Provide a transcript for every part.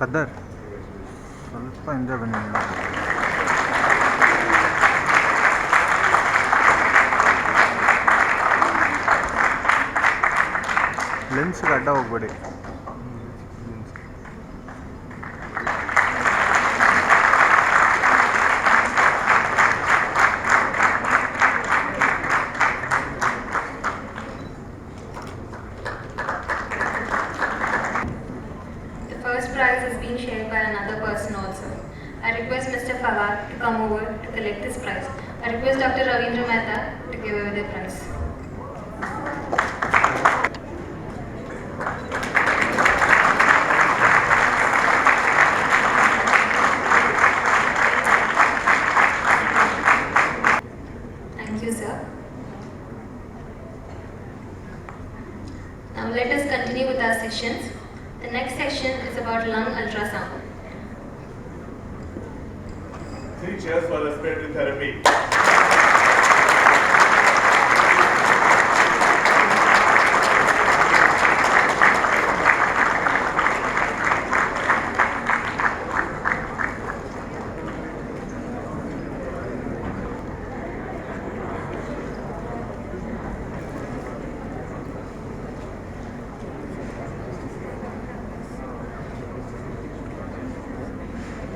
ಕದ್ದರ್ ಸ್ವಲ್ಪ ಹಿಂದೆ ಬನ್ನಿ. ಲೆನ್ಸ್ಗೆ ಅಡ್ಡ ಹೋಗ್ಬೇಡಿ. The first prize is being shared by another person also. I request Mr. Fawad to come over to collect this prize. I request Dr. Ravindra Mehta to give away the prize. Thank you, sir. Now let us continue with our sessions. The next section is about lung ultrasound. 3 cheers for respiratory therapy.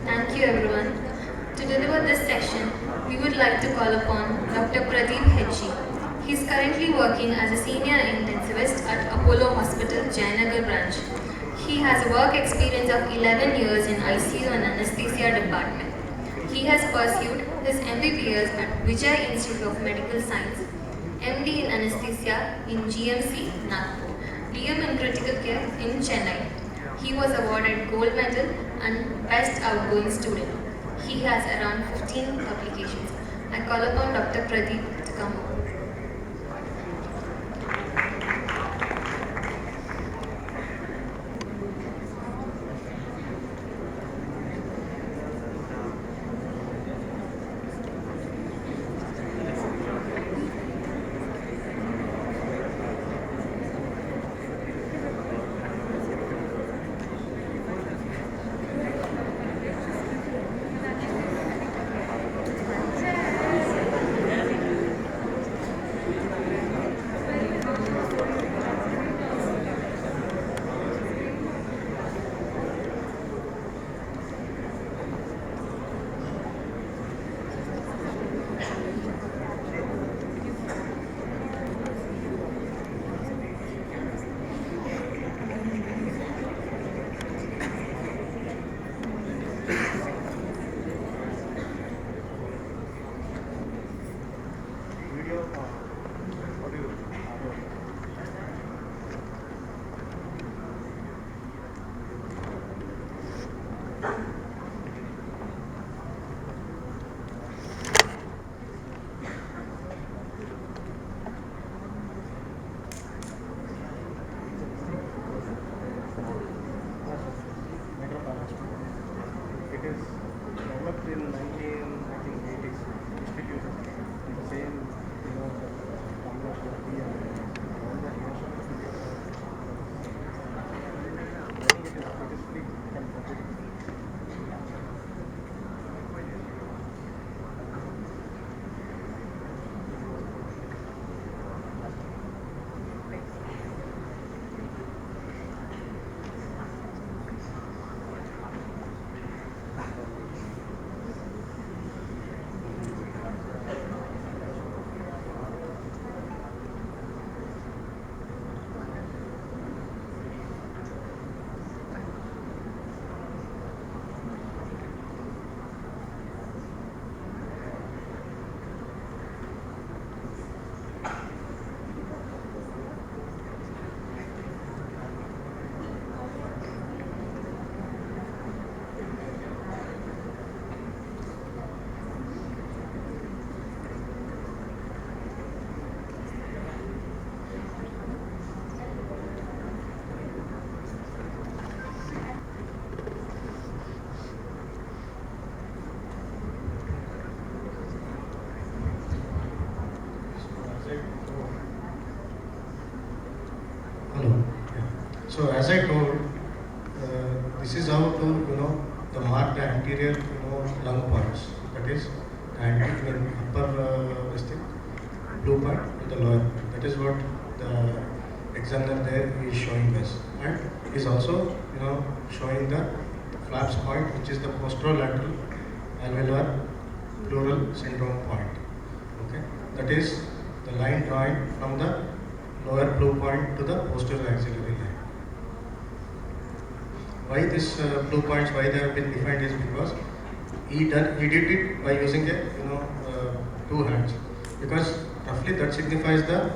Thank you, everyone. To deliver this section, we would like to call upon Dr. Pradeep Hedji. He is currently working as a senior intensivist at Apollo Hospital, Jayanagar branch. He has a work experience of 11 years in ICU and anesthesia department. He has pursued his MBBS at Vijay Institute of Medical Science, MD in anesthesia in GMC, Nagpur, DM in critical care in Chennai. He was awarded gold medal and best outgoing student. He has around 15 publications. I call upon Dr. Pradeep to come over. It is developed in 1980s, instituted in the same, Congress of the all that years of it is free and public. Hello. So as I told, this is how to, the mark the anterior, lung points. That is, upper this thing, blue point to the lower. That is what the examiner there is showing us, and is also, showing the flaps point, which is the posterolateral alveolar pleural syndrome point. Okay, that is the line drawing from the lower blue point to the posterior axillary line. Why this blue points, why they have been defined is because he did it by using a two hands, because roughly that signifies the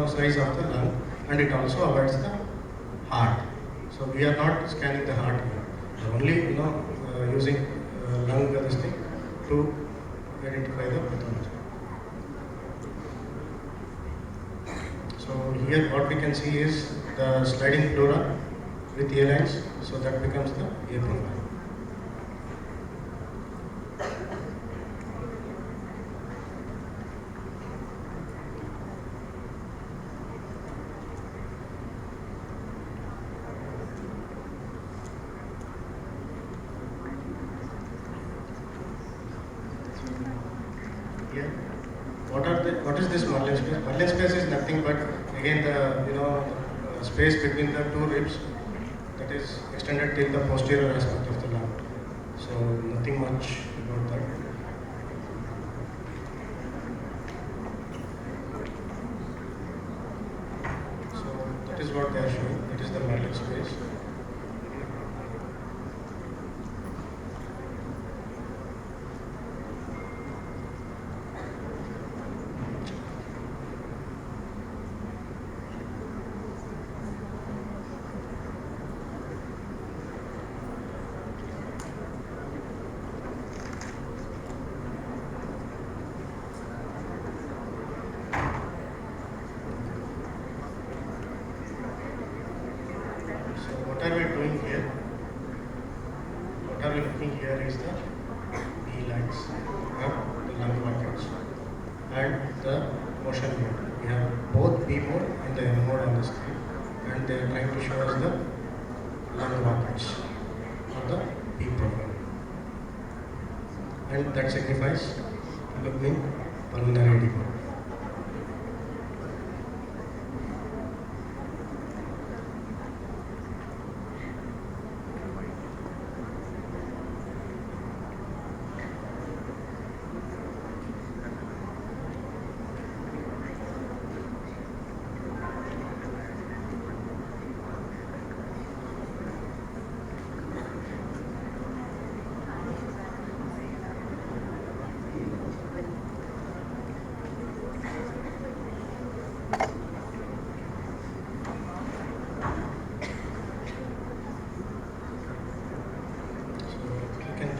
size of the lung, and it also avoids the heart. So we are not scanning the heart here. We are only using lung this thing to identify the pathology. So here what we can see is the sliding pleura with A lines, so that becomes the A profile. Here, what is this Merlin space? Merlin space is nothing but again the space between the two ribs that is extended till the posterior aspect of the lung. So nothing much about that. So that is what they are showing. That is the Merlin space. What are we doing here? What are we looking here is the B lines of the lung pockets and the motion mode. We have both B mode and the M mode on the screen, and they are trying to show us the lung pockets of the B profile. And that signifies looking pulmonary edema.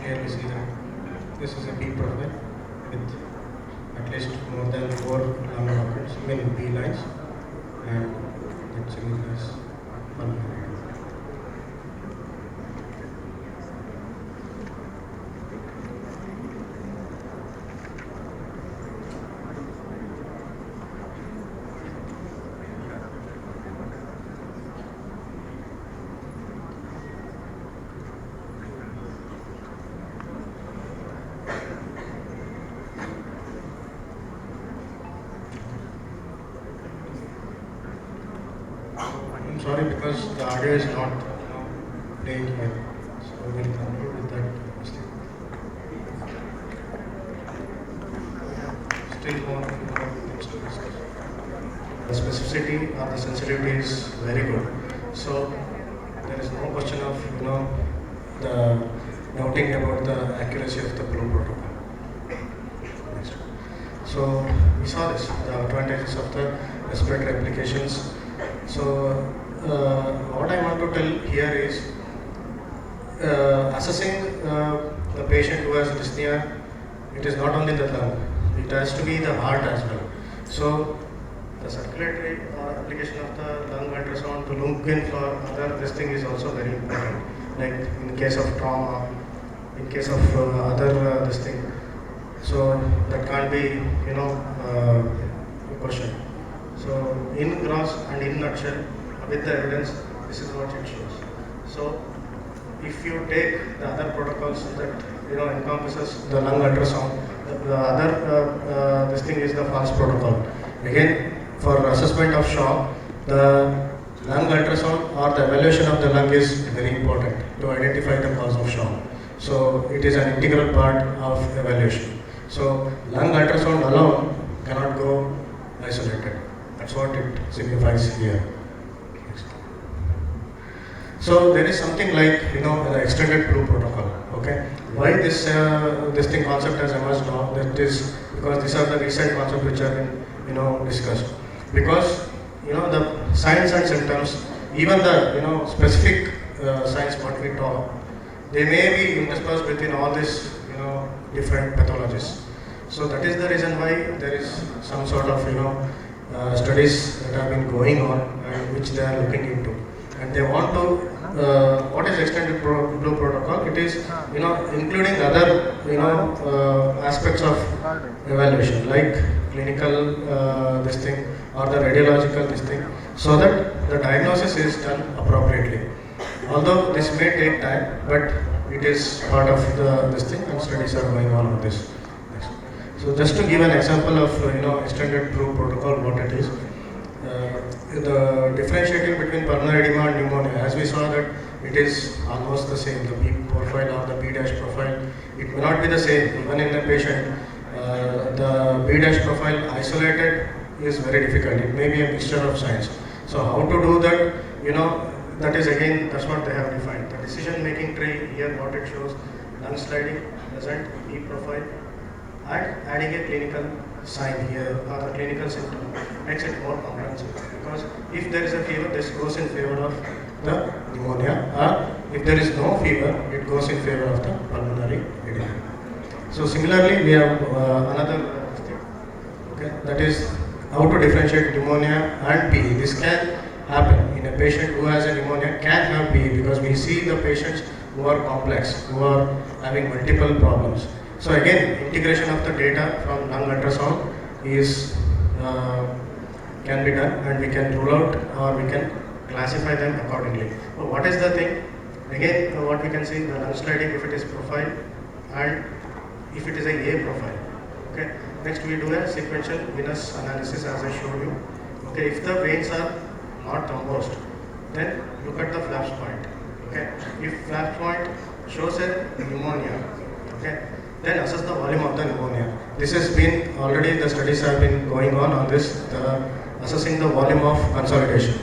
Clearly see that this is a B profile with at least more than 4 lung pockets, B lines, and that signifies pulmonary. I'm sorry because the audio is not playing here, so we'll conclude with that mistake. Still more things to discuss. The specificity or the sensitivity is very good, so there is no question of the doubting about the accuracy of the flow protocol. Next. So we saw this, the advantages of the respiratory applications. So what I want to tell here is assessing the patient who has dyspnea, it is not only the lung, it has to be the heart as well. So the circulatory application of the lung ultrasound to look in for other this thing is also very important. Like in case of trauma, in case of other this thing. So that can't be a question. So in gross and in nutshell, with the evidence, this is what it shows. So if you take the other protocols that encompasses the lung ultrasound, the other this thing is the FAST protocol. Again, for assessment of shock, the lung ultrasound or the evaluation of the lung is very important to identify the cause of shock. So it is an integral part of evaluation. So lung ultrasound alone cannot go isolated. That's what it signifies here. So there is something like the extended blue protocol. Okay, why this thing concept has emerged now? That is because these are the recent concepts which have been discussed. Because the signs and symptoms, even the specific signs what we talk, they may be interspersed between all these different pathologies. So that is the reason why there is some sort of studies that have been going on and which they are looking into, and they want to what is extended blue protocol? It is including other aspects of evaluation like clinical this thing or the radiological this thing, so that the diagnosis is done appropriately. Although this may take time, but it is part of this thing, and studies are going on this. So just to give an example of extended blue protocol, what it is. The differentiating between pulmonary edema and pneumonia, as we saw that it is almost the same, the B profile or the B dash profile, it may not be the same even in the patient. The B dash profile isolated is very difficult, it may be a mixture of signs. So how to do that, that is again, that's what they have defined. The decision making tree here, what it shows, lung sliding, present, B profile, and adding a clinical sign here or the clinical symptom makes it more comprehensive, because if there is a fever, this goes in favor of the pneumonia, or if there is no fever, it goes in favor of the pulmonary edema. So similarly, we have another thing, okay, that is how to differentiate pneumonia and PE. This can happen in a patient who has a pneumonia, can have PE, because we see the patients who are complex, who are having multiple problems. So again, integration of the data from lung ultrasound is can be done, and we can rule out or we can classify them accordingly. So what is the thing? Again, what we can see, the lung sliding if it is profile and if it is a A profile. Okay. Next we do a sequential venous analysis as I showed you. Okay. If the veins are not thrombosed, then look at the flaps point. Okay. If flaps point shows a pneumonia, okay, then assess the volume of the pneumonia. This has been already, the studies have been going on this, assessing the volume of consolidation.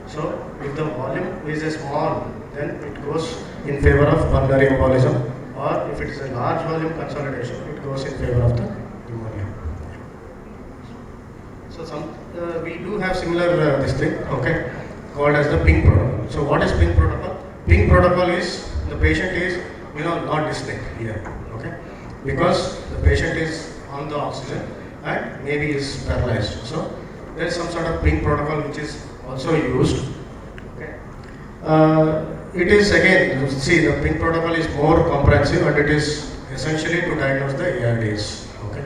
So if the volume is a small, then it goes in favor of pulmonary embolism, or if it is a large volume consolidation, it goes in favor of the pneumonia. So we do have similar this thing, okay, called as the PINC protocol. So what is PINC protocol? PINC protocol is the patient is not dyspneic here, okay, because the patient is on the oxygen and maybe is paralyzed. So there is some sort of PINC protocol which is also used. Okay. It is again, see, the PINC protocol is more comprehensive, and it is essentially to diagnose the ARDS, okay,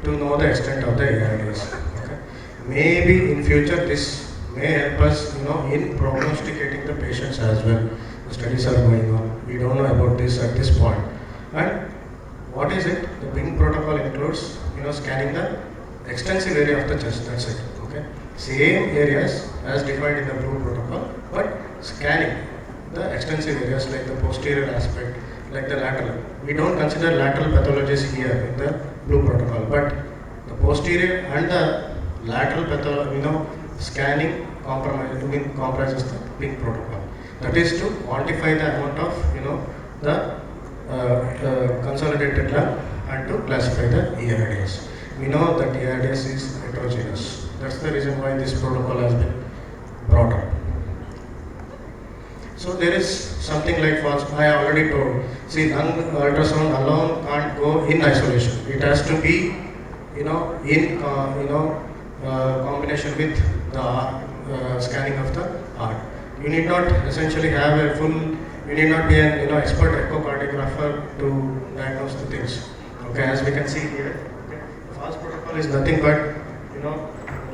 to know the extent of the ARDS. Okay. Maybe in future this may help us, in prognosticating the patients as well. The studies are going on. We don't know about this at this point. And what is it? The PINC protocol includes, scanning the extensive area of the chest. That's it. Okay. Same areas as defined in the blue protocol, but scanning the extensive areas like the posterior aspect, like the lateral. We don't consider lateral pathologies here in the blue protocol, but the posterior and the lateral pathology, scanning comprises the PINC protocol. That is to quantify the amount of, the consolidated lung and to classify the ARDS. We know that ARDS is heterogeneous. That's the reason why this protocol has been brought up. So there is something like I already told. See, lung ultrasound alone can't go in isolation. It has to be, in combination with the scanning of the heart. You need not essentially have a full. You need not be an expert echocardiographer to diagnose the things. Okay, as we can see here, okay, the FAST protocol is nothing but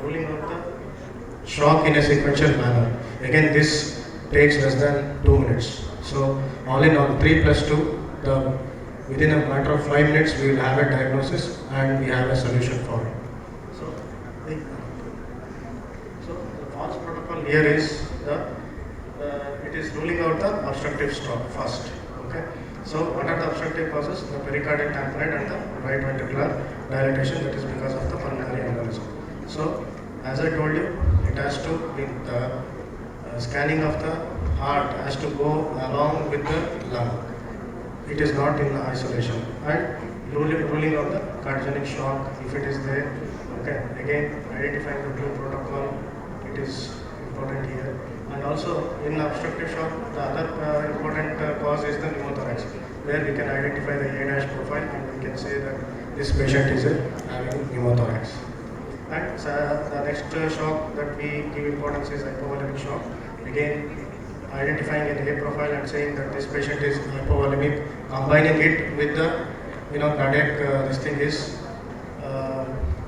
ruling out the shock in a sequential manner. Again, this takes less than 2 minutes. So all in all, 3 plus 2, within a matter of 5 minutes we will have a diagnosis and we have a solution for it. So the FAST protocol here is it is ruling out the obstructive stroke first. Okay. So what are the obstructive causes? The pericardial tamponade and the right ventricular dilatation, that is because of the pulmonary embolism. So as I told you, it has to be the scanning of the heart has to go along with the lung. It is not in isolation. And ruling out the cardiogenic shock if it is there. Okay. Again, identifying the blue protocol, it is important here. And also in obstructive shock, the other important cause is the pneumothorax, where we can identify the A' profile and we can say that this patient is having pneumothorax. And the next shock that we give importance is hypovolemic shock. Again, identifying an A profile and saying that this patient is hypovolemic, combining it with the cardiac this thing is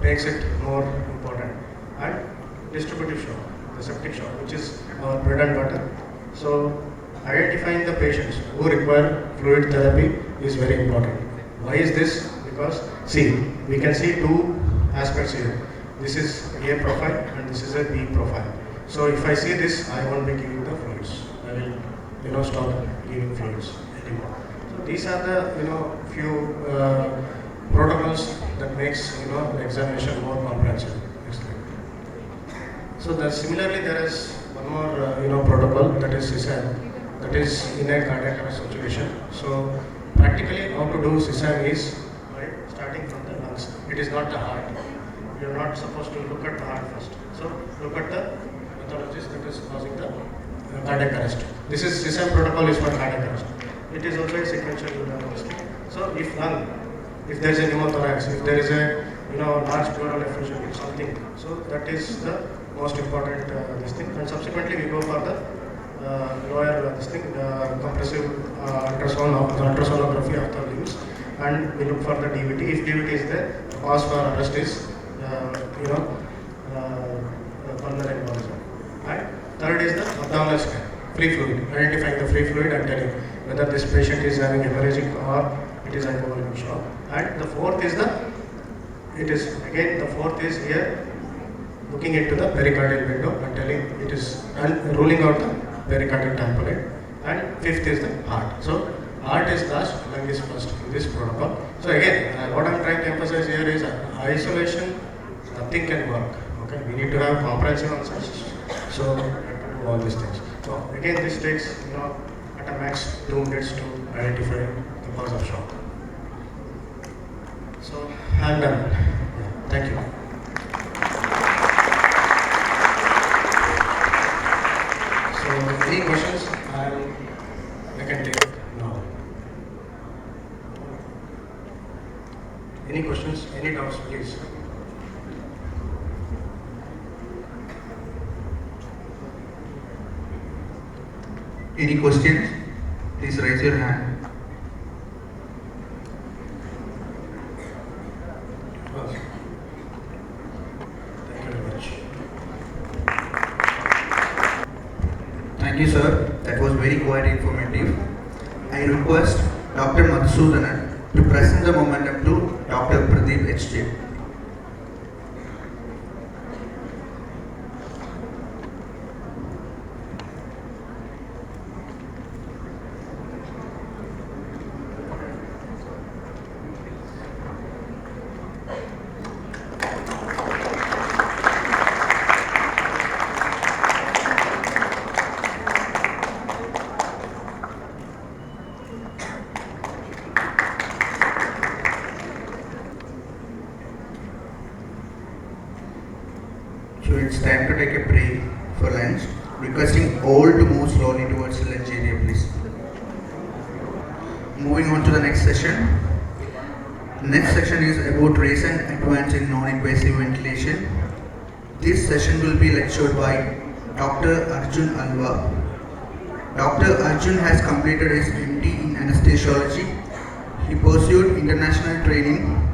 makes it more important. And distributive shock, the septic shock, which is our bread and butter. So identifying the patients who require fluid therapy is very important. Why is this? Because see, we can see two aspects here. This is A profile and this is a B profile. So if I see this, I won't be giving the fluids. I will stop giving fluids anymore. So these are the few protocols that makes the examination more comprehensive. So similarly there is one more protocol, that is CSAM, that is in a cardiac arrest situation. So practically how to do CSAM is starting from the lungs. It is not the heart. You are not supposed to look at the heart first. So look at the pathologies that is causing the cardiac arrest. This is CSAM protocol is for cardiac arrest. It is also a sequential diagnostic. So if there is a pneumothorax, if there is a large pleural effusion, if something, so that is the most important this thing. And subsequently we go for the lower compressive ultrasonography of the limbs, and we look for the DVT. If DVT is there, the cause for arrest is pulmonary embolism. And third is the abdominal scan, free fluid, identifying the free fluid and telling whether this patient is having hemorrhagic or it is hypovolemic shock. And the fourth is here looking into the pericardial window and telling it is and ruling out the pericardial tamponade. And fifth is the heart. So heart is last, lung is first in this protocol. So again, what I am trying to emphasize here is isolation, nothing can work. Okay, we need to have comprehensive answers. So we have to do all these things. So again, this takes at a max 2 minutes to identify the cause of shock. So I'm done. Yeah, thank you. So any questions? I can take now. Any questions? Any doubts, please? Any questions? Please raise your hand. Thank you very much. Thank you, sir. That was very quite informative. I request Dr. Madhusudanan to present the momentum to Dr. Pradeep HJ. So it's time to take a break for lunch. Requesting all to move slowly towards the lunch area, please. Moving on to the next session. Next section is about recent advance in non-invasive ventilation. This session will be lectured by Dr. Arjun Alva. Dr. Arjun has completed his MD in anesthesiology. He pursued international training,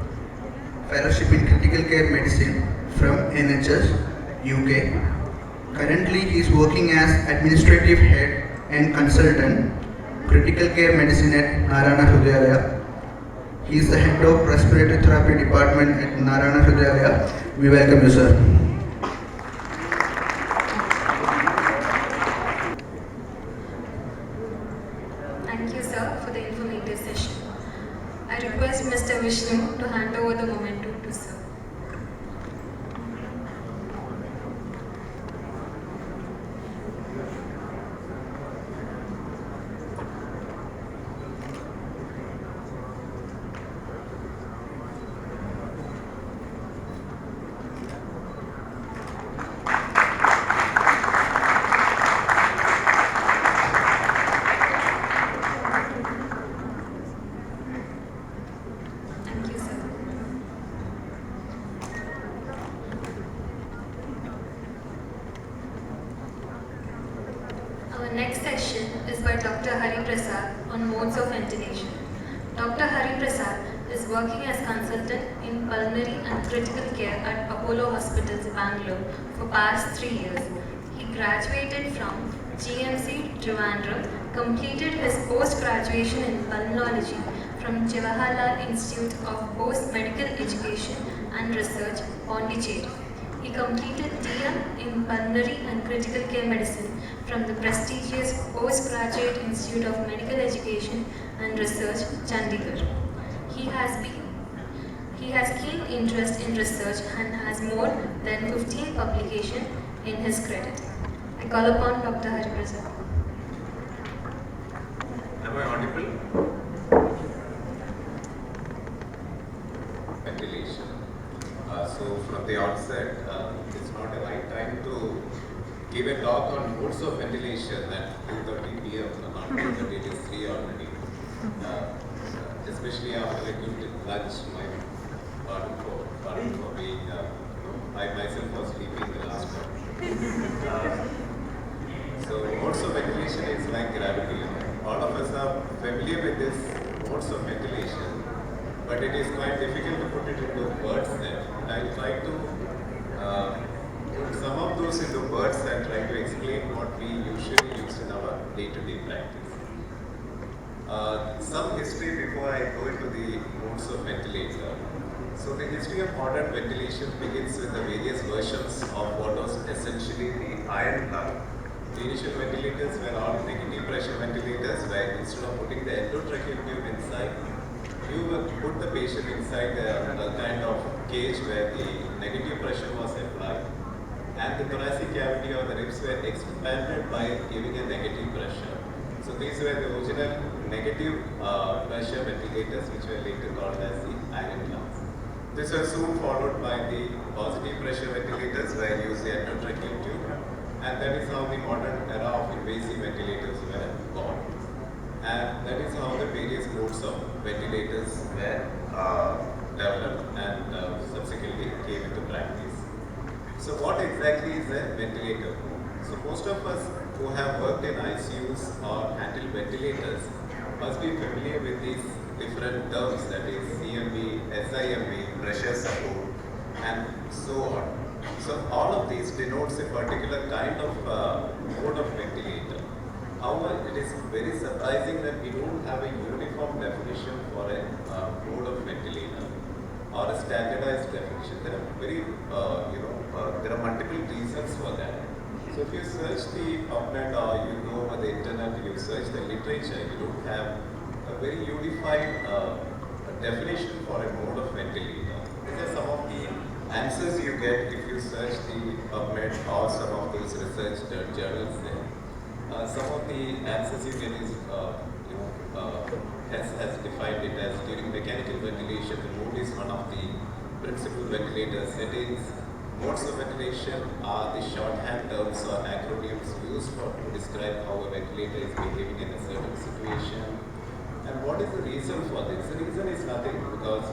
fellowship in critical care medicine from NHS, UK. Currently, he is working as administrative head and consultant Critical Care Medicine at Narayana Hrudayalaya. He is the head of Respiratory Therapy Department at Narayana Hrudayalaya. We welcome you, sir. Thank you, sir, for the informative session. I request Mr. Vishnu to hand over the momentum to sir. Thank you, sir. Our next section is by Dr. Hari Prasad on modes of ventilation. Dr. Hari Prasad is working as consultant in pulmonary and critical care at Apollo Hospitals, Bangalore for past 3 years. He graduated from GMC Trivandrum, completed his post-graduation in pulmonology from Jawaharlal Institute of Post-Medical Education and Research, Pondicherry. He completed DM in Pulmonary and Critical Care Medicine from the prestigious Postgraduate Institute of Medical Education and Research, Chandigarh. He has keen interest in research and has more than 15 publications in his credit. I call upon Dr. Hari Prasad. Am I audible? Ventilation. So from the outset, it's not the right time to give a talk on modes of ventilation at 2:30 p.m. Not 2:30, it is 3 already. Especially after a good lunch, my pardon for being, I myself was sleeping the last one. So modes of ventilation is like gravity. All of us are familiar with this modes of ventilation, but it is quite difficult to put it into words there. I'll try to put some of those into words and try to explain what we usually use in our day-to-day practice. Some history before I go into the modes of ventilator. So the history of modern ventilation begins with the various versions of what was essentially the iron lung. The initial ventilators were all negative pressure ventilators, where instead of putting the endotracheal tube inside, you would put the patient inside a kind of cage where the negative pressure was applied, and the thoracic cavity or the ribs were expanded by giving a negative pressure. So these were the original negative pressure ventilators, which were later called as the iron lungs. This was soon followed by the positive pressure ventilators, where you use the endotracheal tube, and that is how the modern era of invasive ventilators were born. And that is how the various modes of ventilators were developed and subsequently came into practice. So what exactly is a ventilator? So most of us who have worked in ICUs or handled ventilators must be familiar with these different terms, that is CMV, SIMV, pressure support, and so on. So all of these denotes a particular kind of mode of ventilator. However, it is very surprising that we don't have a uniform definition for a mode of ventilator or a standardized definition. There are there are multiple reasons for that. So if you search the PubMed or you go over the internet, you search the literature, you don't have a very unified definition for a mode of ventilator. These are some of the answers you get if you search the PubMed or some of those research journals there. Some of the answers you get is, has defined it as during mechanical ventilation, the mode is one of the principal ventilator settings. Modes of ventilation are the shorthand terms or acronyms used to describe how a ventilator is behaving in a certain situation. And what is the reason for this? The reason is nothing, because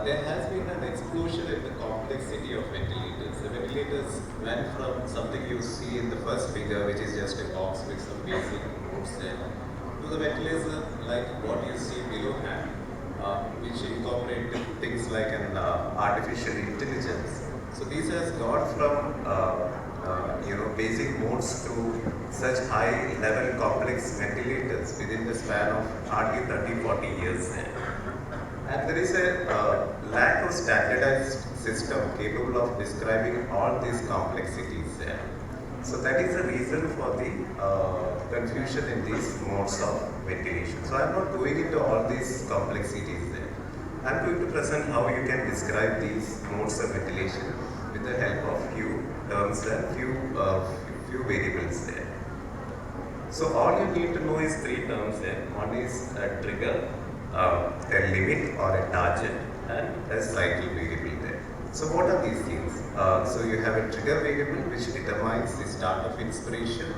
there has been an explosion in the complexity of ventilators. The ventilators went from something you see in the first figure, which is just a box with some basic modes there, to the ventilators like what you see below hand, which incorporate things like an artificial intelligence. So these has gone from basic modes to such high level complex ventilators within the span of hardly 30-40 years. And there is a lack of standardized system capable of describing all these complexities. So that is the reason for the confusion in these modes of ventilation. So I am not going into all these complexities there. I am going to present how you can describe these modes of ventilation with the help of few terms and few variables there. So all you need to know is three terms there. One is a trigger, a limit or a target, and a cycle variable there. So what are these things? So you have a trigger variable which determines the start of inspiration.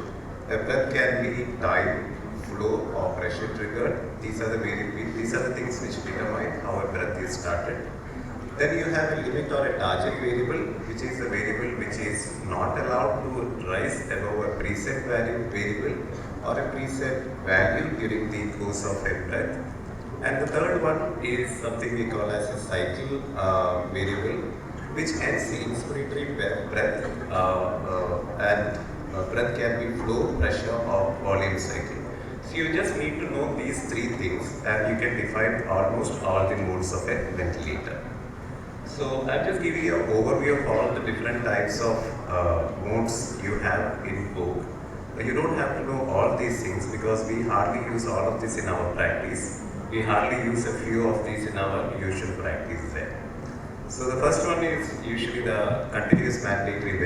A breath can be time, flow or pressure triggered. These are the variables. These are the things which determine how a breath is started. Then you have a limit or a target variable, which is a variable which is not allowed to rise above a preset variable or a preset value during the course of a breath. And the third one is something we call as a cycle variable, which ends the inspiratory breath and breath can be flow, pressure or volume cycle. So you just need to know these three things and you can define almost all the modes of a ventilator. So I'm just giving you an overview of all the different types of modes you have in vogue. You don't have to know all these things because we hardly use all of this in our practice. We hardly use a few of these in our usual practice there. So the first one is usually the continuous mandatory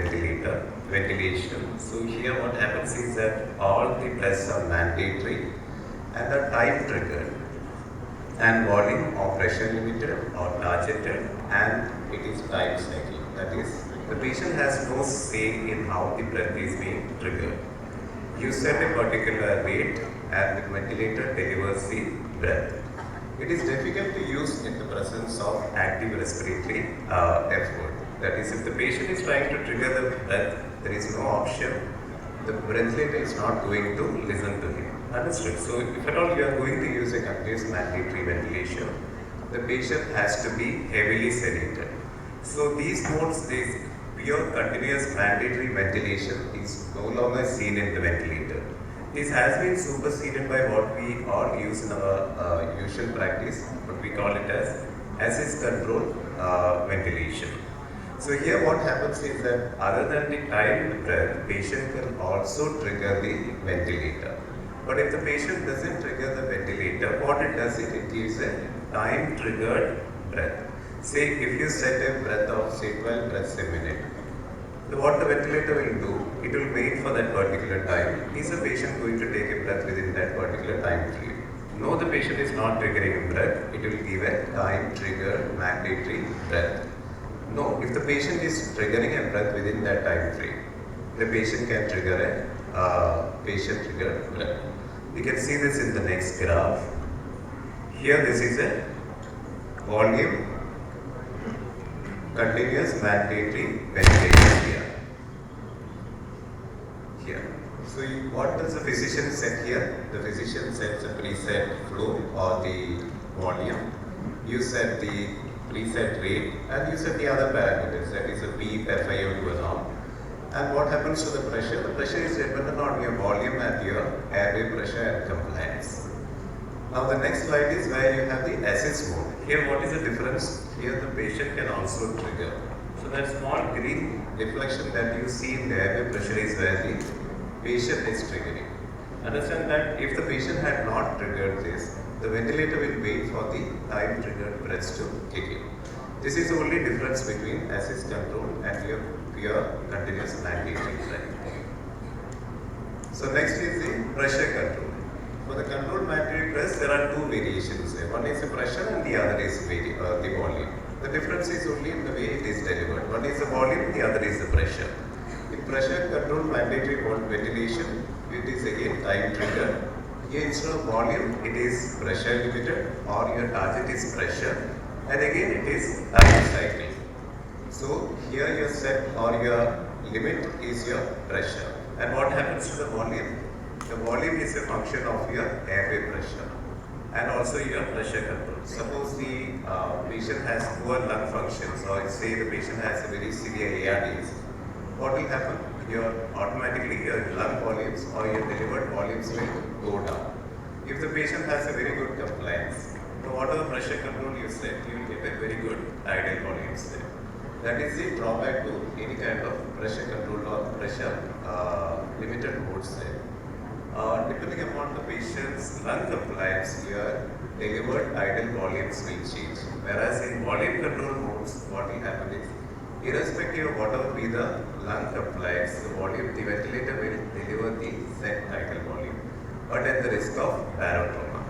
ventilation. So here what happens is that all the breaths are mandatory and are time triggered and volume or pressure limited or targeted and it is time cycle. That is, the patient has no say in how the breath is being triggered. You set a particular rate and the ventilator delivers the breath. It is difficult to use in the presence of active respiratory effort. That is, if the patient is trying to trigger the breath, there is no option. The ventilator is not going to listen to him. Understood? So, if at all you are going to use a continuous mandatory ventilation, the patient has to be heavily sedated. So, these modes, this pure continuous mandatory ventilation is no longer seen in the ventilator. This has been superseded by what we all use in our usual practice, but we call it as assist control ventilation. So here what happens is that other than the timed breath, patient can also trigger the ventilator. But if the patient doesn't trigger the ventilator, what it does is it gives a time triggered breath. Say if you set a breath of say 12 breaths a minute, what the ventilator will do, it will wait for that particular time. Is the patient going to take a breath within that particular time frame? No, the patient is not triggering a breath. It will give a time triggered mandatory breath. No, if the patient is triggering a breath within that time frame, the patient can trigger a patient triggered breath. We can see this in the next graph. Here this is a volume continuous mandatory ventilation here. So what does the physician set here? The physician sets a preset flow or the volume. You set the preset rate and you set the other parameters, that is a P, FIO to a norm. And what happens to the pressure? The pressure is dependent on your volume and your airway pressure and compliance. Now the next slide is where you have the assist mode. Here what is the difference? Here the patient can also trigger. So that small green reflection that you see in the airway pressure is where the patient is triggering. Understand that if the patient had not triggered this, the ventilator will wait for the time triggered breaths to kick in. This is the only difference between assist control and your pure continuous mandatory breath. So next is the pressure control. For the controlled mandatory breaths, there are two variations there. One is the pressure and the other is the volume. The difference is only in the way it is delivered. One is the volume, the other is the pressure. In pressure controlled mandatory ventilation, it is again time triggered. Here instead of volume, it is pressure limited or your target is pressure and again it is time cycle. So here your set or your limit is your pressure. And what happens to the volume? The volume is a function of your airway pressure and also your pressure control. Suppose the patient has poor lung functions or say the patient has a very severe ARDS. what will happen? Automatically your lung volumes or your delivered volumes will go down. If the patient has a very good compliance, so whatever pressure control you set, you will get a very good ideal volumes there. That is the drawback to any kind of pressure control or pressure limited modes there. Depending upon the patient's lung compliance, your delivered ideal volumes will change. Whereas in volume control modes, what will happen is, irrespective of whatever be the lung compliance, the ventilator will deliver the set ideal volume, but at the risk of barotrauma.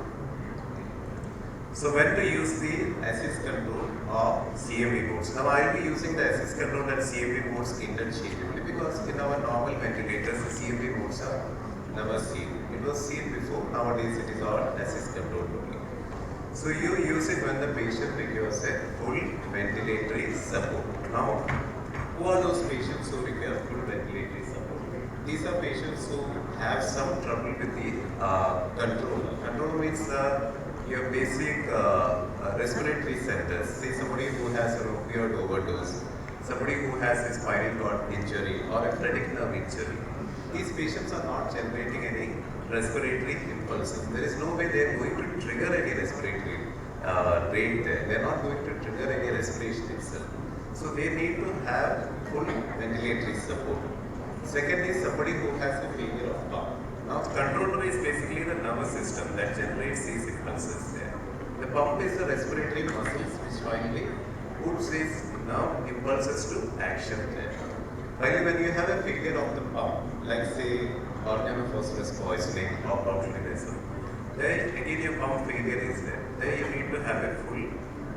So when to use the assist control or CMV modes? Now I will be using the assist control and CMV modes interchangeably because in our normal ventilators, the CMV modes are never seen. It was seen before, nowadays it is all assist control only. So you use it when the patient requires a full ventilatory support. Now, who are those patients who require full ventilatory support? These are patients who have some trouble with the control. Control means your basic respiratory centers. Say somebody who has an opioid overdose, somebody who has a spinal cord injury or a phatic nerve injury. These patients are not generating any respiratory impulses. There is no way they are going to trigger any respiratory rate there. They are not going to trigger any respiration itself. So they need to have full ventilatory support. Second is somebody who has a failure of pump. Now controller is basically the nervous system that generates these impulses there. The pump is the respiratory muscles which finally puts these nerve impulses to action there. While when you have a failure of the pump, like say organophosphorus poisoning or botulism, then again your pump failure is there. Then you need to have a full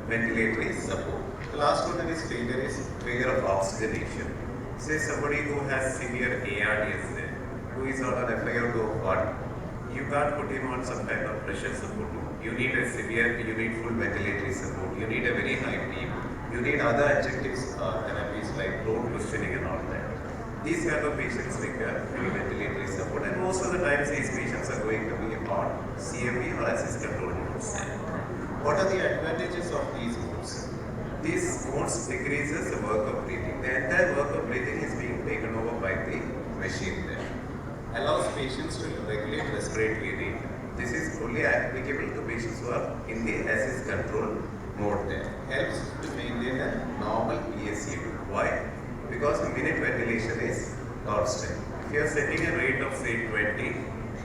ventilatory support. The last one is failure of oxygenation. Say somebody who has severe ARDS there, who is on an FiO2 you can't put him on some kind of pressure support. You need full ventilatory support. You need a very high beam. You need other adjunctive therapies like blood cushioning and all that. These kind of patients require full ventilatory support, and most of the times these patients are going to be on CMV or assist control modes. What are the advantages of these modes? These modes decreases the work of breathing. The entire work of breathing is being taken over by the machine there. Allows patients to regulate respiratory rate. This is only applicable to patients who are in the assist control mode there. Helps to maintain a normal PSU. Why? Because the minute ventilation is constant. If you are setting a rate of say 20,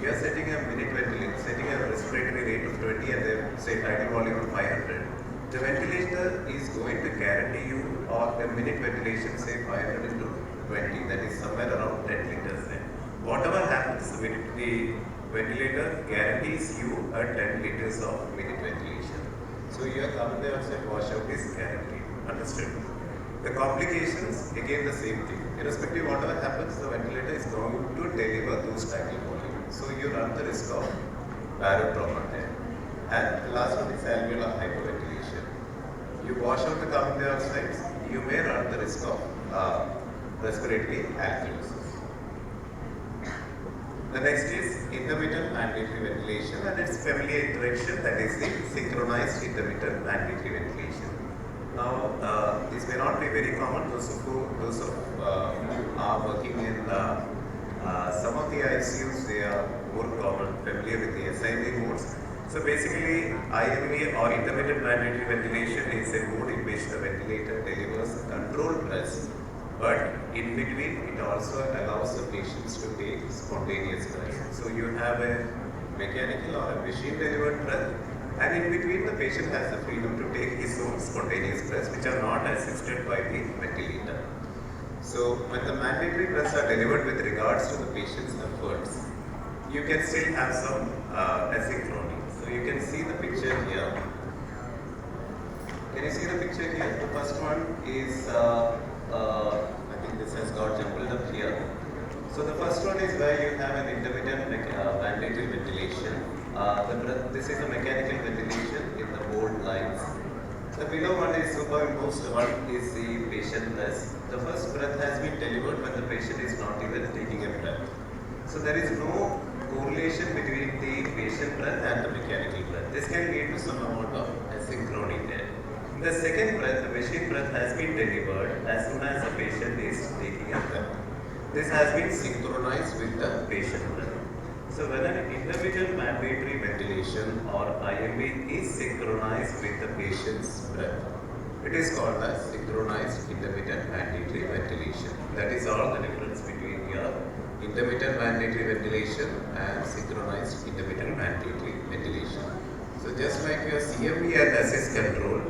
you are setting a minute ventilation, setting a respiratory rate of 20 and then say tidal volume of 500. The ventilator is going to guarantee you or the minute ventilation say 500 into 20, that is somewhere around 10 liters there. Whatever happens, the ventilator guarantees you a 10 liters of minute ventilation. So your carbon dioxide washout is guaranteed. Understood? The complications, again the same thing. Irrespective of whatever happens, the ventilator is going to deliver those tidal volume. So you run the risk of barotrauma there. And the last one is alveolar hyperventilation. You wash out the carbon dioxide, you may run the risk of respiratory alkalosis. The next is intermittent mandatory ventilation and its familiar interaction, that is the synchronized intermittent mandatory ventilation. Now, this may not be very common. Those who are working in some of the ICUs, they are more common, familiar with the SIV modes. So basically, IMV or intermittent mandatory ventilation is a mode in which the ventilator delivers controlled breaths, but in between it also allows the patients to take spontaneous breaths. So you have a mechanical or a machine delivered breath, and in between the patient has the freedom to take his own spontaneous breaths which are not assisted by the ventilator. So when the mandatory breaths are delivered with regards to the patient's efforts, you can still have some asynchrony. So you can see the picture here. Can you see the picture here? The first one is, I think this has got jumbled up here. So the first one is where you have an intermittent mandatory ventilation. This is a mechanical ventilation in the bold lines. The below one is superimposed one is the patient breath. The first breath has been delivered when the patient is not even taking a breath. So there is no correlation between the patient breath and the mechanical breath. This can lead to some amount of asynchrony there. In the second breath, the machine breath has been delivered as soon as the patient is taking a breath. This has been synchronized with the patient breath. So when an intermittent mandatory ventilation or IMV is synchronized with the patient's breath, it is called as synchronized intermittent mandatory ventilation. That is all the difference between your intermittent mandatory ventilation and synchronized intermittent mandatory ventilation. So just like your CMV and assist control,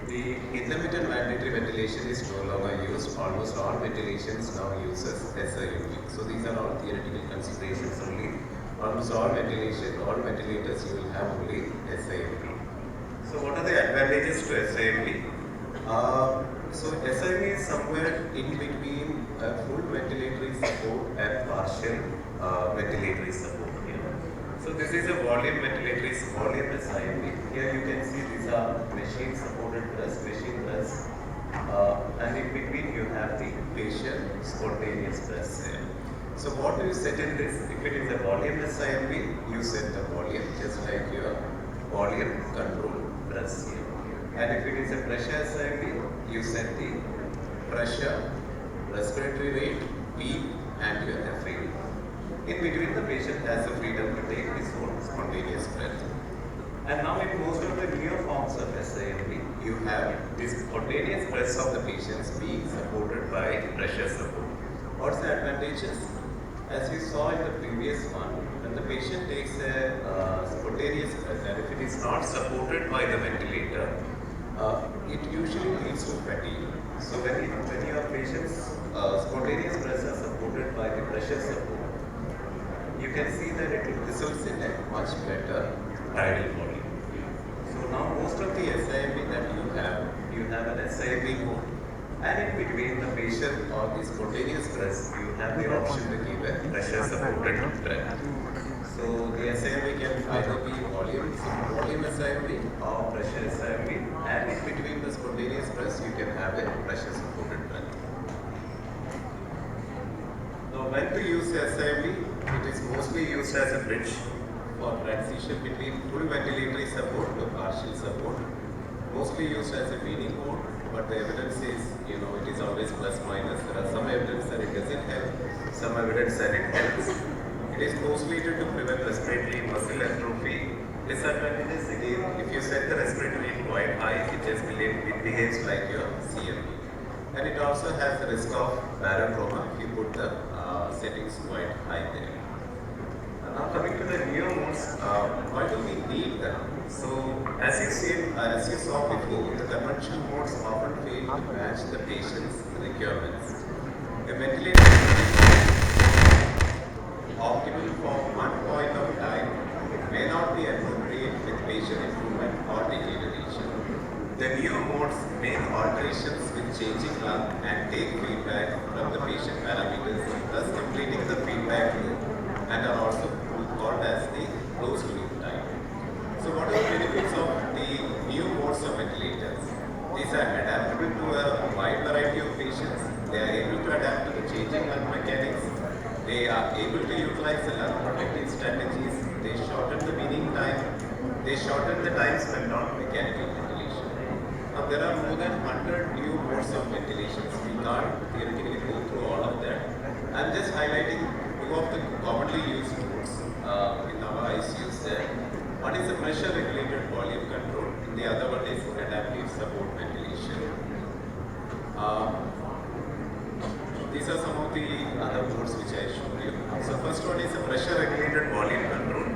the intermittent mandatory ventilation is no longer used. Almost all ventilations now uses SIMV. So these are all theoretical considerations only. Almost all ventilators you will have only SIMV. So what are the advantages to SIMV? So SIMV is somewhere in between full ventilatory support and partial ventilatory support. So this is a volume ventilatory volume SIMV. Here you can see these are machine supported breaths, and in between you have the patient spontaneous breaths there. So what do you set in this? If it is a volume SIMV, you set the volume just like your volume control breaths here. And if it is a pressure SIMV, you set the pressure, respiratory rate, peak and your FA. In between, the patient has the freedom to take his own spontaneous breath. And now in most of the newer forms of SIMV, you have these spontaneous breaths of the patients being supported by pressure support. What's the advantages? As we saw in the previous one, when the patient takes a spontaneous breath and if it is not supported by the ventilator, it usually leads to fatigue. So when your patient's spontaneous breaths are supported by the pressure support, you can see that it results in a much better tidal volume. So now most of the SIMV that you have an SIMV mode, and in between the patient or the spontaneous breaths, you have the option to give a pressure supported breath. So the SIMV can either be volume SIMV or pressure SIMV, and in between the spontaneous breaths, you can have a pressure supported breath. Now when to use SIMV? It is mostly used as a bridge for transition between full ventilatory support to partial support. Mostly used as a weaning mode, but the evidence is, it is always plus minus. There are some evidence that it doesn't help, some evidence that it helps. It is closely to prevent respiratory muscle atrophy. Disadvantages again, if you set the respiratory rate quite high, it behaves like your CMV. And it also has the risk of barotrauma if you put the settings quite high there. Now coming to the neo modes, why do we need them? So as you saw before, the conventional modes often fail to match the patient's requirements. A ventilator optimal for one point of time may not be appropriate with patient improvement or deterioration. The neo modes make alterations with changing lung and take feedback from the patient parameters, thus completing the feedback loop, and are also called as the closed loop type. So what are the benefits of the new modes of ventilators? These are adaptable to a wide variety of patients. They are able to adapt to the changing lung mechanics. They are able to utilize the lung protective strategies. They shorten the weaning time. They shorten the time spent on mechanical ventilation. Now there are more than 100 new modes of ventilations. We can't theoretically go through all of that. I'm just highlighting two of the commonly used modes in our ICUs there. One is the pressure regulated volume control, and the other one is adaptive support ventilation. These are some of the other modes which I showed you. So first one is a pressure regulated volume control.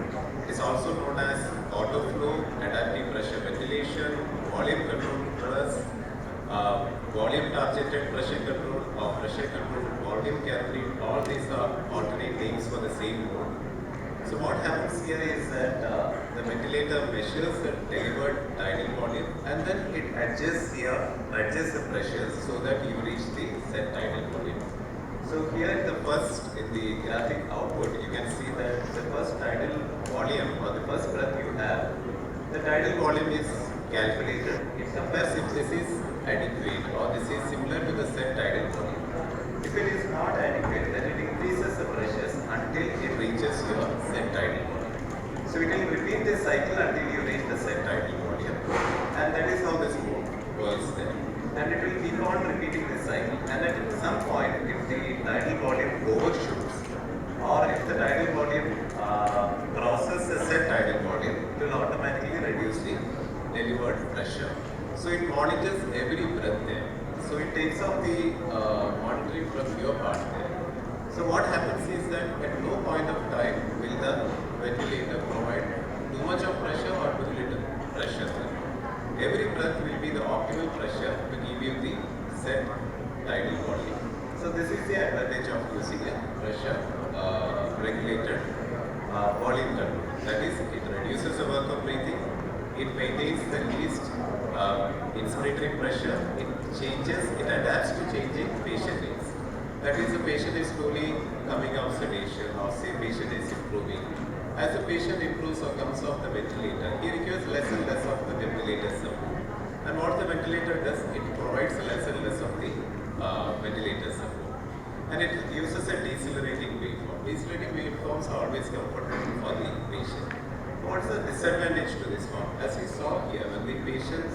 It is also known as auto flow, adaptive pressure ventilation, volume control plus volume targeted pressure control or pressure control volume capturing. All these are alternate names for the same mode. So what happens here is that the ventilator measures the delivered tidal volume and then it adjusts the pressures so that you reach the set tidal volume. So here in the graphic output, you can see that the first tidal volume or the first breath you have, the tidal volume is calculated. It compares if this is adequate or this is similar to the set tidal volume. If it is not adequate, then it increases the pressures until it reaches your set tidal volume. So it will repeat this cycle until you reach the set tidal volume, and that is how this works there. And it will keep on repeating this cycle. And at some point, if the tidal volume overshoots, or if the tidal volume crosses the set tidal volume, it will automatically reduce the delivered pressure. So it monitors every breath there. So it takes off the monitoring from your part there. So what happens is that at no point of time will the ventilator provide too much of pressure or too little pressure there. Every breath will be the optimal pressure to give you the set tidal volume. So this is the advantage of using a pressure regulated volume control. That is, it reduces the work of breathing, it maintains the least inspiratory pressure, it changes, it adapts to changing patient needs. That is, the patient is slowly coming out sedation, or say patient is improving. As the patient improves or comes off the ventilator, he requires less and less of the ventilator support. And what the ventilator does, it provides less and less of the ventilator support. And it uses a decelerating waveform. Decelerating waveforms are always comfortable for the patient. What's the disadvantage to this one? As we saw here, when the patient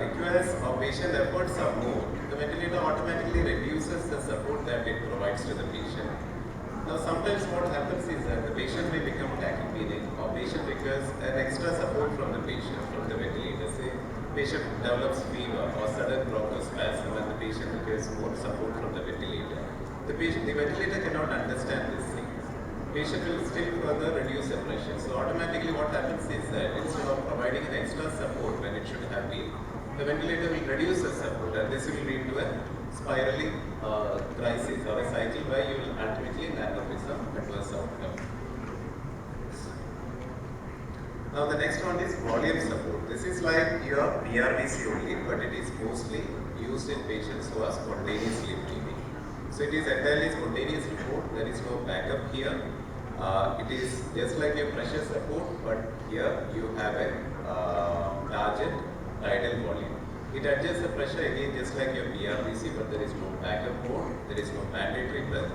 requires or patient efforts are more, the ventilator automatically reduces the support that it provides to the patient. Now sometimes what happens is that the patient may become tachypneic, or patient requires an extra support from the patient, from the ventilator. Say patient develops fever or sudden bronchospasm and the patient requires more support from the ventilator. The ventilator cannot understand this thing. Patient will still further reduce the pressure. So automatically what happens is that instead of providing an extra support when it should have been, the ventilator will reduce the support, and this will lead to a spiraling crisis or a cycle where you will ultimately land up with some adverse outcome. Now the next one is volume support. This is like your PRVC only, but it is mostly used in patients who are spontaneously breathing. So it is entirely spontaneous support. There is no backup here. It is just like a pressure support, but here you have a target tidal volume. It adjusts the pressure again just like your PRVC, but there is no backup mode. There is no mandatory breath.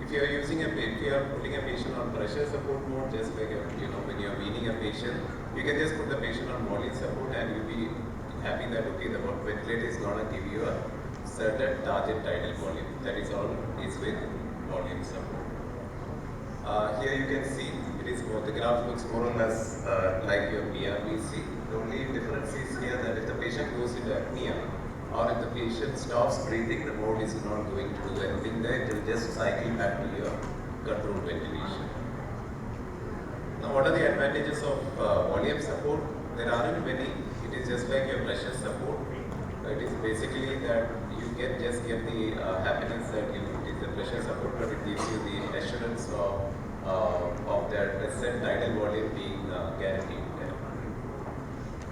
If you are putting a patient on pressure support mode, just like when you are weaning a patient, you can just put the patient on volume support and you'll be happy that okay, the ventilator is gonna give you a certain target tidal volume. That is all is with volume support. Here you can see the graph looks more or less like your PRVC. The only difference is here that if the patient goes into apnea or if the patient stops breathing, the mode is not going to do anything there. It will just cycle back to your controlled ventilation. Now, what are the advantages of volume support? There aren't many. It is just like your pressure support. It is basically that you can just get the happiness that it is the pressure support, but it gives you the assurance of that set tidal volume being guaranteed.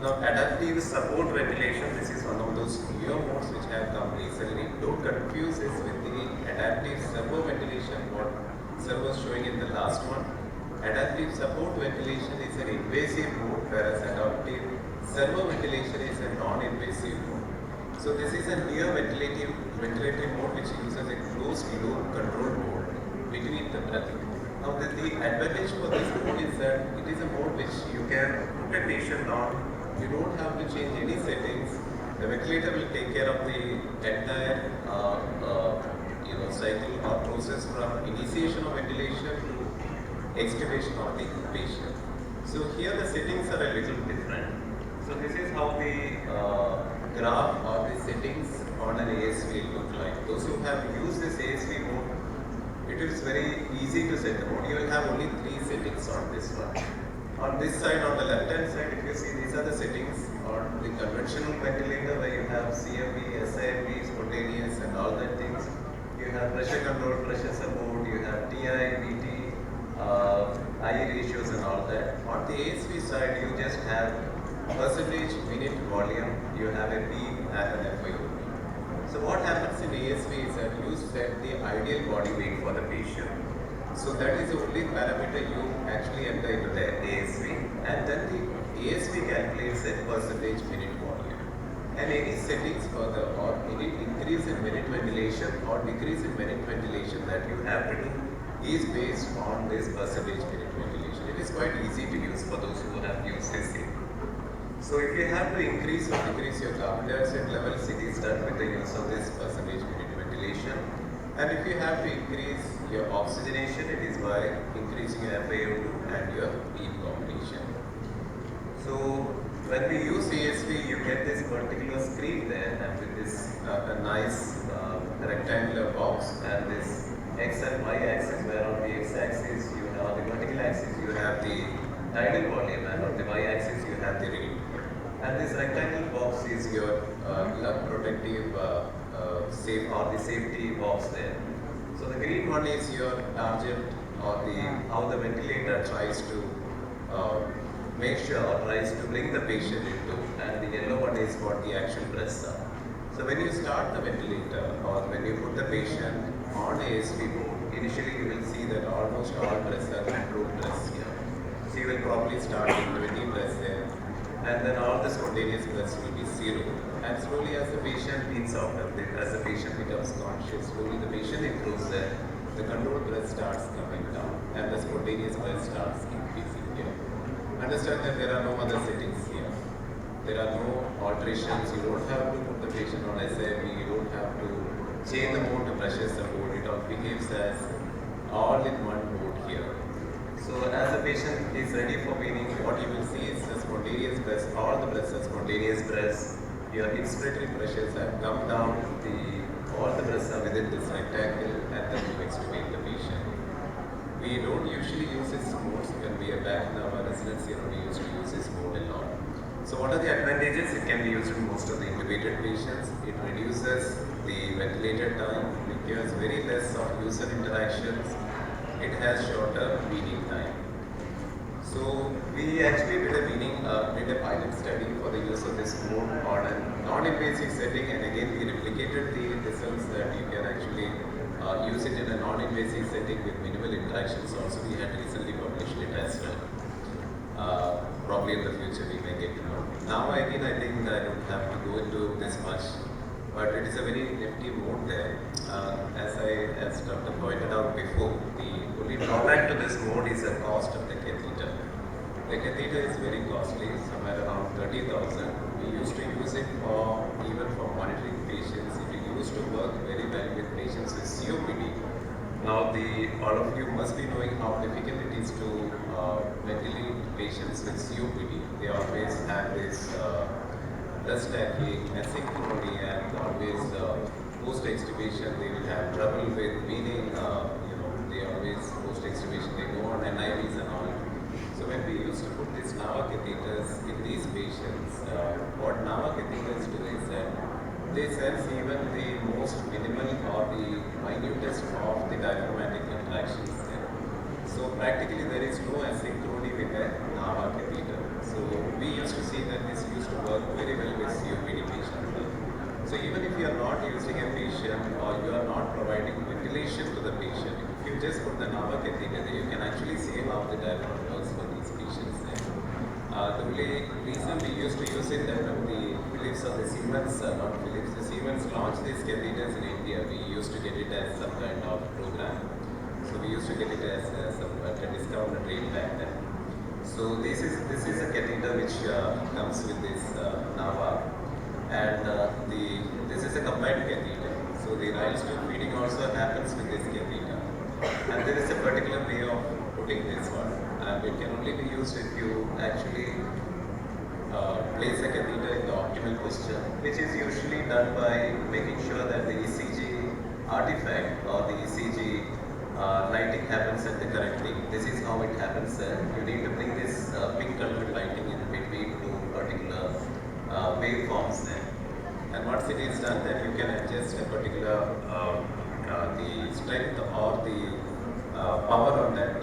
Now, adaptive support ventilation, this is one of those newer modes which have come recently. Don't confuse this with the adaptive servo ventilation, what sir was showing in the last one. Adaptive support ventilation is an invasive mode, whereas adaptive servo ventilation is a non-invasive mode. So this is a near ventilatory mode which uses a closed loop control mode between the breath. Now the advantage for this mode is that it is a mode which you can put a patient on. You don't have to change any settings. The ventilator will take care of the entire cycle or process from initiation of ventilation to extubation of the patient. So here the settings are a little different. So this is how the graph or the settings on an ASV look like. Those who have used this ASV mode, it is very easy to set the mode. You will have only 3 settings on this one. On this side, on the left hand side, if you see, these are the settings on the conventional ventilator where you have CMV, SIMV, spontaneous and all that things. You have pressure control, pressure support, you have TI, VT, I ratios and all that. On the ASV side, you just have percentage minute volume, you have a beam and an FIO. So what happens in ASV is that you set the ideal body weight for the patient. So that is the only parameter you actually enter into the ASV, and then the ASV calculates a percentage minute volume. And any settings further or any increase in minute ventilation or decrease in minute ventilation that you have to do is based on this percentage minute ventilation. It is quite easy to use for those who have used this thing. So if you have to increase or decrease your carbon dioxide levels, it is done with the use of this percentage unit ventilation. And if you have to increase your oxygenation, it is by increasing your FiO2 and your PEEP combination. So when we use ASV, you get this particular screen there, and with this a nice rectangular box and this X and Y axis, where on the X axis you have the vertical axis you have the tidal volume, and on the Y axis you have the rate. And this rectangular box is your protective safe or the safety box there. So the green one is your target, or the how the ventilator tries to make sure or tries to bring the patient into, and the yellow one is what the actual breaths are. So when you start the ventilator or when you put the patient on ASV mode, initially you will see that almost all breaths are controlled breaths here. So you will probably start with 20 breaths there, and then all the spontaneous breaths will be zero. And slowly as the patient weans out of it, as the patient becomes conscious, slowly the patient improves there, the controlled breath starts coming down and the spontaneous breath starts increasing here. Understand that there are no other settings here. There are no alterations. You don't have to put the patient on SIV. You don't have to change the mode to pressure support. It all behaves as all in one mode here. So as the patient is ready for weaning, what you will see is the spontaneous breaths. All the breaths are spontaneous breaths. Your inspiratory pressures have come down. All the breaths are within this rectangle, and then you extubate the patient. We don't usually use this mode when we are back in our residency, and we used to use this mode a lot. So what are the advantages? It can be used in most of the intubated patients. It reduces the ventilator time. It gives very less of user interactions. It has shorter weaning time. So we actually did a pilot study for the use of this mode on a non-invasive setting, and again we replicated the results that you can actually use it in a non-invasive setting with minimal interactions. Also, we had recently published it as well. Probably in the future we may get to know. Now again, I think I don't have to go into this much, but it is a very nifty mode there. As Dr. pointed out before, the only drawback to this mode is the cost of the catheter. The catheter is very costly, somewhere around 30,000. We used to use it even for monitoring patients. It used to work very well with patients with COPD. Now, all of you must be knowing how difficult it is to ventilate patients with COPD. They always have this dust stacking, asynchrony, and always post-extubation they will have trouble with weaning. They always post-extubation they go on NIVs and all. So when we used to put these NAVA catheters in these patients, what NAVA catheters do is that they sense even the most minimal or the minutest of the diaphragmatic contractions there. So practically there is no asynchrony with a NAVA catheter. So we used to see that this used to work very well with COPD patients. So even if you are not using a patient or you are not providing ventilation to the patient, if you just put the NAVA catheter there, you can actually see how the diaphragm works for these patients there. The only reason we used to use it that when the Philips or the Siemens, not Philips, the Siemens launched these catheters in India, we used to get it as some kind of program. So we used to get it as at a discounted rate back then. So this is a catheter which comes with this NAVA, and this is a combined catheter. So the Ryle tube feeding also happens with this catheter, and there is a particular way of putting this one. And it can only be used if you actually place a catheter in the optimal posture, which is usually done by making sure that the ECG artifact or the ECG lighting happens at the correct thing. This is how it happens. You need to bring this pink colored lighting in between two particular waveforms there. And once it is done, then you can adjust a particular the strength or the power on that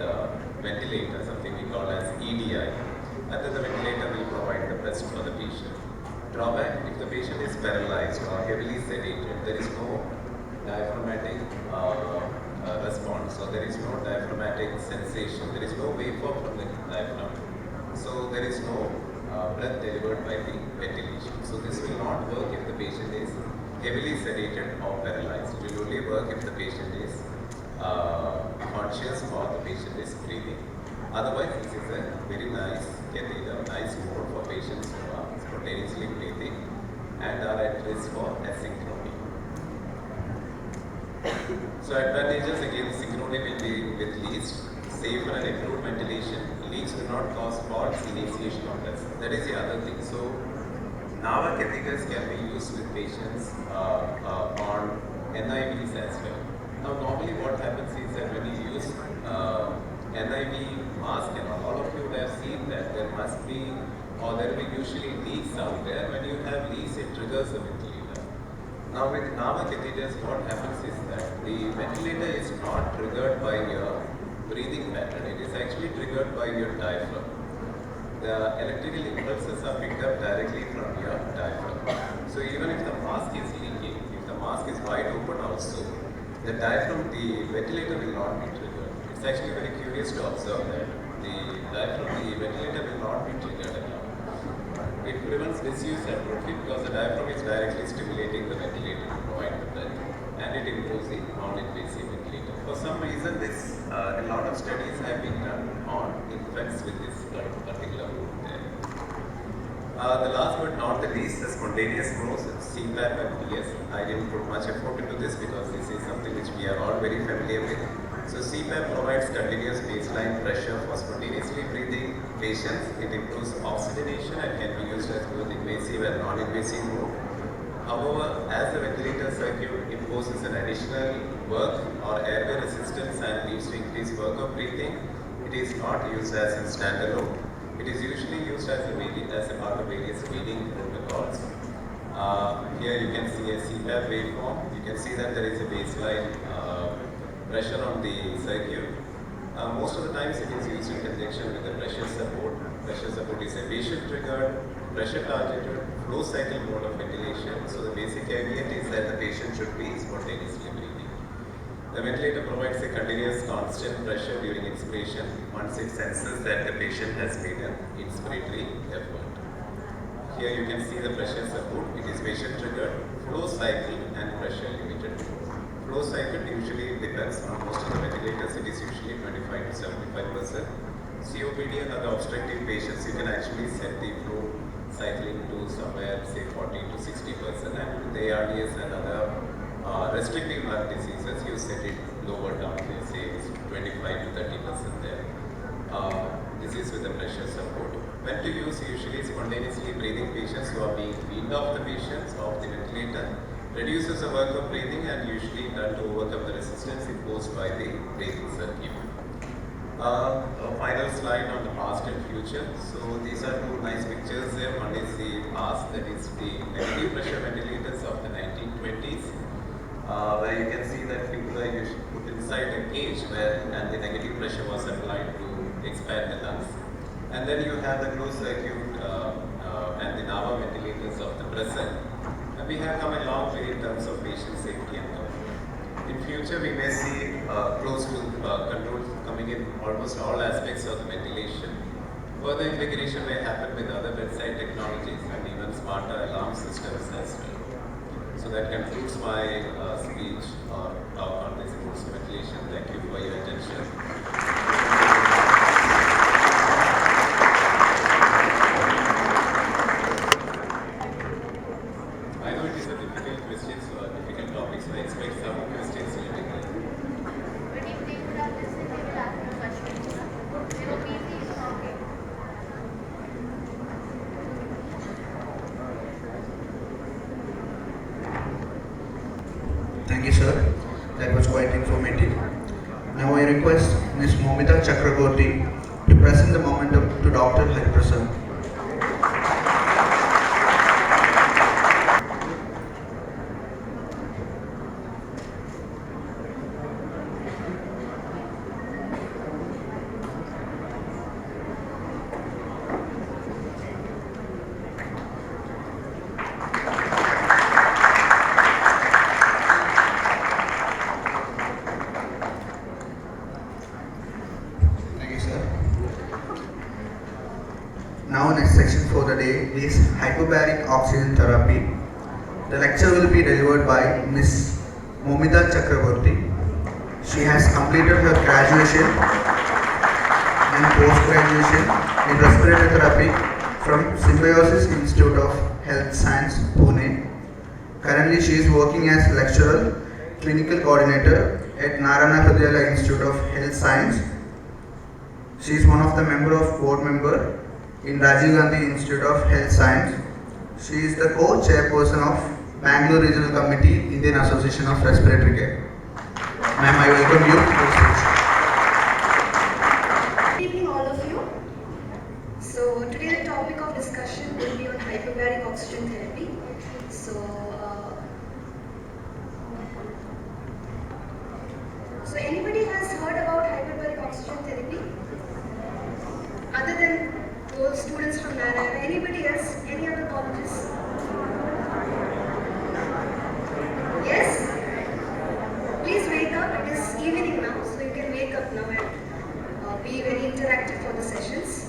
ventilator, something we call as EDI, and then the ventilator will provide the best for the patient. Drawback: if the patient is paralyzed or heavily sedated, there is no diaphragmatic response, so there is no diaphragmatic sensation, there is no waveform from the diaphragm, so there is no breath delivered by the ventilation. So this will not work if the patient is heavily sedated or paralyzed. It will only work if the patient is conscious or the patient is breathing. Otherwise, this is a very nice catheter, nice mode for patients who are spontaneously breathing and are at risk for asynchrony. So advantages again, synchrony will be with least, safer and improved ventilation, leaks do not cause faults, initiation of lesson. That is the other thing. So NAVA catheters can be used with patients on NIVs as well. Now normally what happens is that when you use NIV mask and all of you would have seen that there must be or there will be usually leaks out there. When you have leaks it triggers the ventilator. Now with NAVA catheters what happens is that the ventilator is not triggered by your breathing pattern, it is actually triggered by your diaphragm. The electrical impulses are picked up directly from your diaphragm. So even if the mask is leaking, if the mask is wide open also, the diaphragm, the ventilator will not be triggered. It's actually very curious to observe that the diaphragm, the ventilator will not be triggered at all. It prevents disuse atrophy because the diaphragm is directly stimulating the ventilator to provide the breath, and it improves the non-invasive ventilator. For some reason, a lot of studies have been done on infants with this particular group there. The last but not the least, the spontaneous modes, CPAP and PS. I didn't put much effort into this because this is something which we are all very familiar with. So CPAP provides continuous baseline pressure for spontaneously breathing patients. It improves oxygenation and can be used as both invasive and non-invasive mode. However, as the ventilator circuit imposes an additional work or airway resistance and leads to increased work of breathing, it is not used as a standalone. It is usually used as a part of various breathing protocols. Here you can see a CPAP waveform. You can see that there is a baseline pressure on the circuit. Most of the times it is used in conjunction with the pressure support. Pressure support is a patient triggered, pressure targeted, flow cycle mode of ventilation. So the basic idea is that the patient should be spontaneously breathing. The ventilator provides a continuous constant pressure during inspiration once it senses that the patient has made an inspiratory effort. Here you can see the pressure support. It is patient triggered, flow cycle and pressure limited. Flow cycle usually depends on most of the ventilators. It is usually 25 to 75%. COPD and other obstructive patients, you can actually set the flow cycling to somewhere say 40 to 60%, and with ARDS and other restrictive lung diseases, you set it lower down, let's say it's 25 to 30% there. This is with the pressure support. When to use, usually spontaneously breathing patients who are being weaned off the patients of the ventilator, reduces the work of breathing and usually done to overcome the resistance imposed by the breathing circuit. A final slide on the past and future. So these are two nice pictures there. One is the past, that is the negative pressure ventilators of the 1920s, where you can see that people are usually put inside a cage and the negative pressure was applied to expand the lungs. And then you have the closed circuit and the NAVA ventilators of the present. And we have come a long way in terms of patient safety and comfort. In future, we may see closed loop controls coming in almost all aspects of the ventilation. Further integration may happen with other bedside technologies and even smarter alarm systems as well. So that concludes my speech or talk on this course of ventilation. Thank you for your attention. I know it is a difficult question, so a difficult topic, so I expect some questions will be there. But if they would have listened, they will ask you questions. They will be easy. Okay. Thank you, sir. That was quite informative. Now I request Ms. Momita Chakraborty to present the momentum to Dr. Hariprasad. Thank you, sir. Now next section for the day is hyperbaric oxygen therapy. The lecture will be delivered by Ms. Momita Chakraborty. She has completed her graduation and post-graduation in respiratory therapy from Symbiosis Institute of Health Science, Pune. Currently, she is working as lecturer, clinical coordinator at Narana Hridayalaya Institute of Health Science. She is one of the board member in Rajiv Gandhi Institute of Health Science. She is the co-chairperson of Bangalore Regional Committee, Indian Association of Respiratory Care. Ma'am, I welcome you to the stage. Good evening, all of you. So today the topic of discussion will be on hyperbaric oxygen therapy. So anybody has heard about hyperbaric oxygen therapy? Other than those students from Narayana, anybody else? Any other colleges? Yes? Please wake up. It is evening now, so you can wake up now and be very interactive for the sessions.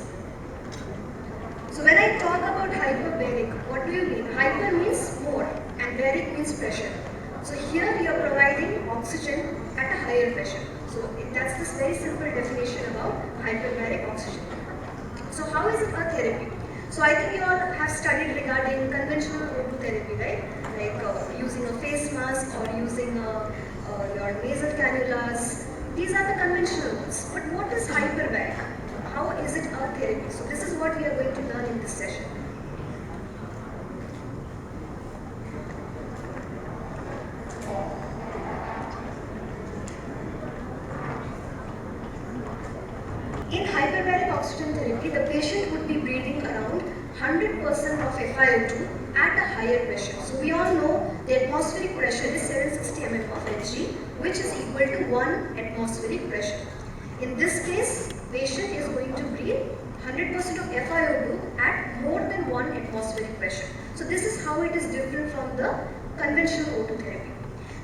So when I talk about hyperbaric, what do you mean? Hyper means more and baric means pressure. So here we are providing oxygen at a higher pressure. So that's this very simple definition about hyperbaric oxygen. So how is it a therapy? So I think you all have studied regarding conventional O2 therapy, right? Like using a face mask or using your nasal cannulas. These are the conventional ones. But what is hyperbaric? How is it a therapy? So this is what we are going to learn in this session. In hyperbaric oxygen therapy, the patient would be breathing around 100% of FiO2 at a higher pressure. So we all know the atmospheric pressure is 760 mm of Hg, which is equal to 1 atmospheric pressure. In this case, patient is going to breathe 100% of FiO2 at more than 1 atmospheric pressure. So this is how it is different from the conventional O2 therapy.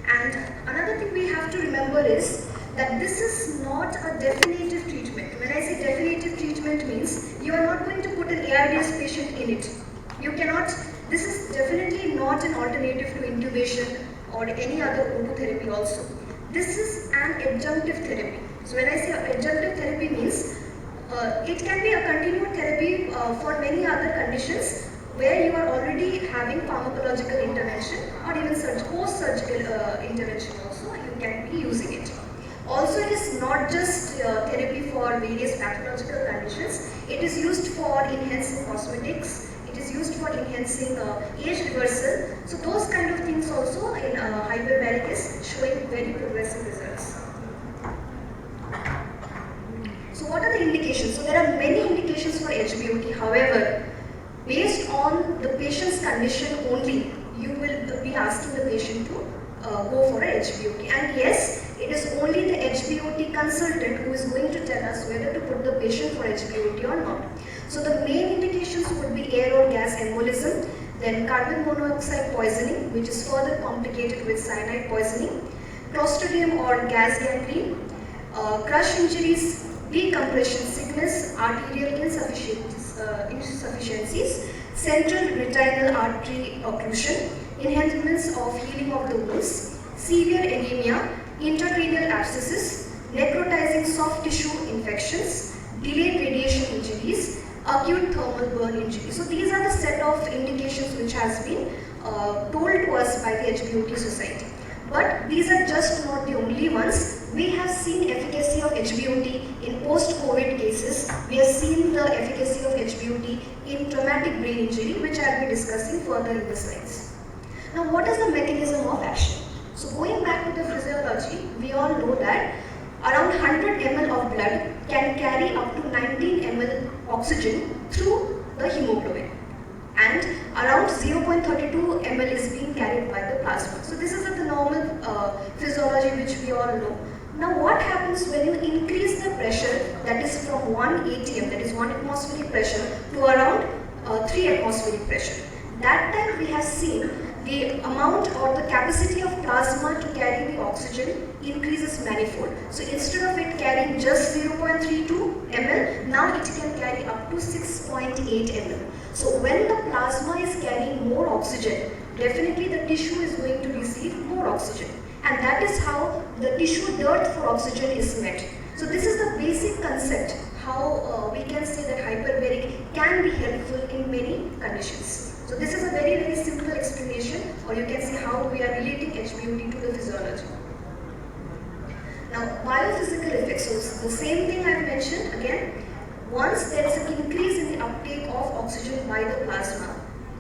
And another thing we have to remember is that this is not a definitive treatment. When I say definitive treatment means you are not going to put an ARDS patient in it. You cannot, this is definitely not an alternative to intubation or any other O2 therapy also. This is an adjunctive therapy. So when I say adjunctive therapy means it can be a continued therapy for many other conditions where you are already having pharmacological intervention or even post-surgical intervention also, you can be using it. Also, it is not just therapy for various pathological conditions. It is used for enhancing cosmetics. It is used for enhancing age reversal. So those kind of things also in hyperbaric is showing very progressive results. So what are the indications? So there are many indications for HBOT. However, based on the patient's condition only, you will be asking the patient to go for a HBOT. And yes, it is only the HBOT consultant who is going to tell us whether to put the patient for HBOT or not. So the main indications would be air or gas embolism, then carbon monoxide poisoning, which is further complicated with cyanide poisoning, Clostridium or gas gangrene, crush injuries, decompression sickness, arterial insufficiencies, central retinal artery occlusion, enhancements of healing of the wounds, severe anemia, intracranial abscesses, necrotizing soft tissue infections, delayed radiation injuries, acute thermal burn injury. So these are the set of indications which has been told to us by the HBOT Society. But these are just not the only ones. We have seen efficacy of HBOT in post-COVID cases. We have seen the efficacy of HBOT in traumatic brain injury, which I will be discussing further in the slides. Now, what is the mechanism of action? So going back to the physiology, we all know that around 100 ml of blood can carry up to 19 ml oxygen through the hemoglobin, and around 0.32 ml is being carried by the plasma. So this is the normal physiology which we all know. Now what happens when you increase the pressure, that is from 1 atm, that is 1 atmospheric pressure, to around 3 atmospheric pressure? That time we have seen the amount or the capacity of plasma to carry the oxygen increases manifold. So instead of it carrying just 0.32 ml, now it can carry up to 6.8 ml. So when the plasma is carrying more oxygen, definitely the tissue is going to receive more oxygen. And that is how the tissue dearth for oxygen is met. So this is the basic concept how we can say that hyperbaric can be helpful in many conditions. So this is a very simple explanation, or you can see how we are relating HBOT to the physiology. Now biophysical effects, so the same thing I have mentioned again. Once there is an increase in the uptake of oxygen by the plasma,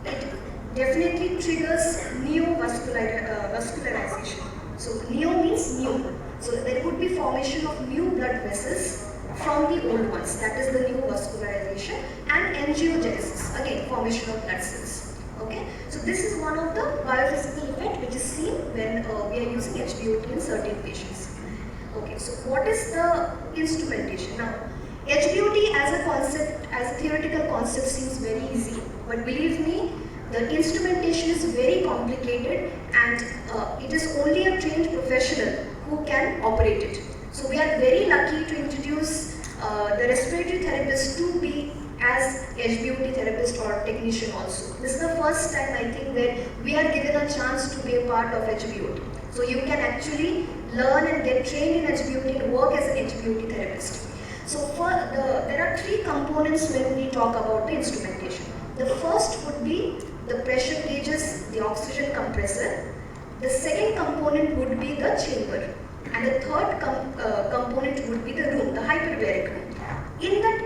it definitely triggers vascularization. So neo means new. So there would be formation of new blood vessels from the old ones, that is the new vascularization, and angiogenesis, again formation of blood cells. Okay, so this is one of the biophysical effect which is seen when we are using HBOT in certain patients. Okay, so what is the instrumentation? Now, HBOT as a concept, as a theoretical concept seems very easy, but believe me, the instrumentation is very complicated, and it is only a trained professional who can operate it. So we are very lucky to introduce the respiratory therapist to be as HBOT therapist or technician also. This is the first time I think where we are given a chance to be a part of HBOT. So you can actually learn and get trained in HBOT and work as an HBOT therapist. So there are three components when we talk about the instrumentation. The first would be the pressure gauges, the oxygen compressor. The second component would be the chamber. And the third component would be the room, the hyperbaric room.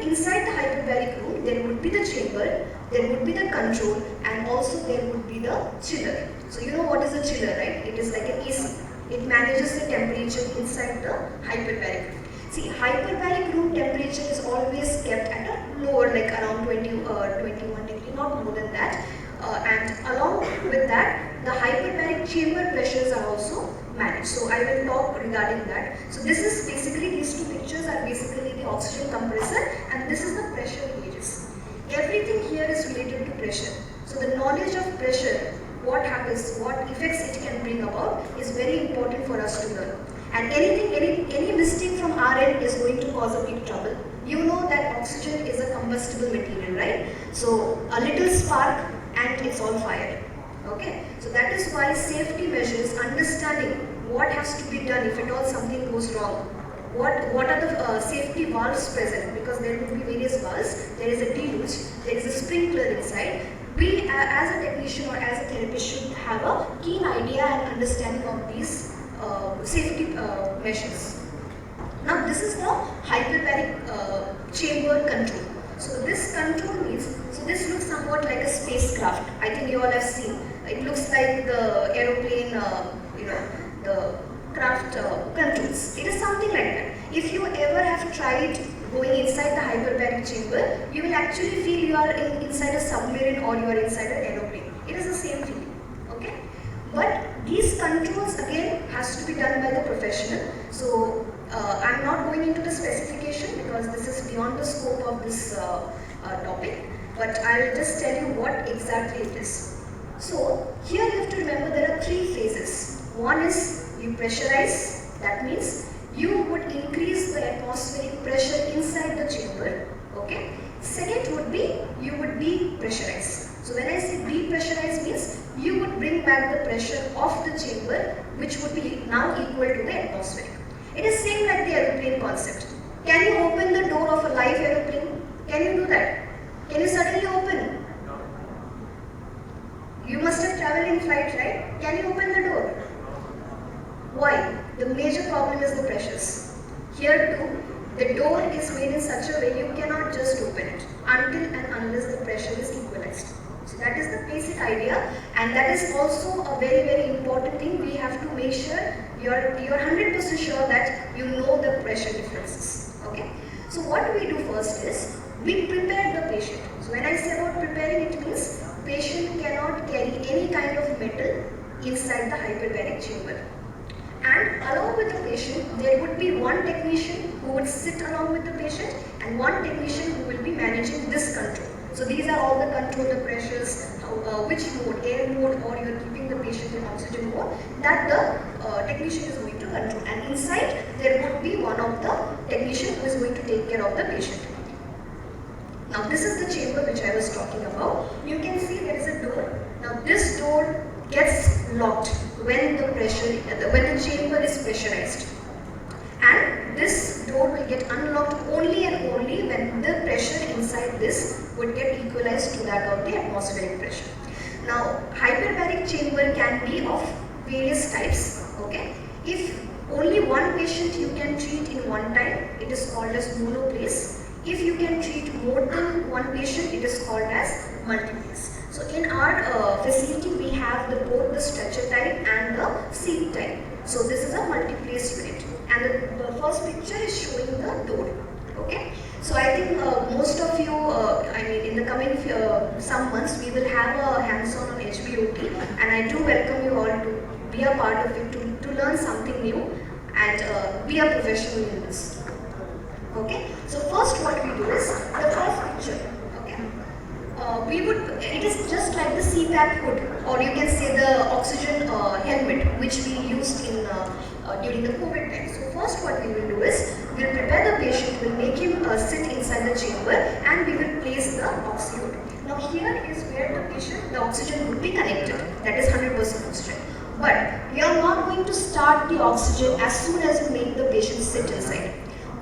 Inside the hyperbaric room, there would be the chamber, there would be the control, and also there would be the chiller. So you know what is a chiller, right? It is like an AC. It manages the temperature inside the hyperbaric room. See, hyperbaric room temperature is always kept at a lower, like around 21 degree, not more than that. And along with that, the hyperbaric chamber pressures are also managed. So I will talk regarding that. So this is basically, these two pictures are basically the oxygen compressor, and this is the pressure gauges. Everything here is related to pressure. So the knowledge of pressure, what happens, what effects it can bring about is very important for us to learn. And any mistake from our end is going to cause a big trouble. You know that oxygen is a combustible material, right? So a little spark and it's all fire. Okay, so that is why safety measures, understanding what has to be done if at all something goes wrong. What are the safety valves present? Because there will be various valves. There is a deluge, there is a sprinkler inside. We as a technician or as a therapist should have a keen idea and understanding of these safety measures. Now this is the hyperbaric chamber control. So this control means, so this looks somewhat like a spacecraft. I think you all have seen. It looks like the aeroplane, the craft controls. It is something like that. If you ever have tried going inside the hyperbaric chamber, you will actually feel you are inside a submarine or you are inside an aeroplane. It is the same feeling. Okay? But these controls again has to be done by the professional. So I'm not going into the specification because this is beyond the scope of this topic. But I'll just tell you what exactly it is. So here you have to remember there are three phases. One is you pressurize. That means you would increase the atmospheric pressure inside the chamber. Okay. Second would be you would depressurize. So when I say depressurize means you would bring back the pressure of the chamber, which would be now equal to the atmosphere. It is same like the aeroplane concept. Can you open the door of a live aeroplane? Can you do that? Can you suddenly open? You must have traveled in flight, right? Can you open the door? Why? The major problem is the pressures. Here too, the door is made in such a way you cannot just open it until and unless the pressure is equalized. So that is the basic idea, and that is also a very important thing. We have to make sure you're 100% sure that you know the pressure differences. Okay. So what we do first is we prepare the patient. So when I say about preparing, it means patient cannot carry any kind of metal inside the hyperbaric chamber. And along with the patient, there would be one technician who would sit along with the patient and one technician who will be managing this control. So these are all the control, the pressures, which mode, air mode, or you are keeping the patient in oxygen mode, that the technician is going to control. And inside, there would be one of the technician who is going to take care of the patient. Now this is the chamber which I was talking about. You can see there is a door. Now this door gets locked when the chamber is pressurized, and this door will inside this would get equalized to that of the atmospheric pressure. Now, hyperbaric chamber can be of various types, okay? If only one patient you can treat in one time, it is called as monoplace. If you can treat more than one patient, it is called as multiplace. So in our facility, we have both the stretcher type and the seat type. So this is a multiplace unit. And the first picture is showing the door, okay? So I think most of you, in the coming some months, we will have a hands-on on HBOT, and I do welcome you all to be a part of it, to learn something new and be a professional in this. Okay, so first what we do is the first picture. Okay, it is just like the CPAP hood, or you can say the oxygen helmet, which we used in during the COVID time. So first what we will do is we will prepare the patient, we will make him sit inside the chamber, and we will place the oxygen. Now here is where the oxygen would be connected. That is 100% oxygen. But we are not going to start the oxygen as soon as we make the patient sit inside.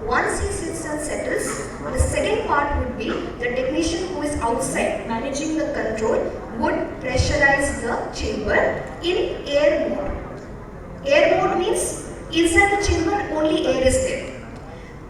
Once he sits and settles, the second part would be the technician who is outside managing the control would pressurize the chamber in air mode. Air mode means inside the chamber only air is there.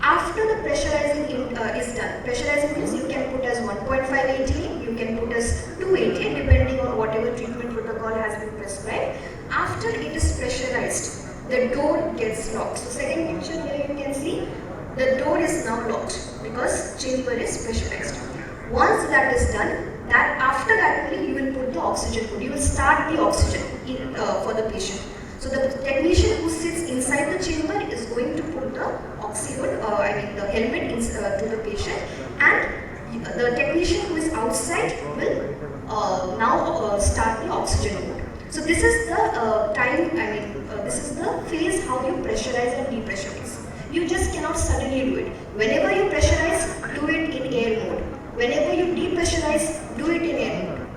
After the pressurizing is done, pressurizing means you can put as 1.5 ATA, you can put as 2 ATA depending on whatever treatment protocol has been prescribed. After it is pressurized, the door gets locked. So second picture here you can see the door is now locked because chamber is pressurized. Once that is done, after that only you will put the oxygen hood. You will start the oxygen for the patient. So the technician who sits inside the chamber is going to put the oxyhood, the helmet to the patient, and the technician who is outside will now start the oxygen hood. So this is the this is the phase how you pressurize and depressurize. You just cannot suddenly do it. Whenever you pressurize, do it in air mode. Whenever you depressurize, do it in air mode.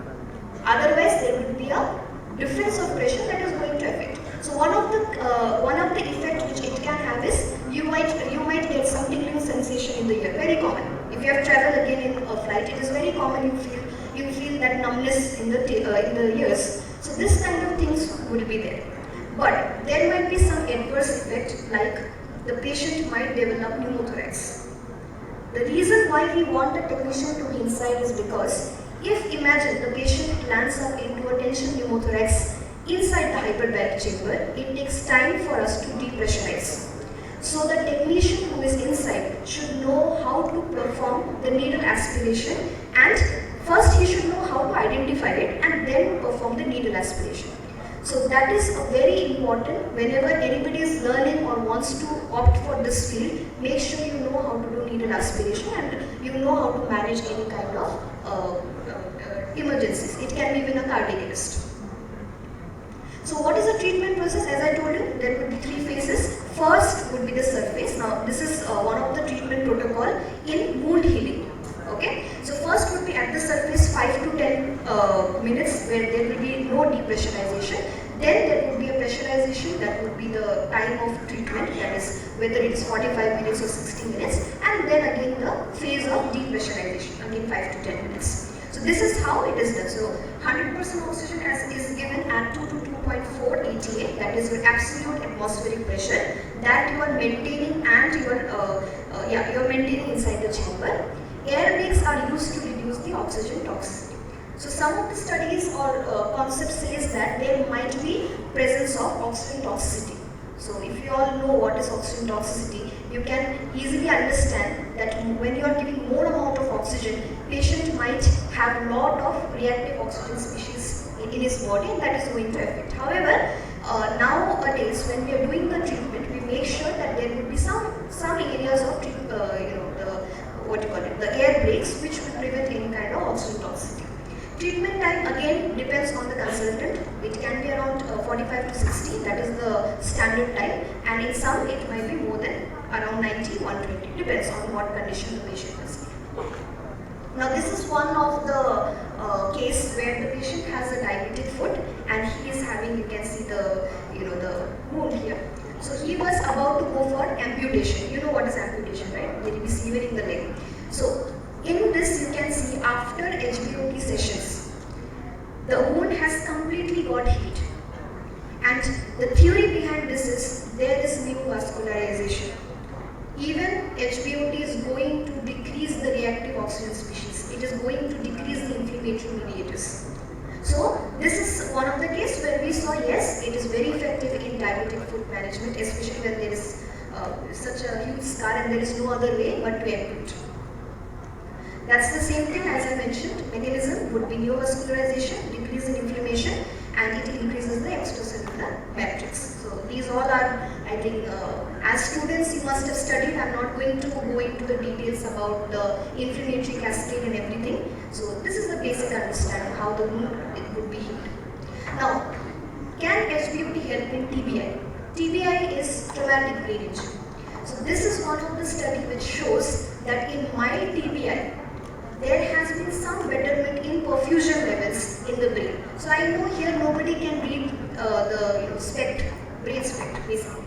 Otherwise, there will be a difference of pressure that is going to affect. So one of the effects which it can have is you might get some tingling sensation in the ear. Very common. If you have traveled again in a flight, it is very common. You feel that numbness in the ears. So this kind of things will be there. But there might be some adverse effect, like the patient might develop pneumothorax. The reason why we want the technician to be inside is because if imagine the patient lands up into a tension pneumothorax inside the hyperbaric chamber, it takes time for us to depressurize. So the technician who is inside should know how to perform the needle aspiration, and first he should know how to identify it and then perform the needle aspiration. So that is very important. Whenever anybody is learning or wants to opt for this field, make sure you know how to do needle aspiration and you know how to manage any kind of emergencies. It can be even a cardiac arrest. So what is the treatment process? As I told you, there would be 3 phases. First would be the surface. Now this is one of the treatment protocol in wound healing. Okay, so first would be at the surface 5 to 10 minutes where there will be no depressurization. Then there would be a pressurization, that would be the time of treatment, that is whether it is 45 minutes or 60 minutes, and then again the phase of depressurization, again 5 to 10 minutes. So this is how it is done. So 100% oxygen is given at 2 to 2.4 ATA, that is your absolute atmospheric pressure that you are maintaining and you are maintaining inside the chamber. Air breaks are used to reduce the oxygen toxicity. So some of the studies or concepts says that there might be presence of oxygen toxicity. So if you all know what is oxygen toxicity, you can easily understand that when you are giving more amount of oxygen, patient might have a lot of reactive oxygen species in his body, and that is going to affect. However, nowadays when we are doing the treatment, we make sure that there will be some areas of the air breaks which will prevent any kind of oxygen toxicity. Treatment time again depends on the consultant. It can be around 45 to 60, that is the standard time, and in some it might be more than around 90, 120, depends on what condition the patient is. Now this is one of the case where the patient has a diabetic foot and he is having, you can see the wound here. So he was about to go for amputation. You know what is amputation, right? There is sever in the leg. So in this see after HBOT sessions, the wound has completely got healed. And the theory behind this is there is new vascularization. Even HBOT is going to decrease the reactive oxygen species. It is going to decrease the inflammatory mediators. So this is one of the cases where we saw, yes, it is very effective in diabetic foot management, especially when there is such a huge scar and there is no other way but to amputate. That's the same thing as I mentioned. Mechanism would be neovascularization, decrease in inflammation, and it increases the extracellular matrix. So these all are, I think, as students you must have studied. I'm not going to go into the details about the inflammatory cascade and everything. So this is the basic understanding how the wound it would be healed. Now, can HBOT help in TBI? TBI is traumatic brain injury. So this is one of the study which shows that in mild TBI, there has been some betterment in perfusion levels in the brain. So I know here nobody can read the SPECT, brain SPECT basically.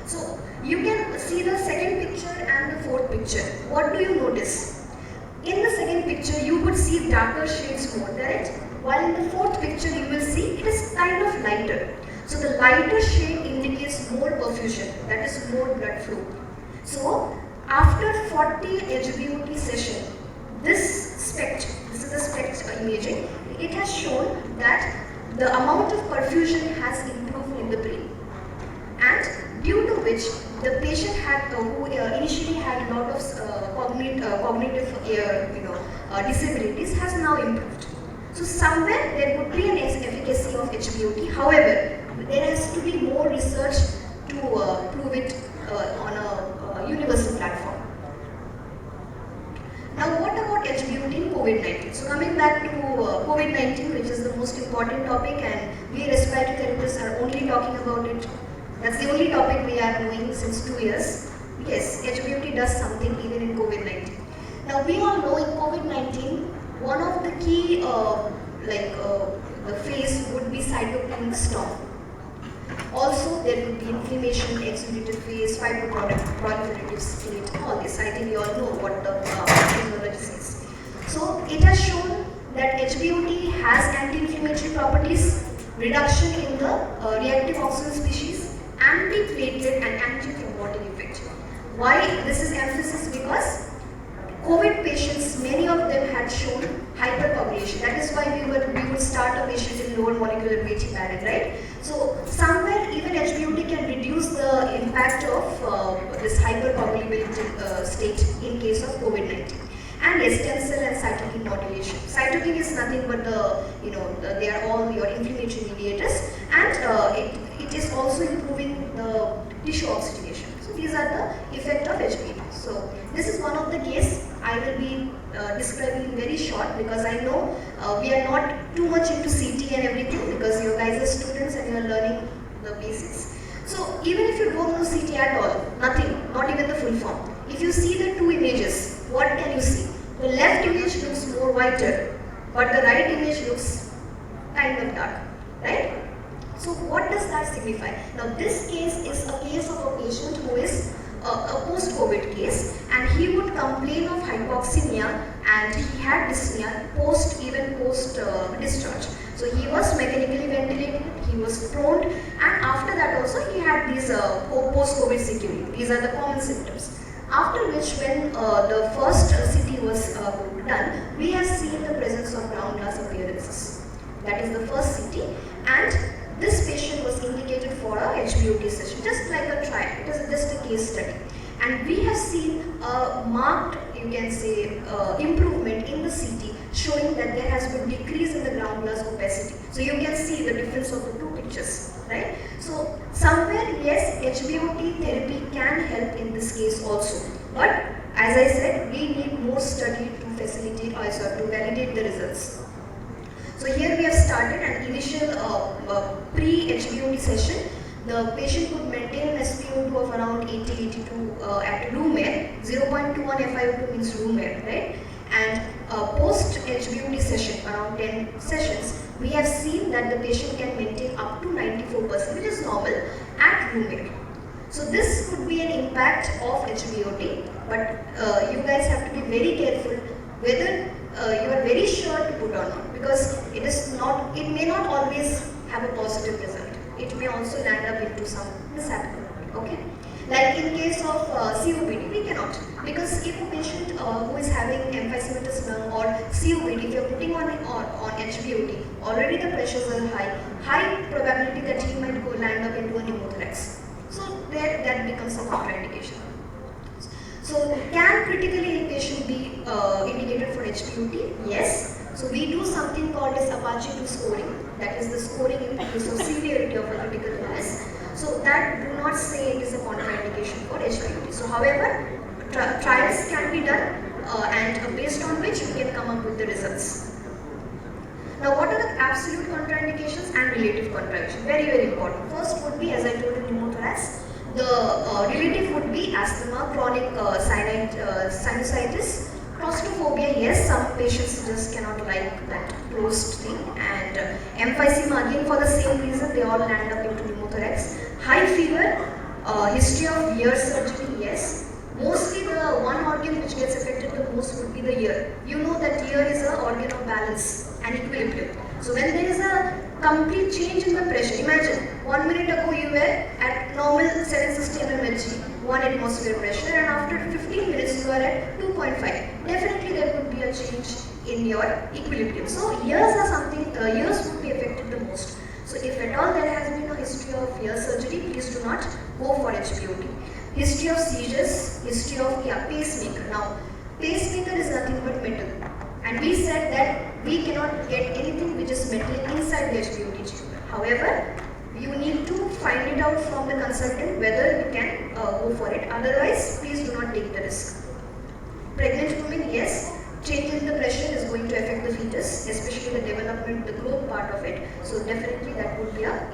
So you can see the second picture and the fourth picture. What do you notice? In the second picture you would see darker shades more, correct? While in the fourth picture you will see it is kind of lighter. So the lighter shade indicates more perfusion, that is more blood flow. So after 40 HBOT session, this is the SPECT imaging, it has shown that the amount of perfusion has improved in the brain, and due to which the patient had who initially had a lot of cognitive disabilities has now improved. So somewhere there would be an efficacy of HBOT. However, there has to be more research to prove it on a universal platform. Now what about HBOT in COVID-19? So coming back to COVID-19, which is the most important topic, and we respiratory therapists are only talking about it. That's the only topic we are knowing since 2 years. Yes, HBOT does something even in COVID-19. Now we all know in COVID-19, one of the key the phase would be cytokine storm. Also, there would be inflammation, exudative phase, fibroproliferative state, all this. I think you all know what the physiology says. So, it has shown that HBOT has anti-inflammatory properties, reduction in the reactive oxygen species, anti-platelet and anti-thrombotic effect. Why this is emphasis? Because COVID patients, many of them had shown hypercoagulation. That is why we would start a patient in lower molecular weight heparin, right? So somewhere even HBOT can reduce the impact of this hypercoagulability state in case of COVID-19. And yes, stem cell and cytokine modulation. Cytokine is nothing but they are all your inflammatory mediators, and it is also improving the tissue oxygenation. So these are the effect of HBOT. So this is one of the case I will be describing very short, because I know we are not too much into CT and everything, because you guys are students and you are learning the basics. So even if you don't know CT at all, nothing, not even the full form. If you see the two images, what can you see? The left image looks more whiter, but the right image looks kind of dark, right? So what does that signify? Now this case is a case of a patient who is a post-COVID case, and he would complain of hypoxemia, and he had dyspnea post discharge. So he was mechanically ventilated, he was prone, and after that also he had these post-COVID sequelae. These are the common symptoms. After which, when the first CT was done, we have seen the presence of ground glass appearances. That is the first CT, and this patient was indicated for a HBOT session, just like a trial. It is just a case study. And we have seen a marked, you can say, improvement in the CT, showing that there has been decrease in the ground glass opacity. So you can see the difference of the two pictures, right? So somewhere, yes, HBOT therapy can help in this case also. But as I said, we need more study to facilitate, to validate the results. So here we have started an initial pre-HBOT session. The patient could maintain an SpO2 of around 80-82 at room air. 0.21 FiO2 means room air, right? And post-HBOT session, around 10 sessions, we have seen that the patient can maintain up to 94%, which is normal, at room air. So this could be an impact of HBOT, but you guys have to be very careful whether you are very sure to put or not, because it may not always have a positive result. It may also land up into some mishap. Okay? Like in case of COPD, we cannot, because if a patient who is having emphysematous lung or COPD, if you are putting on HBOT, already the pressures are high probability that he might go land up into a pneumothorax. So there that becomes a contraindication. So can critically ill patient be indicated for HBOT? Yes. So we do something called as Apache 2 scoring, that is the scoring in terms of severity of a critical illness. So that do not say it is a contraindication for HBOT. So however, trials can be done and based on which we can come up with the results. Now what are the absolute contraindications and relative contraindications? Very, very important. First would be, as I told you, pneumothorax. The relative would be asthma, chronic sinusitis, claustrophobia. Yes, some patients just cannot like that closed thing, and emphysema, again for the same reason, they all land up into pneumothorax. High fever, history of ear surgery. Yes, mostly the one organ which gets affected the most would be the ear. You know that ear is an organ of balance and equilibrium. So when there is a complete change in the pressure, imagine 1 minute ago you were at normal 760 mmHg, 1 atmosphere pressure, and after 15 minutes you are at 2.5. Definitely there could be a change in your equilibrium. So ears are something, ears would be affected the most. So if at all there has been a history of ear surgery, please do not go for HBOT. History of seizures, history of pacemaker. Now pacemaker is nothing but metal, and we said that we cannot get anything which is metal inside the HBOT chamber. However, you need to find it out from the consultant whether you can go for it. Otherwise, please do not take the risk. Pregnant women, yes, change in the pressure is going to affect the fetus, especially the development, the growth part of it. So definitely that would be a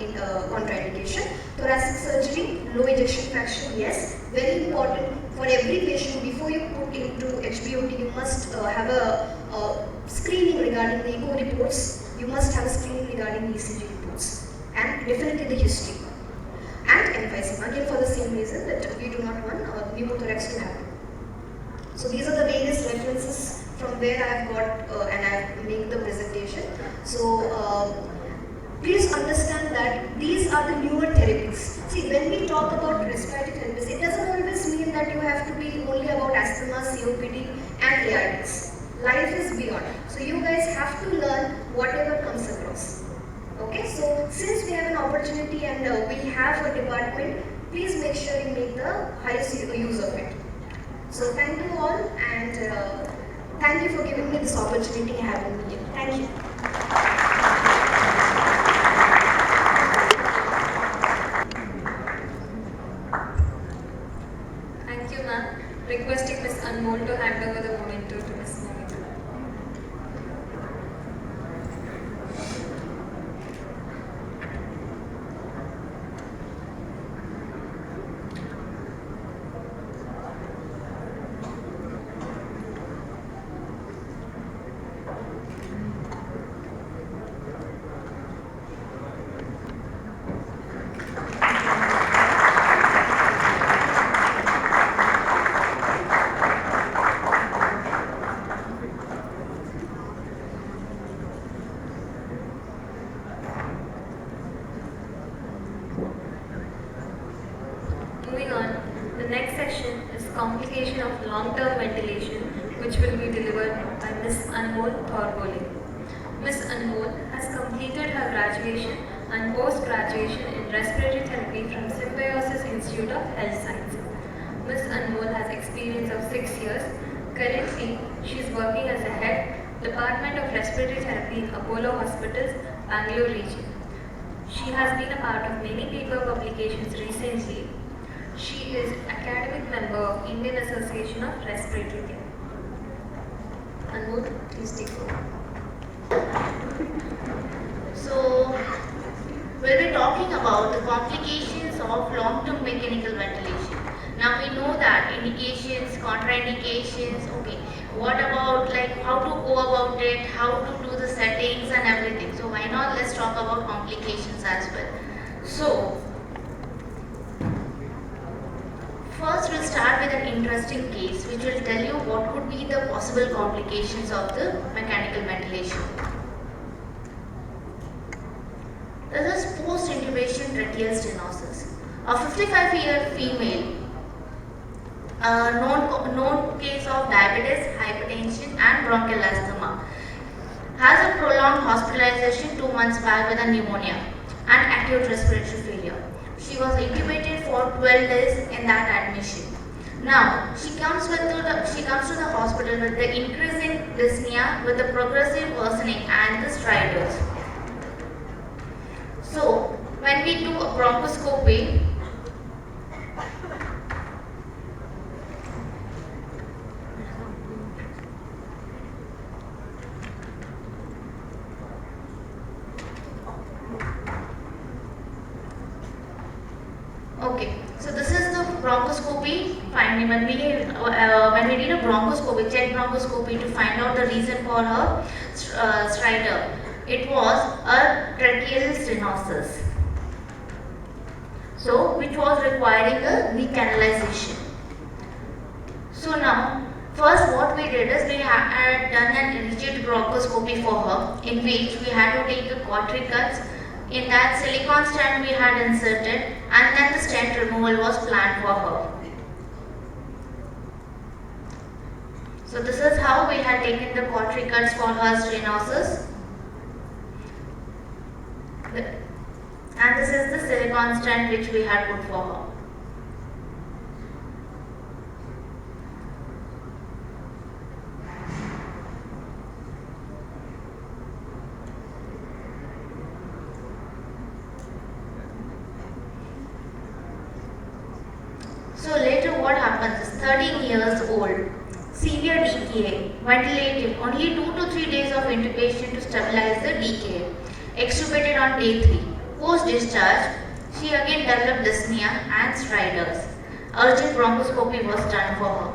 contraindication. Thoracic surgery, low ejection fraction, yes, very important for every patient. Before you put into HBOT, you must have a screening regarding the echo reports. You must have a screening regarding the ECG reports, and definitely the history. And emphysema, again for the same reason that we do not want pneumothorax to happen. So these are the various references from where I have got and I have made the presentation. So please understand that these are the newer therapies. See, when we talk about respiratory therapies, it doesn't always mean that you have to be only about asthma, COPD and ARDS. Life is beyond. So you guys have to learn whatever comes across. Okay, so since we have an opportunity and we have a department, please make sure you make the highest use of it. So thank you all, and thank you for giving me this opportunity and having me here. Thank you. Thank you, ma'am. Requesting Ms. Anmol to hand over the memento to Ms. Momita. Moving on, the next section is complication of long-term ventilation, which will be delivered by Ms. Anmol Thorbole. Ms. Anmol has completed her graduation and post-graduation in respiratory therapy from Symbiosis Institute of Health Sciences. Ms. Anmol has experience of 6 years. Currently, she is working as a head Department of Respiratory Therapy in Apollo Hospitals, Bangalore region. She has been a part of many paper publications recently. She is academic member of Indian Association of Respiratory Care. Anmol, please take over. So, we'll be talking about the complications of long-term mechanical ventilation. Now we know that indications, contraindications, okay. What about like how to go about it, how to do the settings and everything. So why not let's talk about complications as well. So, First, we'll start with an interesting case which will tell you what could be the possible complications of the mechanical ventilation. This is post-intubation tracheal stenosis. A 55-year female, known case of diabetes, hypertension and bronchial asthma, has a prolonged hospitalization 2 months back with a pneumonia and acute respiratory failure. She was intubated for 12 days in that admission. Now, she comes to the hospital with the increasing dyspnea, with the progressive worsening and the stridors. So, when we do a bronchoscopy, okay, so this is the bronchoscopy finding. When we did a bronchoscopy, check bronchoscopy to find out the reason for her stridor. It was a tracheal stenosis, so which was requiring a recanalization. So now, first what we did is we had done an rigid bronchoscopy for her, in which we had to take the cautery cuts. In that, silicone stent we had inserted, and then the stent removal was planned for her. So this is how we had taken the cautery cuts for her stenosis. And this is the silicone stent which we had put for her. So later what happens is 13 years old, severe DKA, ventilated, only 2 to 3 days of intubation to stabilize the DKA, extubated on day 3. Post discharge, she again developed dyspnea and stridors. Urgent bronchoscopy was done for her.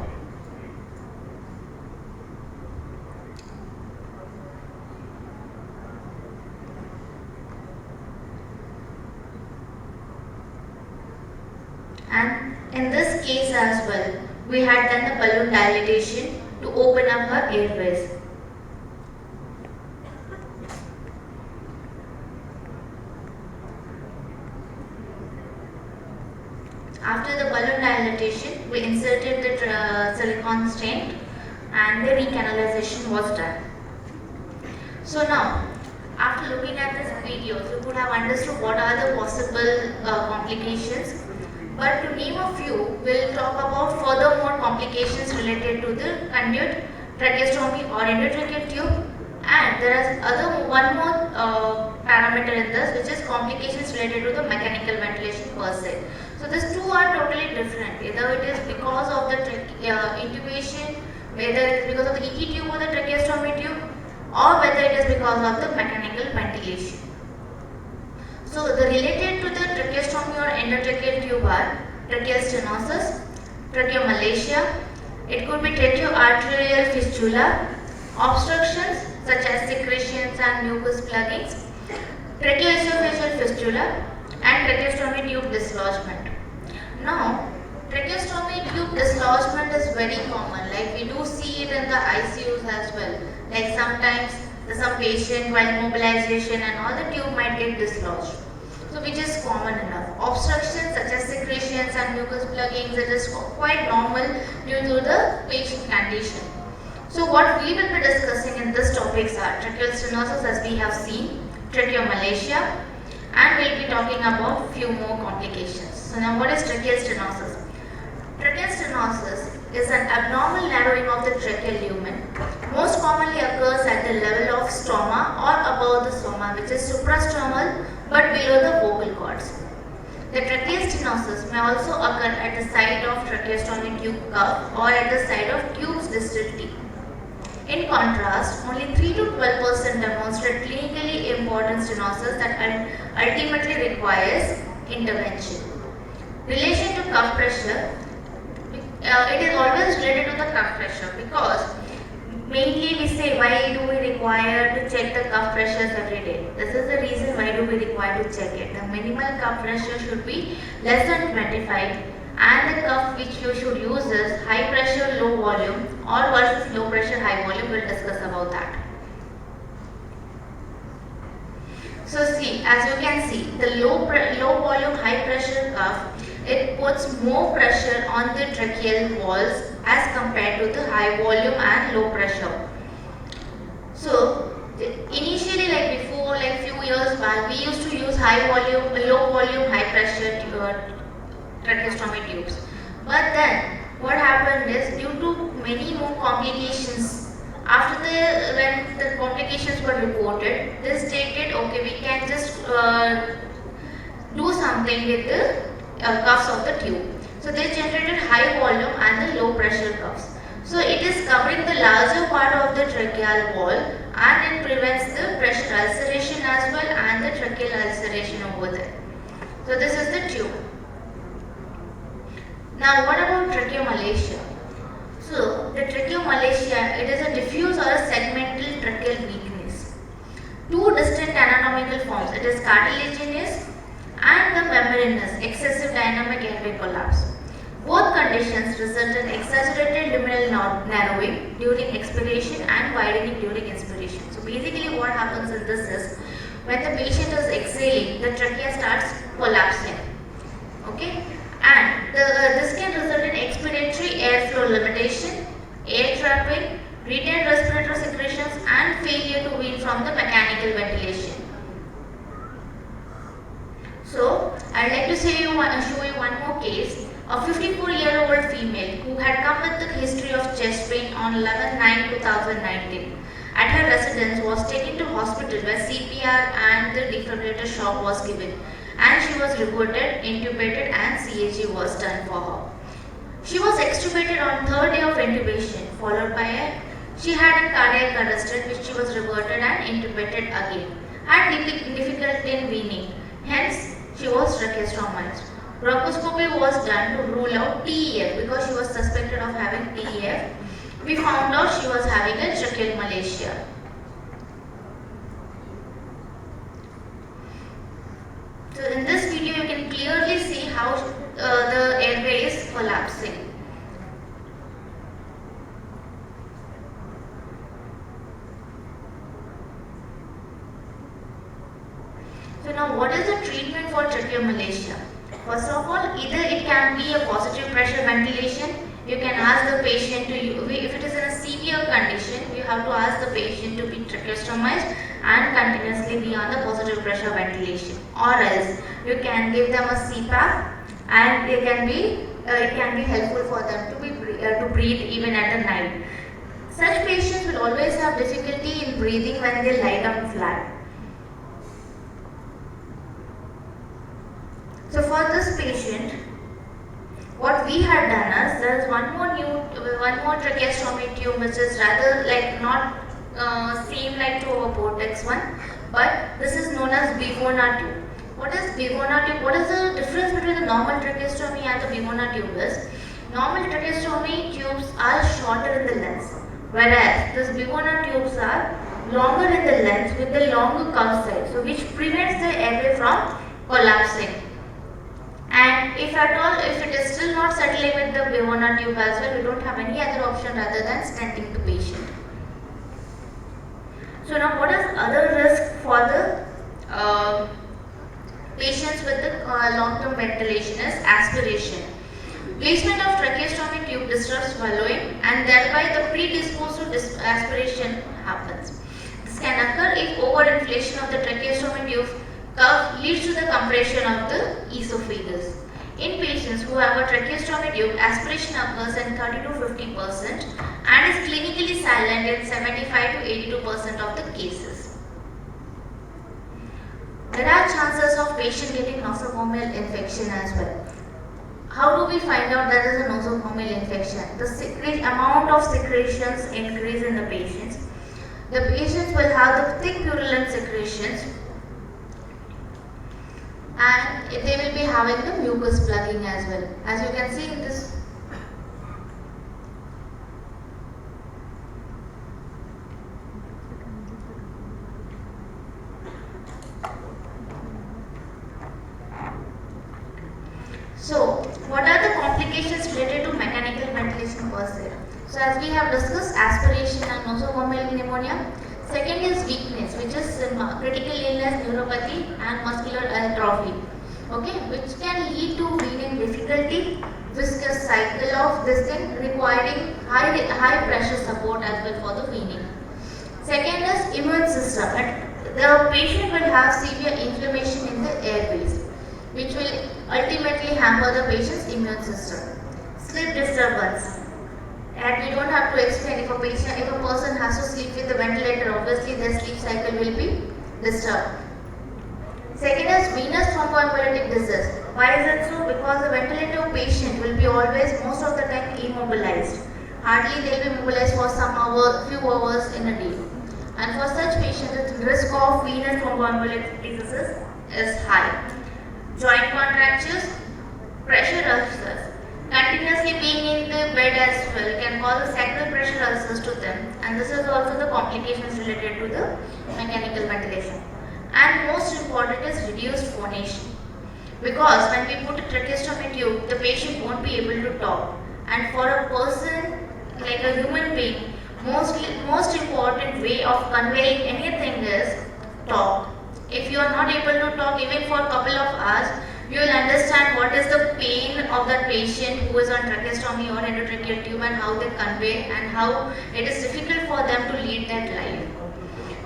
And in this case as well, we had done the balloon dilatation to open up her airways. After the balloon dilatation, we inserted the silicone stent and the recanalization was done. So now, after looking at this video, you could have understood what are the possible complications. But to name a few, we'll talk about furthermore complications related to the conduit, tracheostomy or endotracheal tube. And there is one more parameter in this, which is complications related to the mechanical ventilation per se. So these two are totally different. Either it is because of the intubation, whether it is because of the ET tube or the tracheostomy tube, or whether it is because of the mechanical ventilation. So the related to the tracheostomy or endotracheal tube are tracheal stenosis, tracheomalacia, it could be tracheoarterial fistula, obstructions such as secretions and mucus pluggings, tracheoesophageal fistula, and tracheostomy tube dislodgement. Now, tracheostomy tube dislodgement is very common, like we do see it in the ICUs as well. Like sometimes some patient while mobilization and all the tube might get dislodged. So which is common enough. Obstructions such as secretions and mucus pluggings, it is quite normal due to the patient condition. So what we will be discussing in this topics are tracheal stenosis as we have seen, tracheomalacia, and we will be talking about few more complications. So now what is tracheal stenosis? Tracheal stenosis is an abnormal narrowing of the tracheal lumen. Most commonly occurs at the level of stoma or above the stoma, which is suprastromal but below the vocal cords. The tracheal stenosis may also occur at the site of tracheostomy tube cuff or at the site of tube's distal tip. In contrast, only 3 to 12% demonstrate clinically important stenosis that ultimately requires intervention. Relation to cuff pressure, it is always related to the cuff pressure because mainly we say why do we require to check the cuff pressures every day. This is the reason why do we require to check it. The minimal cuff pressure should be less than 25 and the cuff which you should use is high pressure low volume or versus low pressure high volume. We'll discuss about that. So see, as you can see, the low volume high pressure cuff, it puts more pressure on the tracheal walls as compared to the high volume and low pressure. So initially, like before, like few years back, we used to use low volume, high pressure tracheostomy tubes. But then, what happened is, due to many more complications, when the complications were reported, they stated, okay, we can just do something with the cuffs of the tube. So they generated high volume and the low pressure cuffs. So it is covering the larger part of the tracheal wall and it prevents the pressure ulceration as well and the tracheal ulceration over there. So this is the tube. Now what about tracheomalacia? So the tracheomalacia, it is a diffuse or a segmental tracheal weakness. Two distinct anatomical forms, it is cartilaginous and the membranous excessive dynamic airway collapse. Both conditions result in exaggerated luminal narrowing during expiration and widening during inspiration. So basically what happens in this is, when the patient is exhaling, the trachea starts collapsing. Okay? And this can result in expiratory airflow limitation, air trapping, retained respiratory secretions and failure to wean from the mechanical ventilation. So, I'd like to show you one more case. A 54-year-old female who had come with a history of chest pain on 11/9/2019 at her residence was taken to hospital where CPR and the defibrillator shock was given, and she was reported, intubated and CAG was done for her. She was extubated on third day of intubation, followed by she had a cardiac arrest which she was reverted and intubated again. Had difficulty in weaning, hence she was tracheostomized. Bronchoscopy was done to rule out TEF because she was suspected of having TEF. We found out she was having a tracheal malacia. So in this video you can clearly see how the airway is collapsing. So now what is the treatment for tracheomalacia? First of all, either it can be a positive pressure ventilation. You can ask the patient to, if it is in a severe condition, you have to ask the patient to be tracheostomized and continuously be on the positive pressure ventilation. Or else, you can give them a CPAP and it can be helpful for them to breathe even at the night. Such patients will always have difficulty in breathing when they lie down flat. So for this patient, what we had done is, there is one more tracheostomy tube which is rather like not same like to our Vortex one, but this is known as Bivona tube. What is Bivona tube? What is the difference between the normal tracheostomy and the Bivona tube is, normal tracheostomy tubes are shorter in the length, whereas this Bivona tubes are longer in the length with the longer curved side, so which prevents the airway from collapsing. And if at all, if it is still not settling with the Bivona tube as well, we don't have any other option rather than stenting the patient. So now what is other risk for the patients with the long-term ventilation is aspiration. Placement of tracheostomy tube disrupts swallowing and thereby the predisposed to aspiration happens. This can occur if overinflation of the tracheostomy tube curve leads to the compression of the esophagus. In patients who have a tracheostomy tube, aspiration occurs in 30 to 50% and is clinically silent in 75 to 82% of the cases. There are chances of patient getting nosocomial infection as well. How do we find out there is a nosocomial infection? The amount of secretions increase in the patients. The patients will have the thick purulent secretions, and they will be having the mucus plugging as well. As you can see in this, so what are the it. So as we have discussed, aspiration and nosocomial pneumonia. Second is weakness, which is critical illness, neuropathy and muscular atrophy. Okay, which can lead to breathing difficulty, viscous cycle of this thing requiring high pressure support as well for the weaning. Second is immune system. The patient will have severe inflammation in the airways, which will ultimately hamper the patient's immune system. Sleep disturbance. And we don't have to explain, if a person has to sleep with the ventilator, obviously their sleep cycle will be disturbed. Second is venous thromboembolic disease. Why is it so? Because the ventilator patient will be always, most of the time, immobilized. Hardly they will be mobilized for few hours in a day. And for such patients, the risk of venous thromboembolic diseases is high. Joint contractures, pressure ulcers. Continuously being in the bed as well can cause sacral pressure ulcers to them, and this is also the complications related to the mechanical ventilation. And most important is reduced phonation, because when we put a tracheostomy tube, the patient won't be able to talk, and for a person like a human being, most important way of conveying anything is talk. If you are not able to talk even for a couple of hours, you will understand what is the pain of that patient who is on tracheostomy or endotracheal tube and how they convey and how it is difficult for them to lead that life.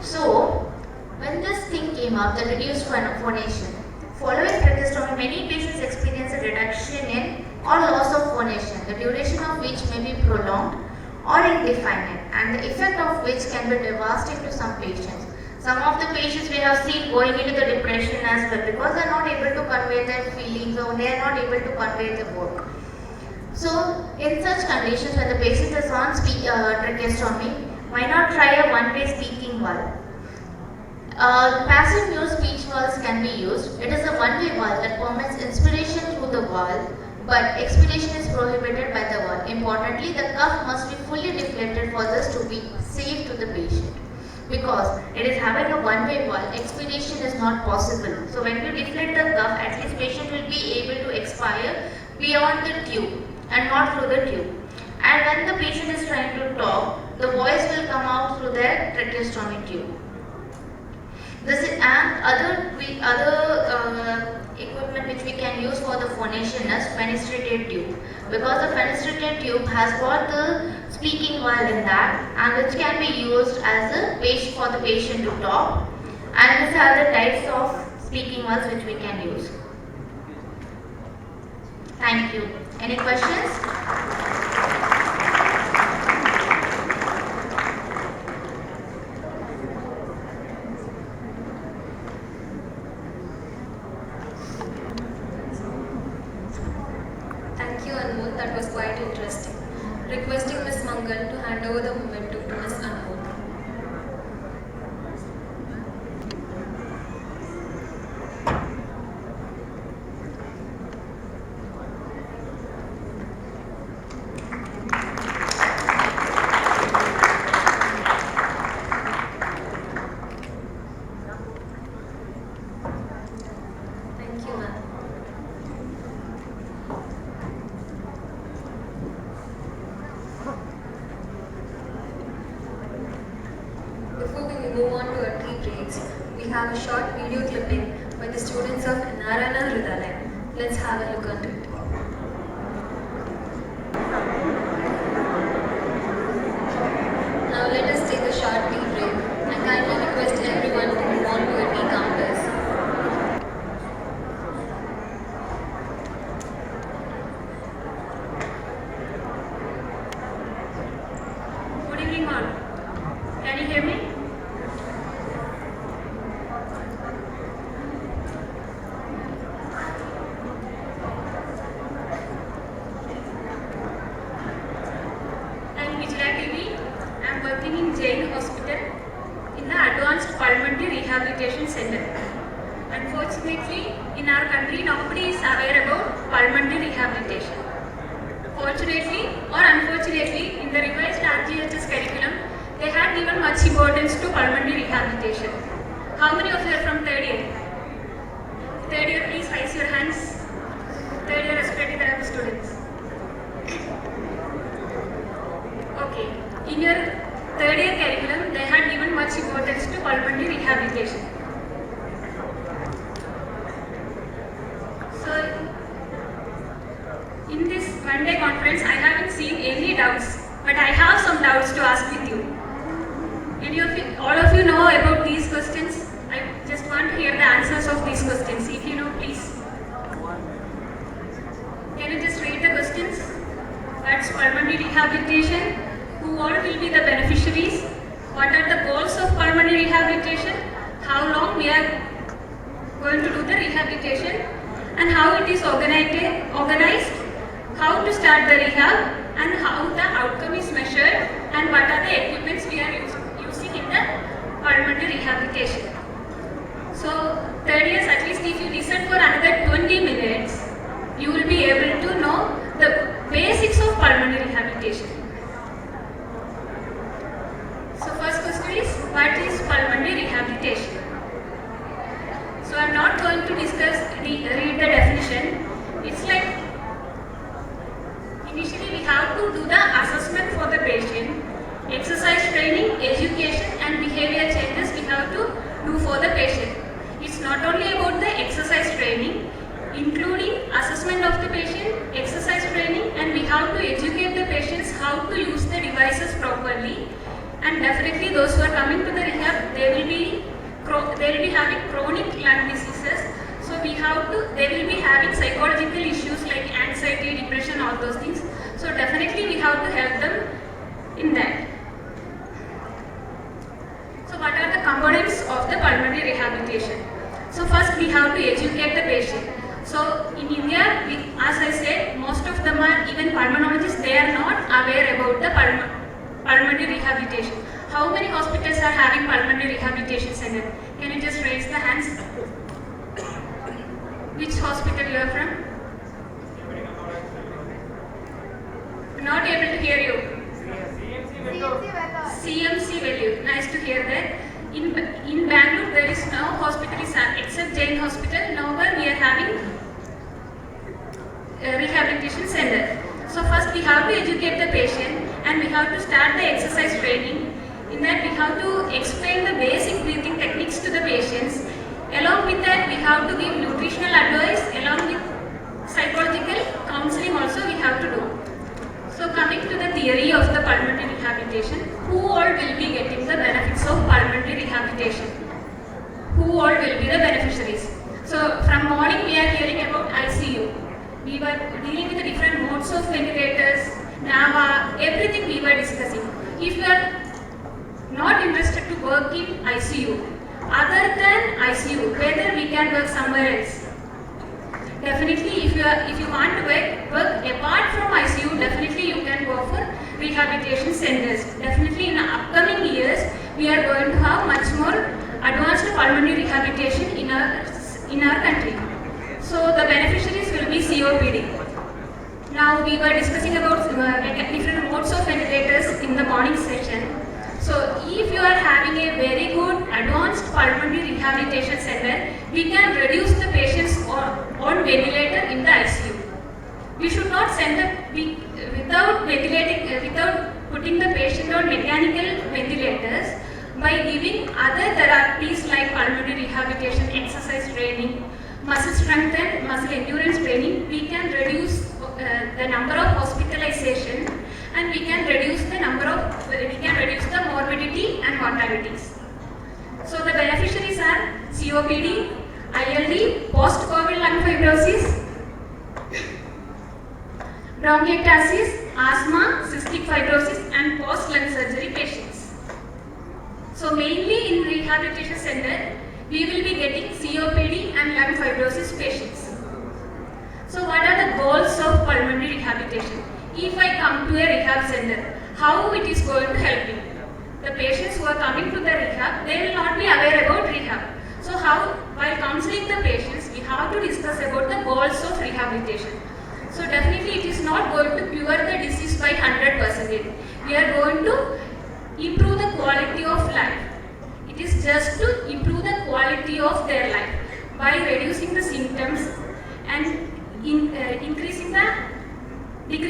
So, when this thing came up, the reduced phonation, following tracheostomy, many patients experience a reduction in or loss of phonation, the duration of which may be prolonged or indefinite, and the effect of which can be devastating to some patients. Some of the patients we have seen going into the depression as well, because they are not able to convey their feelings or they are not able to convey their work. So, in such conditions, when the patient is on tracheostomy, why not try a one-way speaking valve? Passive mute speech valves can be used. It is a one-way valve that permits inspiration through the valve, but expiration is prohibited by the valve. Importantly, the cuff must be fully deflated for this to be safe to the patient. Because it is having a one-way valve, expiration is not possible. So when you deflate the cuff, at least patient will be able to expire beyond the tube and not through the tube. And when the patient is trying to talk, the voice will come out through their tracheostomy tube. This is, and other equipment which we can use for the phonation is fenestrated tube, because the fenestrated tube has got the speaking valve in that, and which can be used as a patient for the patient to talk. And these are the types of speaking valves which we can use. Thank you. Any questions? Thank you, Anmol. That was quite interesting. Requesting Ms. Mangal to hand over the momentum to Ms. Anmol. Thank you, ma'am. Before we move on to our tea breaks, we have a short video clipping by the students of Narayana Hridalayam. Let's have a look at it. Now let us take a short tea break and kindly request everyone to move on to our tea counters. Good evening all. Can you hear me? I am Vijaya Devi. I am working in Jain Hospital in the Advanced Pulmonary Rehabilitation Center. Unfortunately, in our country, nobody is aware about pulmonary rehabilitation. Fortunately or unfortunately, in the revised RGHS curriculum, they had given much importance to pulmonary rehabilitation. How many of you are from third year? Third year, please raise your hands. Third year respiratory therapy students. in your third year curriculum, they had given much importance to pulmonary rehabilitation. So, in this one-day conference, I haven't seen any doubts, but I have some doubts to ask with you. All of you know about these questions? I just want to hear the answers of these questions. If you know, please. Can you just read the questions? What's pulmonary rehabilitation? Who all will be the beneficiaries? What are the goals of pulmonary rehabilitation? How long we are going to do the rehabilitation? And how it is organized? How to start the rehab? And how the outcome is measured? And what are the equipments we are using in the pulmonary rehabilitation? So, third years, at least if you listen for another 20 minutes, you will be able to know the basics of pulmonary rehabilitation. So, first question is, what is pulmonary rehabilitation? So, I am not going to read the definition. It's like, initially we have to do the assessment for the patient, exercise training, education and behavior changes we have to do for the patient. It's not only about the exercise training, including assessment of the patient, exercise training, and we have to educate the patients how to use the devices properly. And definitely those who are coming to the rehab, they will be having chronic lung diseases. So they will be having psychological issues like anxiety, depression, all those things. So definitely we have to help them in that. So what are the components of the pulmonary rehabilitation? So first we have to educate the patient. So in India, as I said, most of them are, even pulmonologists, they are not aware about the pulmonary rehabilitation. How many hospitals are having pulmonary rehabilitation center? Can you just raise the hands? Which hospital you are from? Not able to hear you. CMC Value. Nice to hear that. In Bangalore, there is no hospital except Jain Hospital. Nowhere we are having a rehabilitation center. So first we have to educate the patient and we have to start the exercise training. In that we have to explain the basic breathing techniques to the patients. Along with that we have to give nutritional advice, along with psychological counseling also we have to do. So coming to the theory of the pulmonary rehabilitation, who all will be getting the benefits of pulmonary rehabilitation? Who all will be the beneficiaries? So from morning we are hearing about ICU. We were dealing with the different modes of ventilators, NAVA, everything we were discussing. If you are not interested to work in ICU, other than ICU, whether we can work somewhere else. Definitely, if you want to work apart from ICU, definitely you can go for rehabilitation centers. Definitely in the upcoming years, we are going to have much more advanced pulmonary rehabilitation in our country. So the beneficiaries will be COPD. Now we were discussing about different modes of ventilators in the morning session. So if you are having a very good advanced pulmonary rehabilitation center, we can reduce the patients on ventilator in the ICU. We should not send them without putting the patient on mechanical ventilators. By giving other therapies like pulmonary rehabilitation, exercise training, muscle strength and muscle endurance training, we can reduce the number of hospitalization and we can reduce the morbidity and mortalities. So the beneficiaries are COPD, ILD, post-COVID lung fibrosis, bronchiectasis, asthma, cystic fibrosis and post-lung surgery patients. So mainly in rehabilitation center, we will be getting COPD and lung fibrosis patients. So what are the goals of pulmonary rehabilitation? If I come to a rehab center, how it is going to help me? The patients who are coming to the rehab, they will not be aware about rehab. So while counseling the patients, we have to discuss about the goals of rehabilitation. So definitely it is not going to cure the disease by 100%. We are going to improve the quality of life. It is just to improve the quality of their life by reducing the symptoms and decrease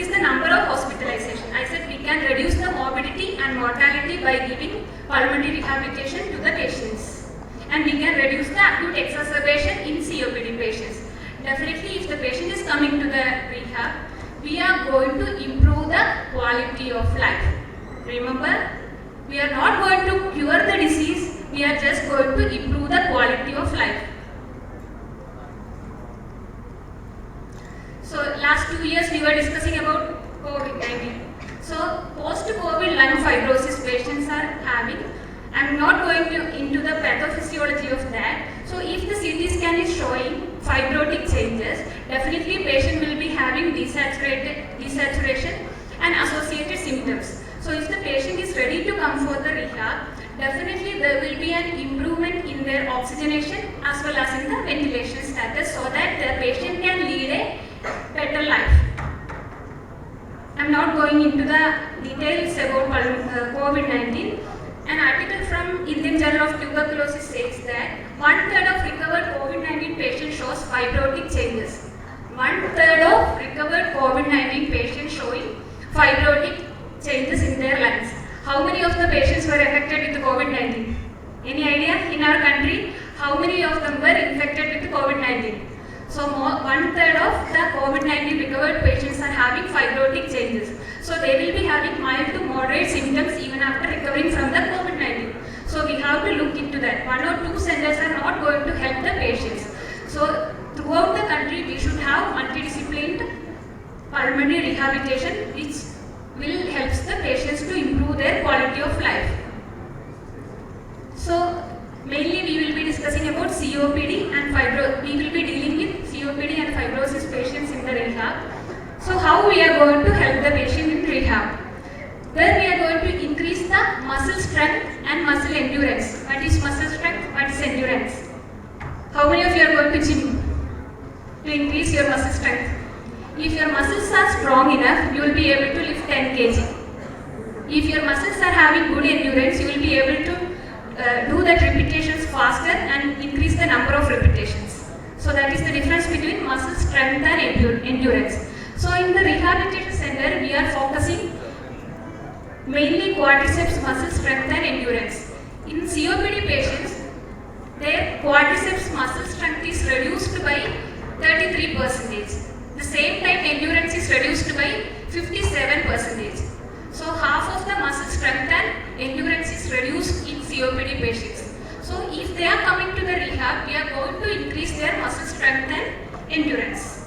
the number of hospitalization. I said we can reduce the morbidity and mortality by giving pulmonary rehabilitation to the patients. And we can reduce the acute exacerbation in COPD patients. Definitely, if the patient is coming to the rehab, we are going to improve the quality of life. Remember, we are not going to cure the disease, we are just going to improve the quality of life. So last 2 years we were discussing about COVID-19. So post-COVID lung fibrosis patients are having, I'm not going into the pathophysiology of that. So if the CT scan is showing fibrotic changes, definitely patient will be having desaturation and associated symptoms. So if the patient is ready to come for the rehab, definitely there will be an improvement in their oxygenation as well as in the ventilation status, so that the patient can lead a better life. I am not going into the details about COVID-19. An article from Indian Journal of Tuberculosis says that 1/3 of recovered COVID-19 patients shows fibrotic changes. 1/3 of recovered COVID-19 patients showing fibrotic changes in their lungs. How many of the patients were affected with COVID-19? Any idea? In our country, how many of them were infected with COVID-19? So 1/3 of the COVID-19 recovered patients are having fibrotic changes. So they will be having mild to moderate symptoms even after recovering from the COVID-19. So we have to look into that. 1 or 2 centers are not going to help the patients. So throughout the country, we should have multidisciplined pulmonary rehabilitation, which will help the patients to improve their quality of life. So mainly we will be discussing about COPD and we will be dealing with COPD and fibrosis patients in the rehab. So how we are going to help the patient in rehab? There we are going to increase the muscle strength and muscle endurance. What is muscle strength? What is endurance? How many of you are going to gym to increase your muscle strength? If your muscles are strong enough, you will be able to lift 10 kg. If your muscles are having good endurance, you will be able to do that repetitions faster and increase the number of repetitions. So that is the difference between muscle strength and endurance. So in the rehabilitation center, we are focusing mainly quadriceps muscle strength and endurance. In COPD patients, their quadriceps muscle strength is reduced by 33%. The same time endurance is reduced by 57%. So half of the muscle strength and endurance is reduced in COPD patients. So if they are coming to the rehab, we are going to increase their muscle strength and endurance.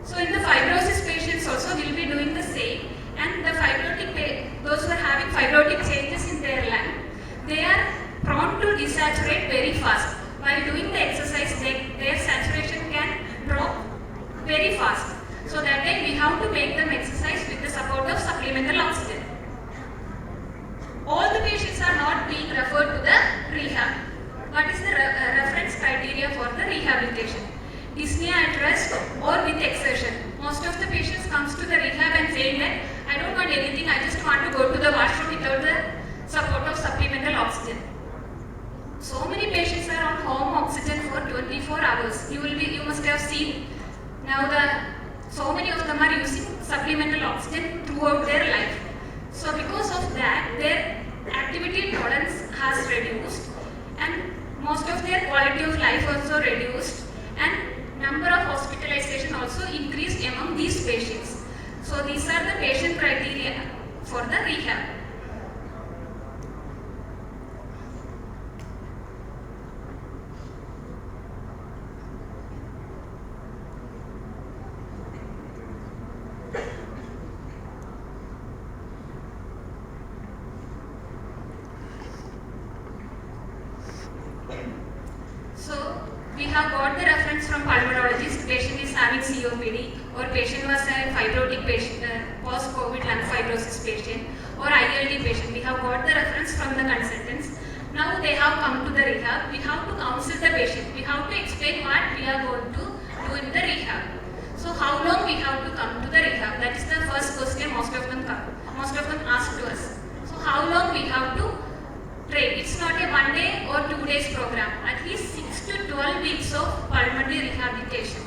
So in the fibrosis patients also we will be doing the same, and the those who are having fibrotic changes in their lung, they are prone to desaturate very fast. While doing the exercise, their saturation can drop very fast. So that way we have to make them exercise with the support of supplemental oxygen. All the patients are not being referred to the rehab. What is the reference criteria for the rehabilitation? Dyspnea at rest or with exertion. Most of the patients comes to the rehab and saying that I don't want anything, I just want to go to the washroom without the support of supplemental oxygen. So many patients are on home oxygen for 24 hours. You must have seen now so many of them are using supplemental oxygen throughout their life. So because of that, their activity tolerance has reduced and most of their quality of life also reduced, and number of hospitalization also increased among these patients. So these are the patient criteria for the rehab. So we have got the reference from pulmonologist. Patient is having COPD, or patient was a fibrotic patient, post-COVID lung fibrosis patient, or ILD patient. We have got the reference from the consultants. Now they have come to the rehab. We have to counsel the patient. We have to explain what we are going to do in the rehab. So how long we have to come to the rehab? That is the first question most of them ask to us. So how long we have to train? It's not a 1 day or 2 days program. At least 6 to 12 weeks of pulmonary rehabilitation.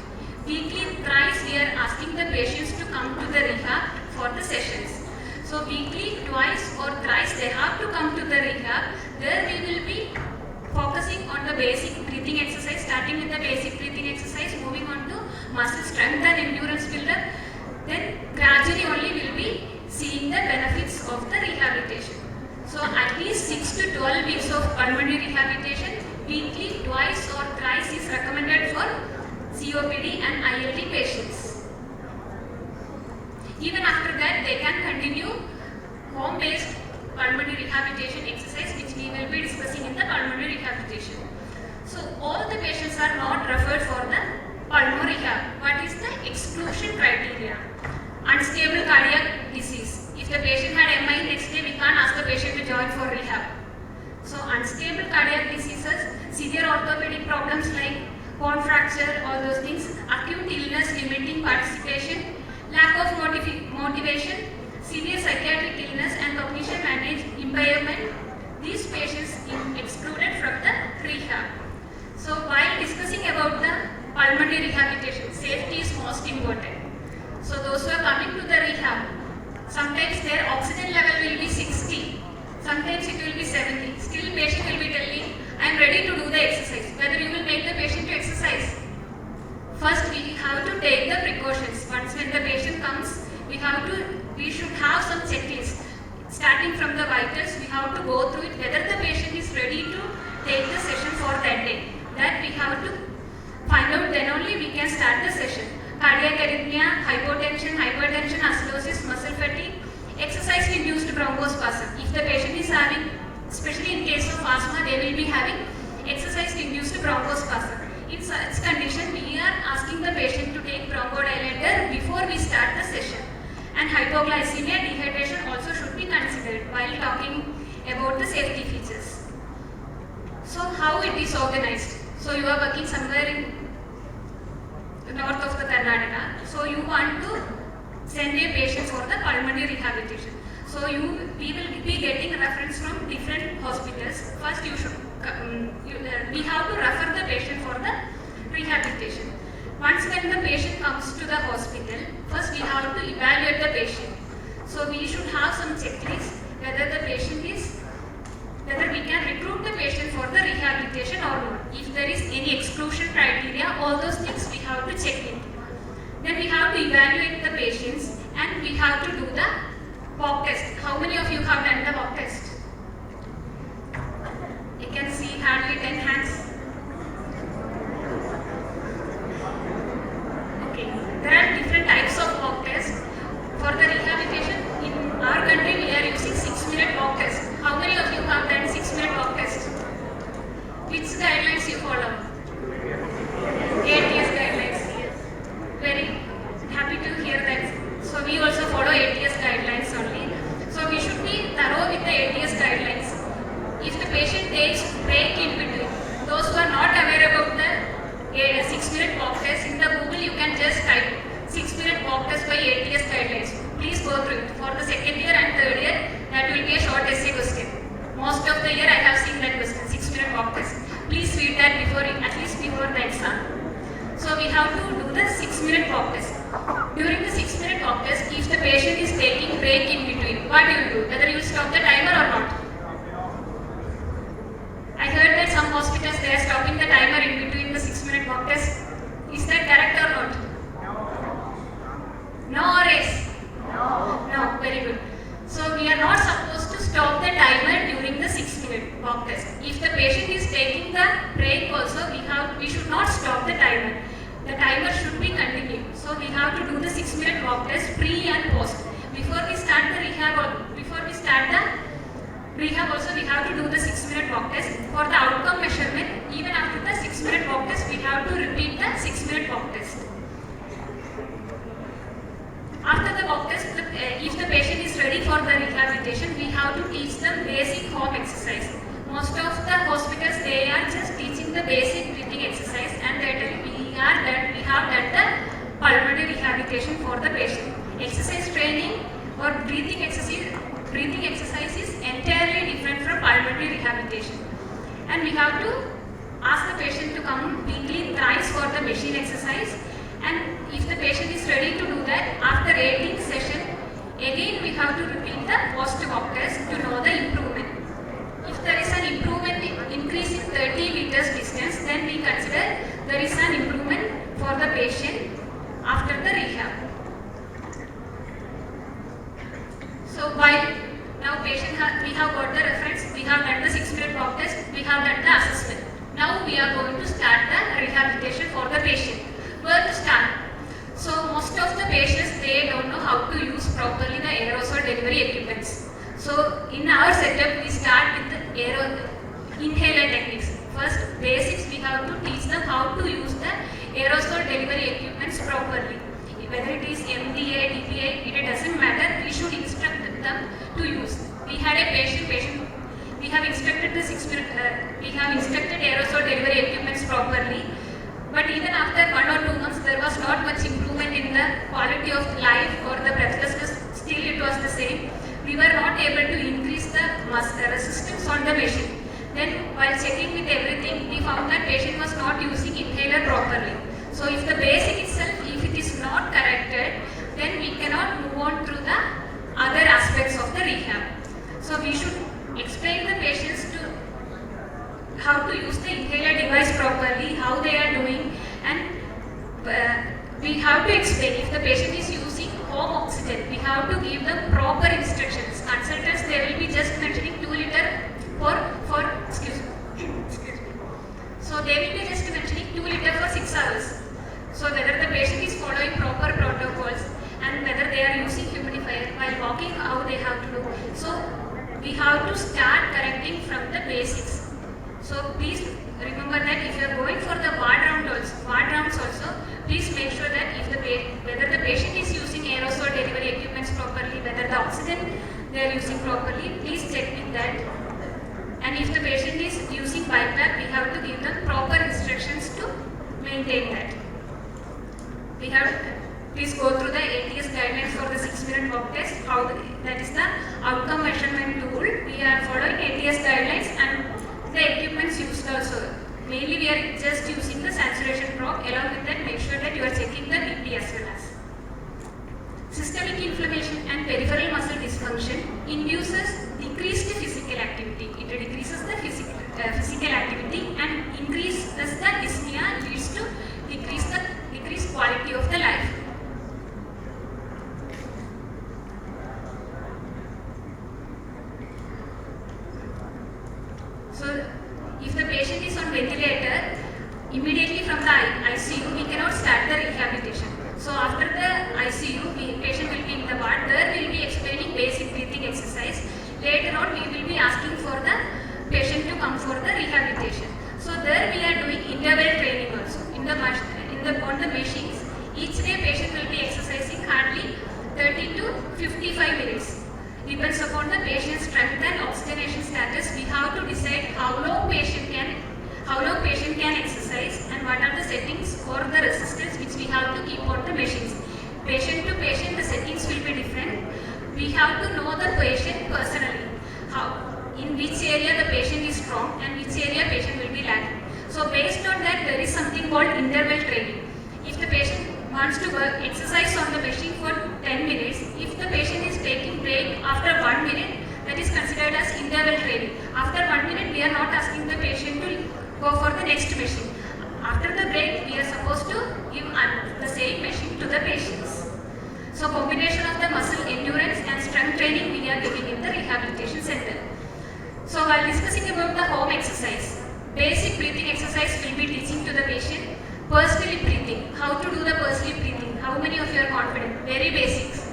Weekly thrice we are asking the patients to come to the rehab for the sessions. So weekly, twice or thrice they have to come to the rehab. There we will be focusing on the basic breathing exercise, starting with the basic breathing exercise, moving on to muscle strength and endurance builder. Then gradually only will be seeing the benefits of the rehabilitation. So at least 6 to 12 weeks of pulmonary rehabilitation, weekly, twice or thrice is recommended for COPD and ILD patients. Even after that, they can continue home-based pulmonary rehabilitation exercise, which we will be discussing in the pulmonary rehabilitation. So all the patients are not referred for the pulmonary rehab. What is the exclusion criteria? Unstable cardiac disease. If the patient had MI next day, we can't ask the patient to join for rehab. So unstable cardiac diseases, severe orthopedic problems like bone fracture, all those things, acute illness limiting participation, lack of motivation, severe psychiatric illness and cognition managed impairment, these patients excluded from the rehab. So while discussing about the pulmonary rehabilitation, safety is most important. So those who are coming to the rehab, sometimes their oxygen level will be 60, sometimes it will be 70. Still patient will be telling, I am ready to do the exercise. Whether you will make the patient to exercise. First we have to take the precautions. Once when the patient comes, we should have some checklist. Starting from the vitals, we have to go through it, whether the patient is ready to take the session for that day. That we have to find out, then only we can start the session. Cardiac arrhythmia, hypotension, acidosis, muscle fatigue, exercise-induced bronchospasm. If the patient is having, especially in case of asthma, they will be having exercise-induced bronchospasm. In such condition, we are asking the patient to take bronchodilator before we start the session. And hypoglycemia, dehydration also should be considered while talking about the safety features. So how it is organized? So you are working somewhere in north of the Karnataka. So you want to send a patient for the pulmonary rehabilitation. So we will be getting reference from different hospitals. First you should, we have to refer the patient for the rehabilitation. Once when the patient comes to the hospital, first we have to evaluate the patient. So we should have some checklist whether the patient is, whether we can recruit the patient for the rehabilitation or not. If there is any exclusion criteria, all those things we have to check it. Then we have to evaluate the patients and we have to do the walk test. How many of you have done the walk test? You can see hardly 10 hands. There are different types of walk tests. For the rehabilitation, in our country we are using 6-minute walk test. How many of you have done 6-minute walk test? Which guidelines you follow? ATS guidelines. Very happy to hear that. So we also follow ATS guidelines only. So we should be thorough with the ATS guidelines. If the patient takes break in between, those who are not aware about the 6-minute walk test, in the Google you can just type 6-minute walk test by ATS guidelines. Please go through it. For the second year and third year, that will be a short essay question. Most of the year I have seen that question, 6-minute walk test. Please read that before, at least before the exam. So we have to do the 6-minute walk test. During the 6-minute walk test, if the patient is taking break in between, what do you do? Whether you will stop the timer or not? I heard that some hospitals they are stopping the timer in between the 6-minute walk test. Is that correct or not? No or yes? No, very good. So we are not supposed to stop the timer during the 6-minute walk test. If the patient is taking the break also, we should not stop the timer. The timer should be continued. So we have to do the 6-minute walk test pre and post. Before we start the rehab also we have to do the 6-minute walk test. For the outcome measurement, even after the 6-minute walk test, we have to repeat the 6-minute walk test. After the walk test, if the patient is ready for the rehabilitation, we have to teach them basic home exercise. Most of the hospitals, they are just teaching the basic breathing exercise and that we have done the pulmonary rehabilitation for the patient. Exercise training or breathing exercise is entirely different from pulmonary rehabilitation. And we have to ask the patient to come weekly thrice for the machine exercise. And if the patient is ready to do that, after 18th session, Again, we have to repeat the post-op test to know the improvement. If there is an improvement, increase in 30 meters distance, then we consider there is an improvement for the patient after the rehab. So while now we have got the reference, we have done the 6-minute walk test, we have done the assessment. Now we are going to start the rehabilitation for the patient. Where to start? So most of the patients, they don't know how to use properly the aerosol delivery equipments. So in our setup, we start with the inhaler techniques. First, basics, we have to teach them how to use the aerosol delivery equipments properly. Whether it is MDA, DPA, it doesn't matter, we should instruct them to use. We had a patient, we have instructed the we have instructed aerosol delivery equipments properly. But even after 1 or 2 months, there was not much improvement in the quality of life or the breathlessness. Still, it was the same. We were not able to increase the resistance on the machine. Then, while checking with everything, we found that patient was not using inhaler properly. So, if the basic itself, if it is not corrected, then we cannot move on through the other aspects of the rehab. So, we should explain the patients to how to use the inhaler device properly, how they are doing, and we have to explain if the patient is using home oxygen, we have to give them proper instructions. Consultants, they will be just mentioning 2 liter excuse me. So they will be just mentioning 2 liter for 6 hours. So whether the patient is following proper protocols and whether they are using humidifier while walking, how they have to do. So we have to start correcting from the basics. So please remember that if you are going for the ward rounds also, please make sure that if whether the patient is using aerosol delivery equipments properly, whether the oxygen they are using properly, please check with that. And if the patient is using BiPAP, we have to give them proper instructions to maintain that. We have please go through the ATS guidelines for the 6-minute walk test. That is the outcome measurement tool. We are following ATS guidelines and the equipments used also. Mainly we are just using the saturation probe. Along with that, make sure that you are checking the BP as well as. Systemic inflammation and peripheral muscle dysfunction induces decreased physical activity. It decreases the physical activity and increases the dyspnea, leads to decreased quality of the life. So, if the patient is on ventilator, immediately from the ICU, we cannot start the rehabilitation. So, after the ICU, patient will be in the ward. There we will be explaining basic breathing exercise. Later on, we will be asking for the patient to come for the rehabilitation. So, there we are doing interval training also. On the machines, each day patient will be exercising hardly 30 to 55 minutes. Depends upon the patient's strength and oxygenation status. We have to decide how long patient can exercise and what are the settings for the resistance which we have to keep on the machines. Patient to patient, the settings will be different. We have to know the patient personally. In which area the patient is strong and which area patient will be lacking. So based on that, there is something called interval training. If the patient wants to exercise on the machine for 10 minutes, if the patient is taking break after 1 minute, that is considered as interval training. After 1 minute, we are not asking the patient to go for the next machine. After the break, we are supposed to give the same machine to the patients. So combination of the muscle endurance and strength training we are giving in the rehabilitation center. So while discussing about the home exercise, basic breathing exercise will be teaching to the patient. Pursed lip breathing, how to do the pursed lip breathing, how many of you are confident? Very basics.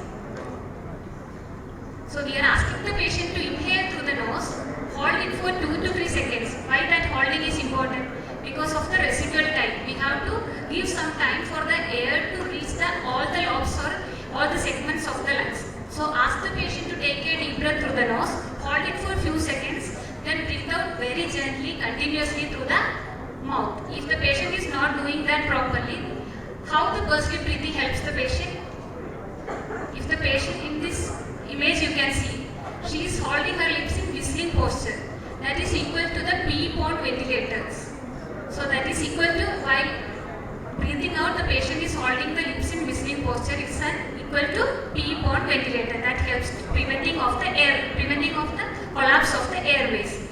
So we are asking the patient to inhale through the nose, hold it for 2 to 3 seconds. Why that holding is important? Because of the residual time. We have to give some time for the air to reach all the lobes or all the segments of the lungs. So ask the patient to take a deep breath through the nose, hold it for a few seconds, then breathe out very gently, continuously through the mouth. If the patient is not doing that properly, how the pursed lip breathing helps the patient? If the patient, in this image you can see, she is holding her lips in whistling posture. That is equal to the P-pond ventilators. So that is equal to, while breathing out, the patient is holding the lips in whistling posture. It's an equal to P upon ventilator. That helps preventing of the collapse of the airways.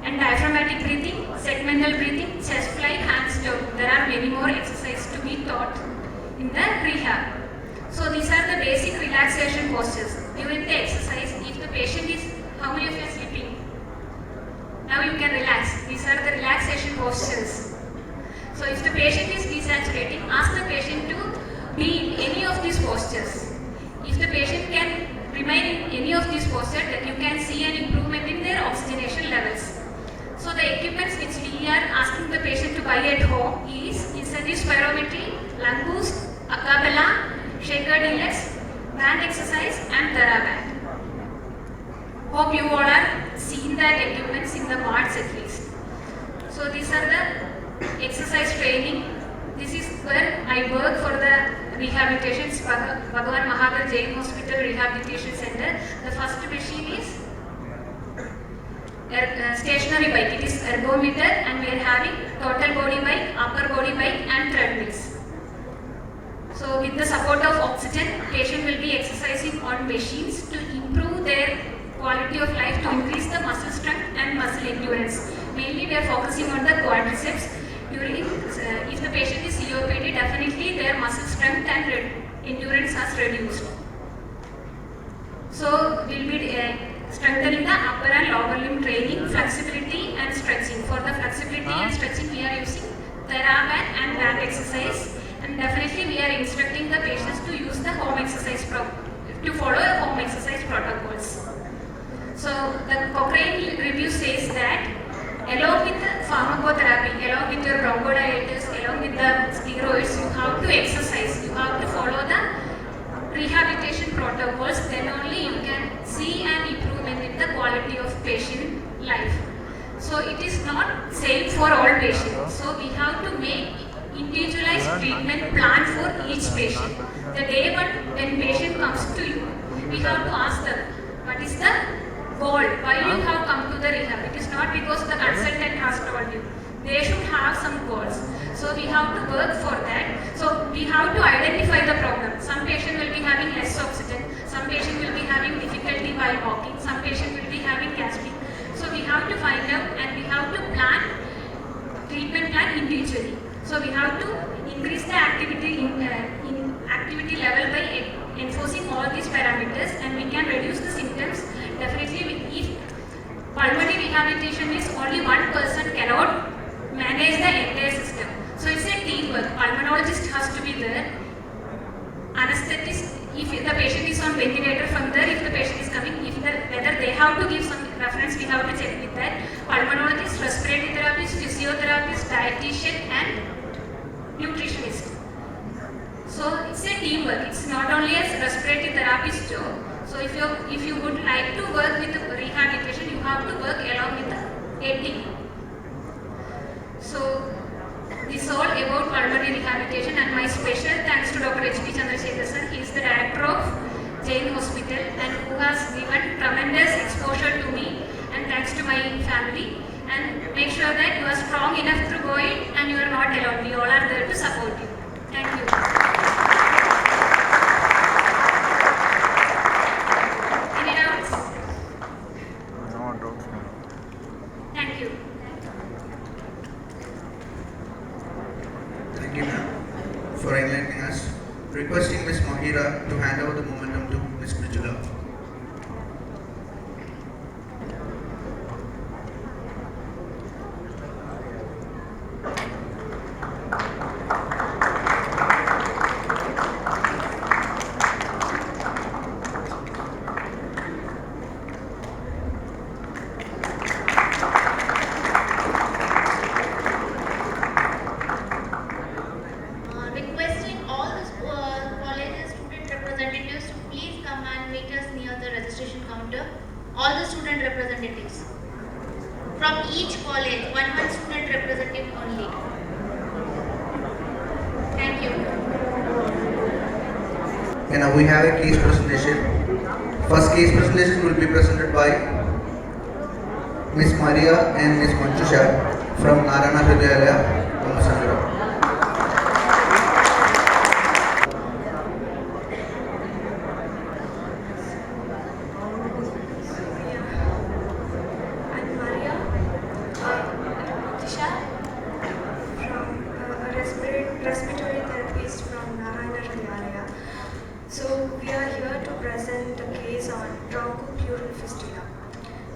And diaphragmatic breathing, segmental breathing, chest fly, hands down. There are many more exercises to be taught in the rehab. So these are the basic relaxation postures. During the exercise, if the patient is, how many of you are sleeping? Now you can relax. These are the relaxation postures. So if the patient is desaturating, ask the patient to be in any of these postures. If the patient can remain in any of these postures, then you can see an improvement in their oxygenation levels. So the equipments which we are asking the patient to buy at home is incentive spirometry, lung boost, acapella, shaker deluxe, band exercise and TheraBand. Hope you all are seeing that equipments in the wards at least. So these are the exercise training. This is where I work for the rehabilitation, Bhagwan Mahabir Jain Hospital Rehabilitation Center. The first machine is stationary bike. It is ergometer and we are having total body bike, upper body bike and treadmills. So with the support of oxygen, patient will be exercising on machines to improve their quality of life, to increase the muscle strength and muscle endurance. Mainly we are focusing on the quadriceps. If the patient is COPD, definitely their muscle strength and endurance has reduced. So we'll be strengthening the upper and lower limb training, flexibility and stretching. For the flexibility and stretching, we are using TheraBand and band exercise. And definitely we are instructing the patients to use the home exercise to follow home exercise protocols. So the Cochrane review says that along with the pharmacotherapy, along with your bronchodilators, along with the steroids, you have to exercise. You have to follow the rehabilitation protocols. Then only you can see an improvement in the quality of patient life. So it is not same for all patients. So we have to make individualized treatment plan for each patient. The day when patient comes to you, we have to ask them, what is the goal? Why you have come to the rehab? It is not because the consultant has told you. They should have some goals. So we have to work for that. So we have to identify the problem. Some patient will be having less oxygen. Some patient will be having difficulty while walking. Some patient will be having gasping. So we have to find out and we have to plan treatment plan individually. So we have to increase the activity activity level by enforcing all these parameters, and we can reduce the symptoms. Definitely, if pulmonary rehabilitation is only one person cannot manage the entire system. So it's a teamwork. Pulmonologist has to be there. Anesthetist, if the patient is on ventilator, from there, if the patient is coming, whether they have to give some reference, we have to check with that. Pulmonologist, respiratory therapist, physiotherapist, dietitian and nutritionist. So it's a teamwork. It's not only a respiratory therapist job. So if you would like to work with rehabilitation, you have to work along with a team. So this is all about pulmonary rehabilitation, and my special thanks to Dr. H.P. Chandrasekhar sir. He is the director of Jain Hospital and who has given tremendous exposure to me, and thanks to my family. And make sure that you are strong enough to go in and you are not alone. We all are there to support you. Thank you. Any doubts? No doubts. Thank you. Thank you, ma'am, for enlightening us. Requesting Ms. Mahira to hand over the momentum to Ms. Prijula. Requesting all the colleges student representatives to please come and meet us near the registration counter. All the student representatives. From each college, one student representative only. Thank you. And now we have a case presentation. First case presentation will be presented by Ms. Maria and Ms. Manjusha from Narayana Hridayalaya, Thomasandra. pleural fistula.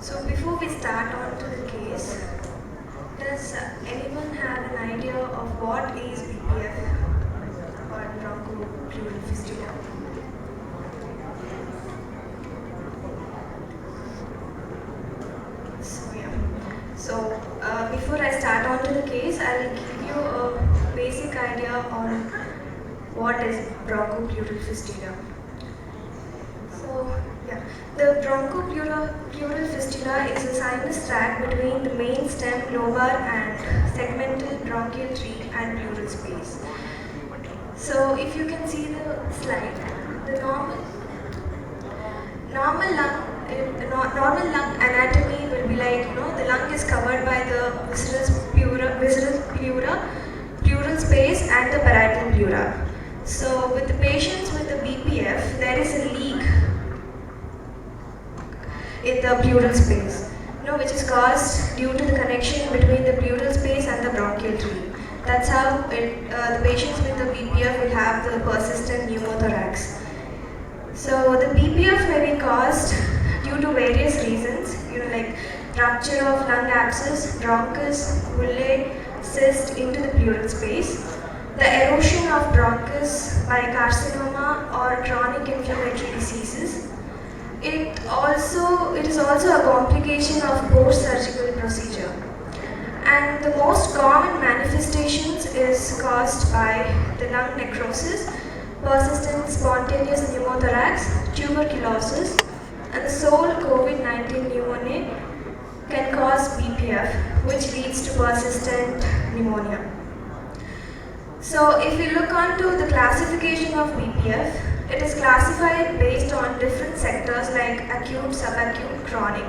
So before we start on to the case, does anyone have an idea of what is BPF or bronchopleural fistula? So before I start on to the case, I'll give you a basic idea on what is bronchopleural fistula. So the bronchopleural fistula is a sinus tract between the main stem lobar and segmental bronchial tree and pleural space. So if you can see the slide, the normal lung anatomy will be like, the lung is covered by the visceral pleural space and the parietal pleura. So with the patients with the BPF, there is a leak in the pleural space, which is caused due to the connection between the pleural space and the bronchial tree. That's how the patients with the BPF will have the persistent pneumothorax. So the BPF may be caused due to various reasons, like rupture of lung abscess, bronchus, bullae, cyst into the pleural space, the erosion of bronchus by carcinoma or chronic inflammatory diseases. It is also a complication of post-surgical procedure. And the most common manifestations is caused by the lung necrosis, persistent spontaneous pneumothorax, tuberculosis, and the sole COVID-19 pneumonia can cause BPF, which leads to persistent pneumonia. So if we look onto the classification of BPF, it is classified based on different sectors like acute, subacute, chronic,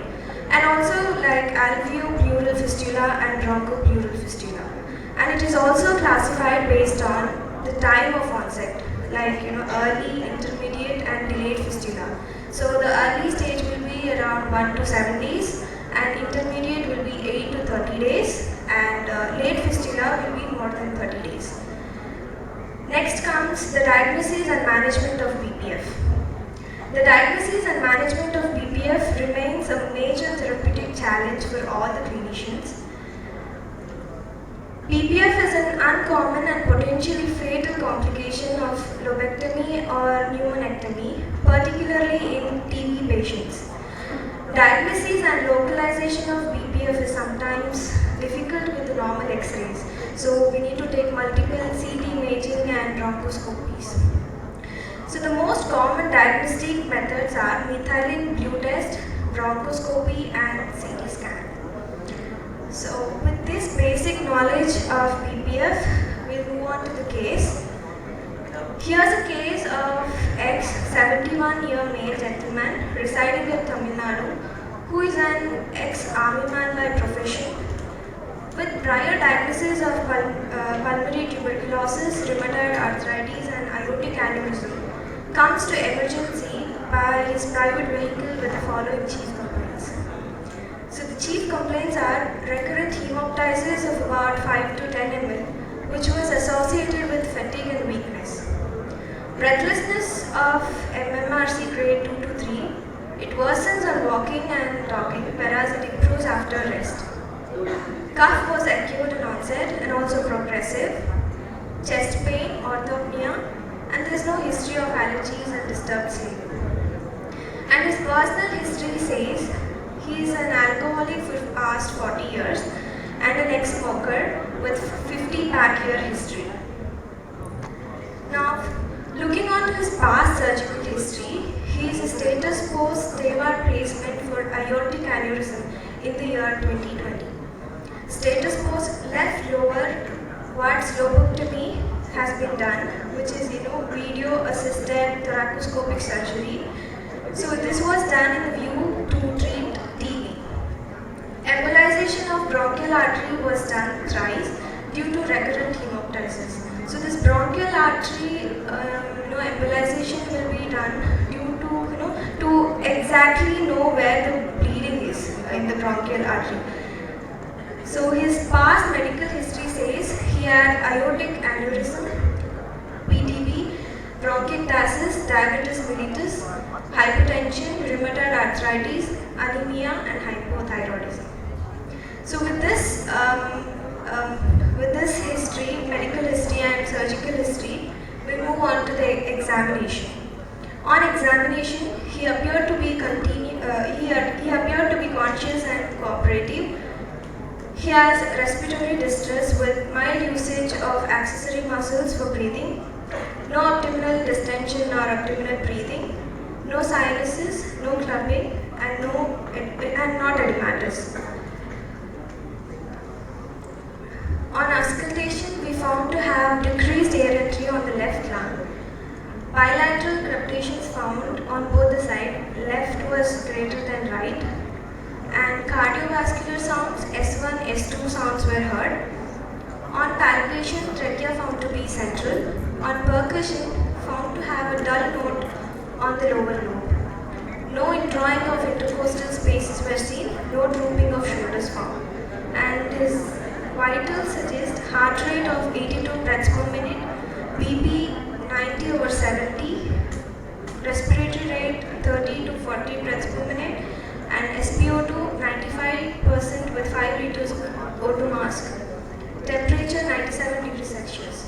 and also like alveopleural fistula and bronchopleural fistula. And it is also classified based on the time of onset, like early, intermediate, and delayed fistula. So the early stage will be around 1 to 7 days, and intermediate will be 8 to 30 days, and late fistula will be more than 30 days. Next comes the diagnosis and management of BPF. The diagnosis and management of BPF remains a major therapeutic challenge for all the clinicians. BPF is an uncommon and potentially fatal complication of lobectomy or pneumonectomy, particularly in TB patients. Diagnosis and localization of BPF is sometimes difficult with the normal X-rays, so we need to take multiple CT imaging and bronchoscopies. So the most common diagnostic methods are methylene blue test, bronchoscopy, and CT scan. So with this basic knowledge of BPF, we'll move on to the case. Here's a case of ex-71-year male gentleman residing in Tamil Nadu who is an ex-army man by profession with prior diagnosis of pulmonary tuberculosis, rheumatoid arthritis, and aortic aneurysm. Comes to emergency by his private vehicle with the following chief complaints. So the chief complaints are recurrent hemoptysis of about 5 to 10 ml, which was associated with fatigue and weakness. Breathlessness of MMRC grade 2 to 3. It worsens on walking and talking, whereas it improves after rest. Cough was acute in onset and also progressive. Chest pain, orthopnea, and there is no history of allergies and disturbed sleep. And his personal history says he is an alcoholic for the past 40 years and an ex-smoker with 50 pack year history. Now, looking on to his past surgical history, he is a status post TEVAR placement for aortic aneurysm in the year 2020. Status post left lower Watt's lobectomy has been done, which is video assisted thoracoscopic surgery. So this was done in view to treat TB. Embolization of bronchial artery was done thrice due to recurrent hemoptysis. So this bronchial artery embolization will be done due to exactly know where the bleeding is in the bronchial artery. So his past medical history says he had aortic aneurysm, PTB, bronchiectasis, diabetes mellitus, hypertension, rheumatoid arthritis, anemia, and hypothyroidism. So with this history, medical history and surgical history, we move on to the examination. On examination, he appeared to be conscious and cooperative. He has respiratory distress with mild usage of accessory muscles for breathing, no abdominal distension nor abdominal breathing, no sinuses, no clubbing, and not edematous. On auscultation, we found to have decreased air entry on the left lung. Bilateral crepitations found on both the sides. Left was greater than right. And cardiovascular sounds, S1, S2 sounds were heard. On palpation, trachea found to be central. On percussion, found to have a dull note on the lower lobe. No indrawing of intercostal spaces were seen. No drooping of shoulders found. And his vitals suggest heart rate of 82 breaths per minute, BP 90/70, respiratory rate 30 to 40 breaths per minute, and SpO2 95% with 5 liters O2 mask, temperature 97 degrees Celsius.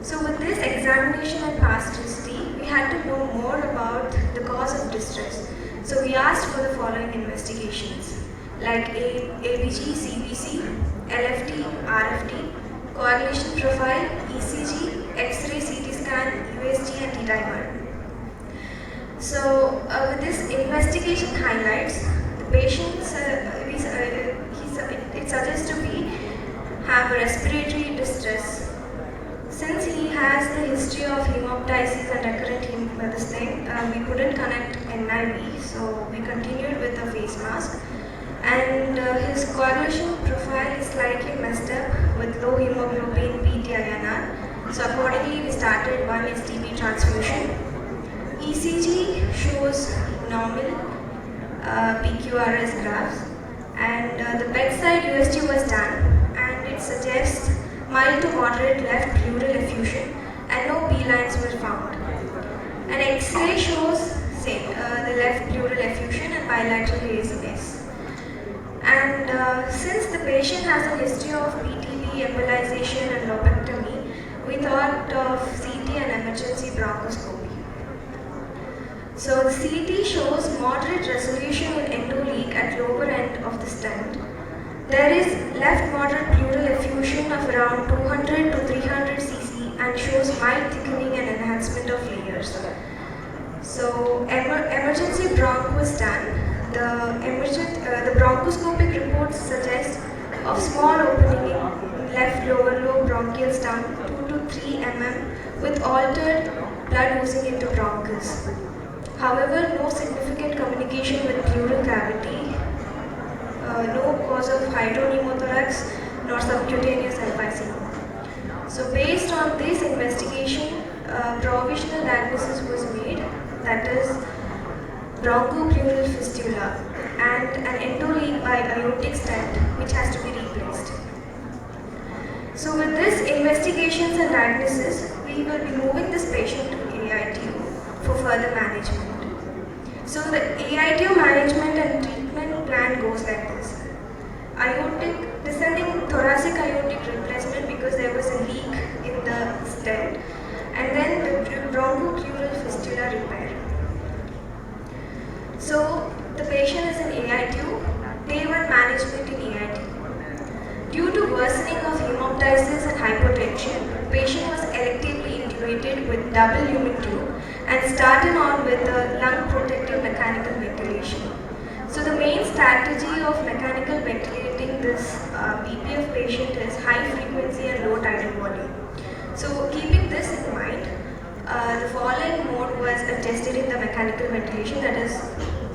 So with this examination and past history, we had to know more about the cause of distress. So we asked for the following investigations like ABG, CBC, LFT, RFT, coagulation profile, ECG, X-ray, CT scan, USG, and T-dimer. So with this investigation highlights, the patients, it suggests to be have respiratory distress. Since he has the history of hemoptysis and recurrent we couldn't connect NIV, so we continued with the face mask. And his coagulation profile is slightly messed up with low hemoglobin PT-INR. So accordingly, we started 1 STB transfusion. ECG shows normal PQRS graphs, and the bedside USG was done, and it suggests mild to moderate left pleural effusion, and no B lines were found. An X-ray shows the left pleural effusion and bilateral haziness. And since the patient has a history of PTB, embolization, and lobectomy, we thought of CT and emergency bronchoscopy. So the CT shows moderate resolution in endoleak at lower end of the stent. There is left moderate pleural effusion of around 200 to 300 cc and shows mild thickening and enhancement of layers. So emergency bronch was done. The bronchoscopic reports suggest of small opening in left lower lobe bronchial stump 2 to 3 mm with altered blood oozing into bronchus. However, no significant communication with pleural cavity, no cause of hydropneumothorax nor subcutaneous emphysema. So based on this investigation, provisional diagnosis was made, that is bronchopleural fistula and an endoleak by aortic stent which has to be replaced. So with this investigations and diagnosis, we will be moving this patient to AITU for further management. So the AITU management and treatment plan goes like this. Aortic, descending thoracic aortic replacement because there was a leak in the stent, and then the bronchopleural fistula repair. So the patient is in AITU, day 1 management in AITU. Due to worsening of hemoptysis and hypotension, patient was electively intubated with double lumen tube and started on with the lung protective mechanical ventilation. So the main strategy of mechanical ventilating this BPF patient is high frequency and low tidal volume. So keeping this in mind, the following mode was adjusted in the mechanical ventilation, that is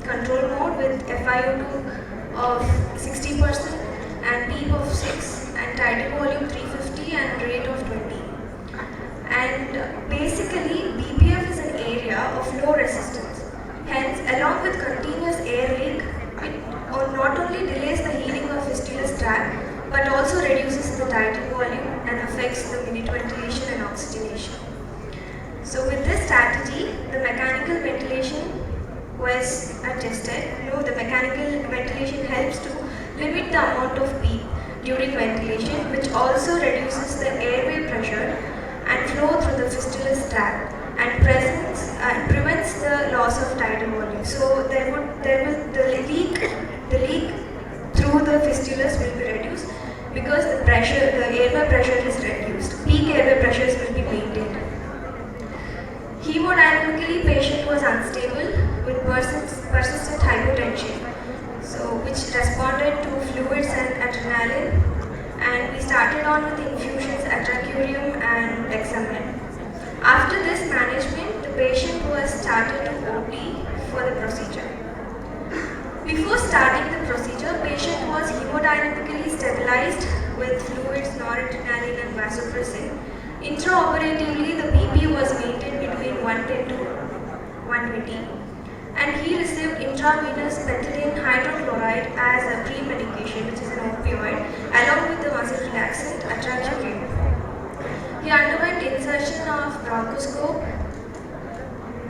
control mode with FiO2 of 60% and PEEP of 6 and tidal volume 350 and rate of 20. And basically BPF is an area of low resistance. Hence, along with continuous air leak, it not only delays the healing of fistulous tract but also reduces the tidal volume and affects the minute ventilation and oxygenation. So with limit the amount of PEEP during ventilation, which also reduces the airway pressure and flow through the fistulous tract and prevents the loss of tidal volume. So the leak through the fistulas will be reduced because the airway pressure is reduced. Peak airway pressures will be maintained. Hemodynamically, patient was unstable with persistent hypotension, which responded to fluids and adrenaline, and we started on with infusions, atracurium and dexamethasone. After this management, the patient was started to OT for the procedure. Before starting the procedure, patient was hemodynamically stabilized with fluids, noradrenaline and vasopressin. Intraoperatively, the BP was maintained between 110 to 120, and he received intravenous pethidine hydrochloride as a pre-medication, which is an opioid, along with the muscle relaxant atracurium. He underwent insertion of bronchoscope.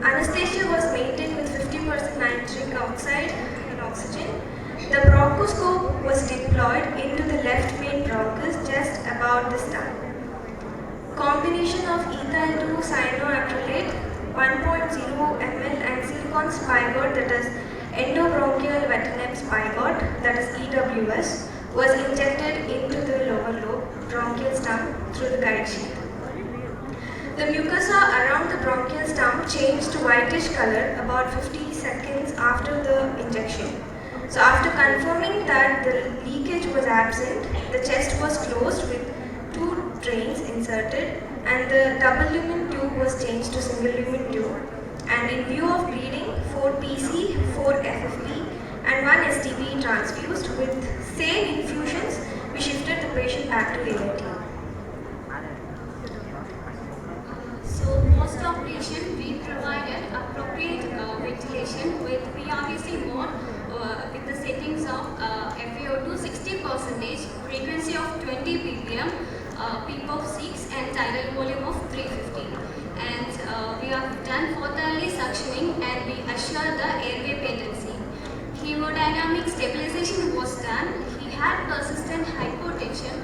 Anesthesia was maintained with 50% nitric oxide and oxygen. The bronchoscope was deployed into the left main bronchus just about this time. Combination of ethyl 2 cyanoacrylate 1.0 ml and silicon spigot, that is endobronchial Vetinex spigot, that is EWS, was injected into the lower lobe bronchial stump through the guide sheath. The mucosa around the bronchial stump changed to whitish color about 50 seconds after the injection. So after confirming that the leakage was absent, the chest was closed with 2 drains inserted and the double lumen tube was changed to single lumen tube. And in view of bleeding, 4 PC, 4 FFP and 1 STP transfused. With same infusions, we shifted the patient back to AIT. So post-operation, we provided appropriate ventilation with PRVC mode with the settings of FiO2 60%, frequency of 20 ppm, PEEP of 6 and tidal volume of 350. And we have done forthrightly suctioning and we assured the airway patency. Hemodynamic stabilization was done. He had persistent hypotension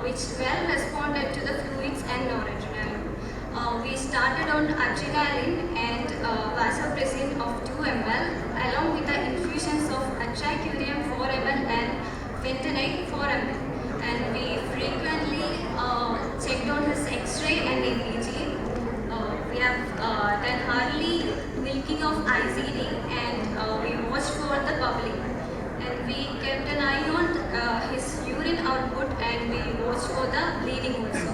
which well responded to the fluids and noradrenaline. We started on adrenaline and vasopressin of 2 ml along with the infusions of atracurium 4 ml and fentanyl 4 ml. And we frequently checked on his X-ray and EKG. We have done hardly milking of ICD and we watched for the bubbling. And we kept an eye on his urine output and we watched for the bleeding also.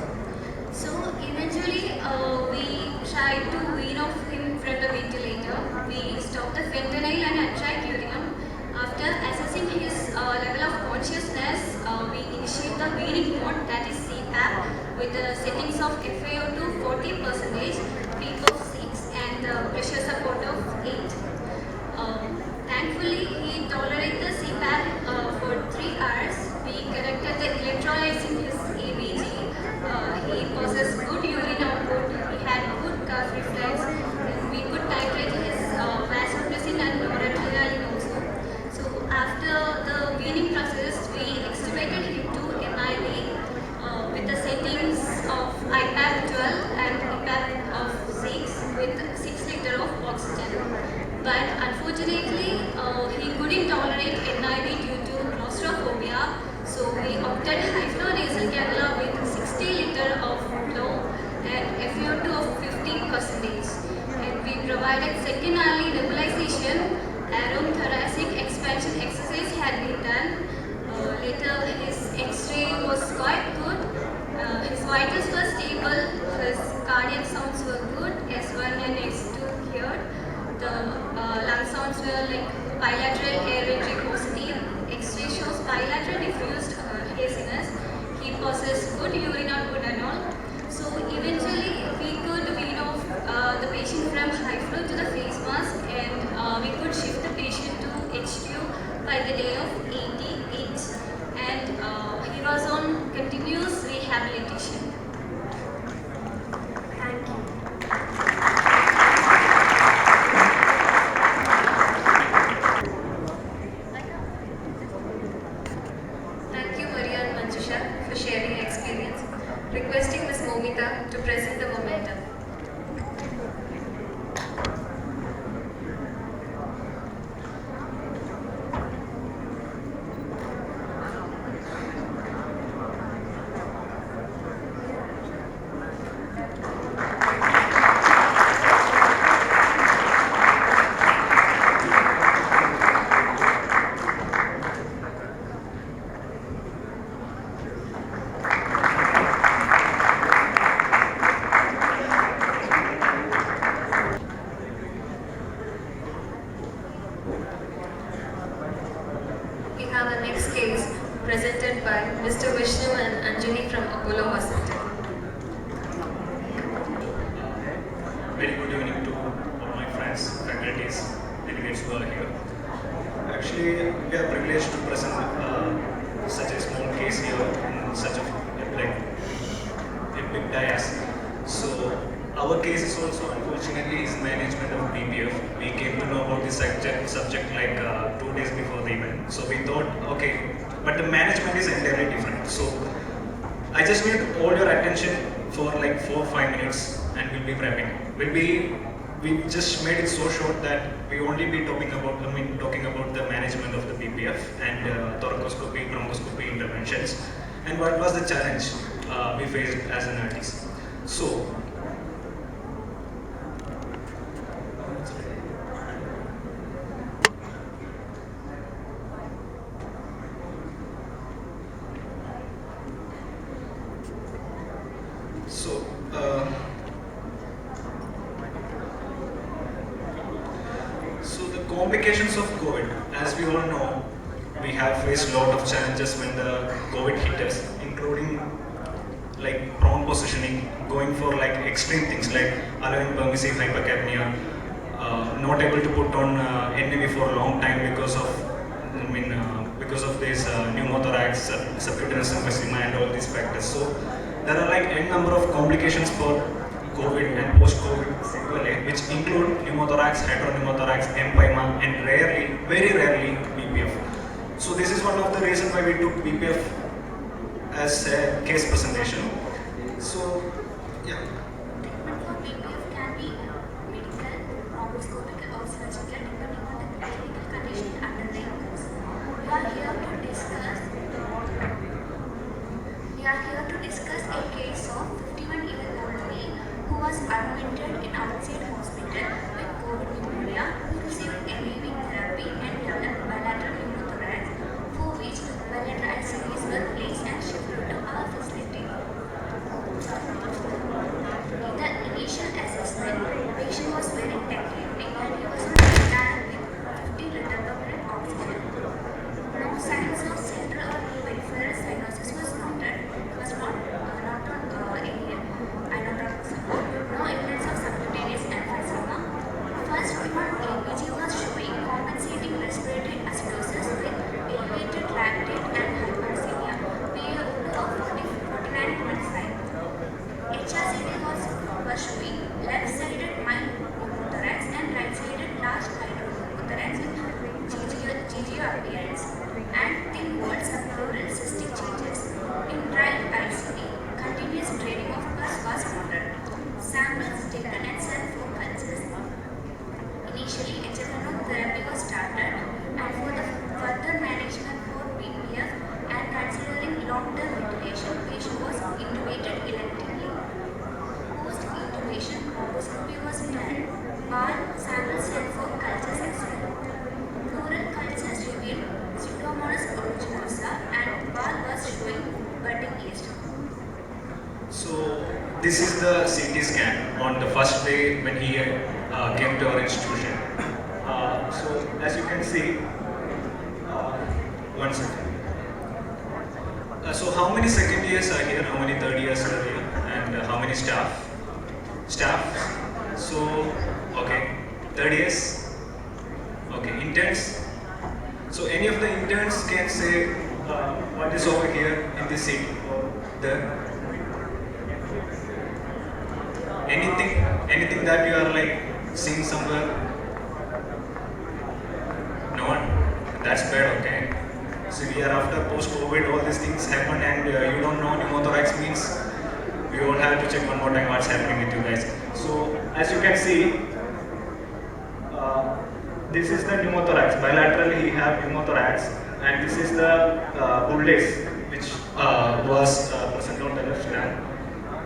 So eventually we tried to wean off him from the ventilator. We stopped the fentanyl and atracurium. After assessing his level of consciousness, we initiate the weaning mode, that is CPAP, with the settings of FiO2 40%, PEEP of 6 and the pressure support of 8. Thankfully, he tolerated the CPAP for 3 hours. We corrected the electrolytes in his EBG. He possessed good urine output. He had good cough reflex. And we could titrate his vasopressin and noradrenaline also. So after the weaning process, we extubated him to NIV with the settings of IPAP 12 and IPAP of 6 with 6 liters of oxygen. But unfortunately, he couldn't tolerate NIV due to claustrophobia. So we opted high flow nasal cannula with 60 liters of flow and FiO2 of 50%. And we provided second hourly nebulization. Aerothoracic expansion exercise had been done. Later his X-ray was quite good. His vitals were stable. His cardiac sounds were good. S1 and S2 here. The lung sounds were like bilateral air entry positive. X-ray shows bilateral diffused haziness. He possessed good urine output and all. So eventually we could wean off the patient from high flow to the face mask and we could shift the patient to H2 by the day of 88. And he was on continuous rehabilitation. Thank you. have the next case presented by Mr. Vishnu and Anjali from Apollo Hospital. Very good evening to all my friends, faculties, delegates who are here. Actually, we are privileged to present such a small case here in such a big dais. So our case is also unfortunately is management of BPF. We came to know about this subject like 2 days before the event. So we thought, okay, but the management is entirely different. So I just need all your attention for like 4-5 minutes and we'll be wrapping. We just made it so short that we only be talking about the management of the BPF and thoracoscopy, bronchoscopy interventions and what was the challenge we faced as an artist. So the complications of COVID, as we all know, we have faced a lot of challenges when the COVID hit us, including like prone positioning, going for like extreme things like allowing permissive hypercapnia, not able to put on NAV for a long time because of this pneumothorax, subcutaneous emphysema and all these factors. So there are like n number of complications for COVID and post-COVID sequelae, which include pneumothorax, hydropneumothorax, empyema, and very rarely BPF. So this is one of the reasons why we took BPF as a case presentation. So, yeah. Treatment for BPF can be medical, bronchoscopic, or surgical depending on the clinical condition underlying cause. We are here to discuss a case of 51-year-old male who was admitted in outside hospital with COVID pneumonia, who received NAV therapy and developed bilateral pneumothorax, for which bilateral ICDs were placed and shifted to our facility. In the initial assessment, the patient was very tachypneic and he was on ventilator with 50 liter per minute oxygen. No signs of central or peripheral cyanosis was noted. Was not on any inotropic support. No evidence of subcutaneous emphysema. First, one ABG was showing compensating respiratory acidosis with elevated lactate and hypersemia, PaO2 of 49.5. HRCT was showing left-sided mild pneumothorax and right-sided large hydropneumothorax with GGO appearance and thin walled subpleural cystic changes. In right ICD, continuous draining of pus was noted. Samples taken and sent for cultures. Initially, HFNO therapy was started, and for the further management for BPF and considering long-term ventilation, patient was intubated electively. Post-intubation, bronchoscopy was done. While samples sent for cultures as well. Pleural cultures revealed Pseudomonas aeruginosa and ball was showing budding yeast. So this is the CT scan on the first day when he came to our institution. So as you can see, one second. So how many second years are here? How many third years are here? And how many staff? So okay, third years. Okay, interns. So any of the interns can say what is over here in this seat or there. Anything that you are like seeing somewhere? No one? That's bad, okay. So we are after post-COVID, all these things happen and you don't know pneumothorax means we all have to check one more time what's happening with you guys. So as you can see, this is the pneumothorax. Bilaterally he have pneumothorax and this is the bullets which was present on the left hand.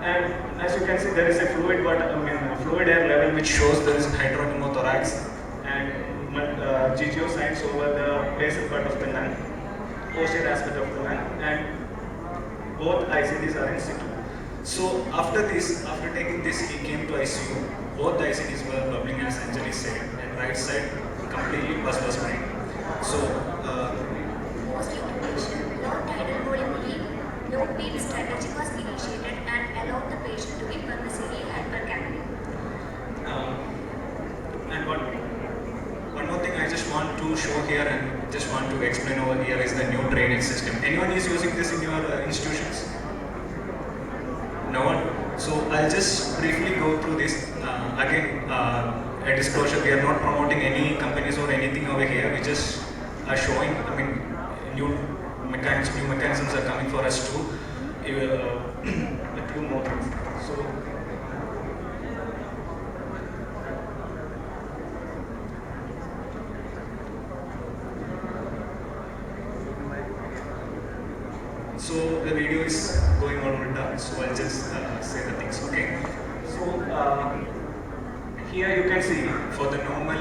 And as you can see, there is a fluid air level which shows there is hydropneumothorax and GGO signs over the basal part of the lung, posterior aspect of the lung, and both ICDs are in situ. So after taking this, he came to ICU. Both the ICDs were bubbling as Anjali said, and right side completely was fine. So Post here and just want to explain over here is the new drainage system. Anyone is using this in your institutions? No one? So I'll just briefly go through this. Again, a disclosure, we are not promoting any companies or anything over here. We just are showing, new mechanisms are coming for us to do more things. So the video is going on with that, so I'll just say the things, okay? So here you can see for the normal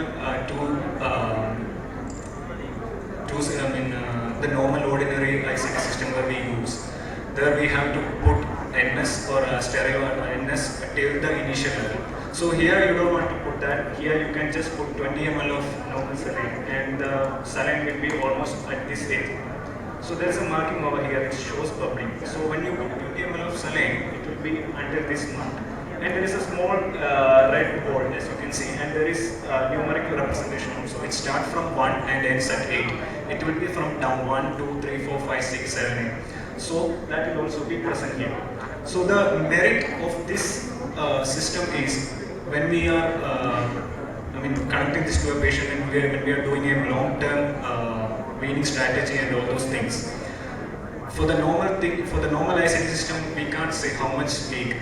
the normal ordinary ICT system that we use, there we have to put NS or stereo NS till the initial level. So here you don't want to put that. Here you can just put 20 ml of normal saline, and the saline will be almost at this age. So there is a marking over here, it shows bubbling. So when you put 20 ml of saline, it will be under this mark. And there is a small red board, as you can see, and there is numerical representation also. It starts from 1 and ends at 8. It will be from down 1, 2, 3, 4, 5, 6, 7, 8. So that will also be present here. So the merit of this system is when we are connecting this to a patient and when we are doing a long-term weaning strategy and all those things. For the normal ICT system, we can't say how much leak,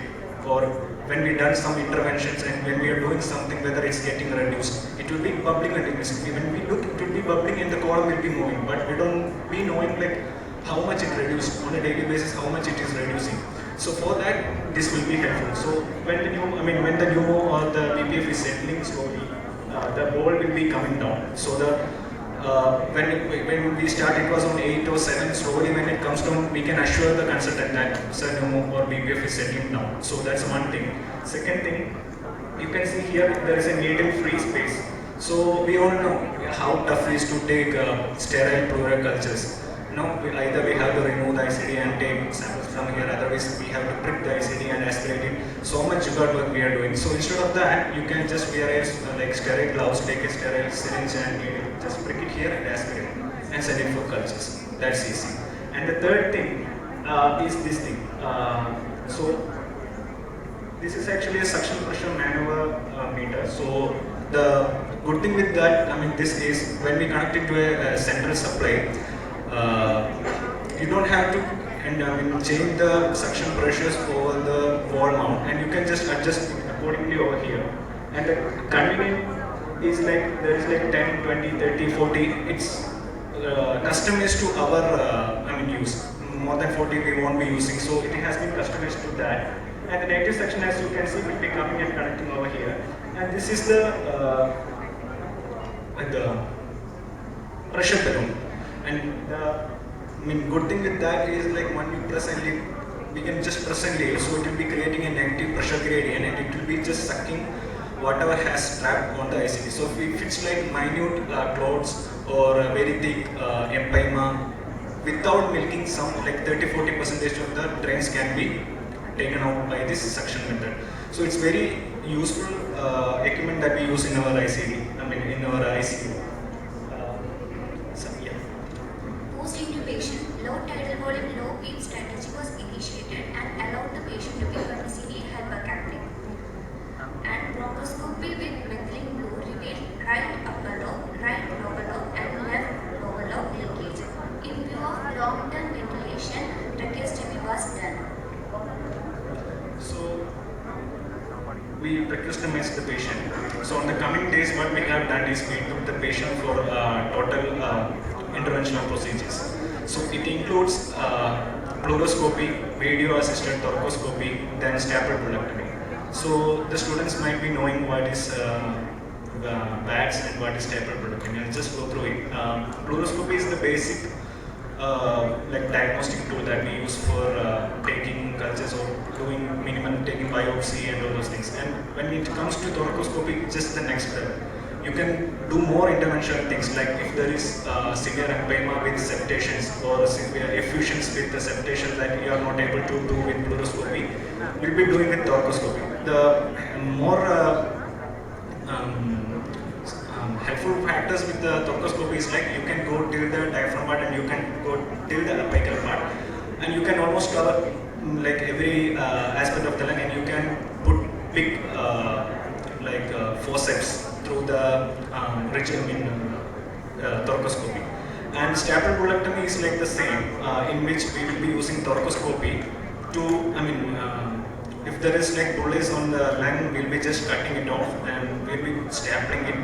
or when we done some interventions and when we are doing something, whether it's getting reduced, it will be bubbling continuously. When we look, it will be bubbling and the column will be moving, but we don't be knowing like how much it reduced on a daily basis, how much it is reducing. So for that, this will be helpful. So when the pneumo or the BPF is settling slowly, the ball will be coming down. So when we start, it was on 8 or 7. Slowly, when it comes down, we can assure the consultant that pneumo or BPF is settling down. So that's one thing. Second thing, you can see here there is a needle-free space. So we all know how tough it is to take sterile pleural cultures. Either we have to remove the ICD and take samples from here, otherwise we have to prick the ICD and aspirate it. So much jugaad work we are doing. So instead of that, you can just wear a sterile gloves, take a sterile syringe and just prick it here and aspirate it and send it for cultures. That's easy. And the third thing is this thing. So this is actually a suction pressure maneuver meter. So the good thing with that, this is when we connect it to a central supply, you don't have to change the suction pressures over the wall mount, and you can just adjust accordingly over here. And the convenient is like there is like 10, 20, 30, 40. It's customized to our use. More than 40 we won't be using, so it has been customized to that. And the negative section, as you can see, will be coming and connecting over here. And this is the pressure balloon. And the good thing with that is like when we press and leave, we can just press and leave, so it will be creating a negative pressure gradient and it will be just sucking whatever has trapped on the ICD. So if it's like minute clouds or very thick empyema, without milking, some like 30-40% of the drains can be taken out by this suction method. So it's very useful equipment that we use in our ICD, in our ICU. Post-intubation, low tidal volume, low beam strategy was initiated and allowed the patient to be PCD hypercapnic. And bronchoscopy with methylene blue revealed right upper lobe, right lower lobe, and left lower lobe leakage. In view of long-term ventilation, tracheostomy was done. So we tracheostomized the patient. So on the coming days, what we have done is we took the patient for total interventional procedures. So it includes fluoroscopy, radio-assisted thoracoscopy, then staplepodectomy. So the students might be knowing what is VATS and what is staplepodectomy. I'll just go through it. Fluoroscopy is the basic diagnostic tool that we use for taking cultures or doing minimal taking biopsy and all those things. And when it comes to thoracoscopy, just the next step. You can do more interventional things, like if there is severe empyema with septations or severe effusions with the septations that you are not able to do with fluoroscopy, we'll be doing with thoracoscopy. The more helpful factors with the thoracoscopy is like you can go till the diaphragm part and you can go till the apical part, and you can almost cover like every aspect of the lung, and you can put big forceps through the thoracoscopy. And staple bullectomy is like the same, in which we will be using thoracoscopy to, if there is like bullets on the lung, we'll be just cutting it off and we'll be stapling it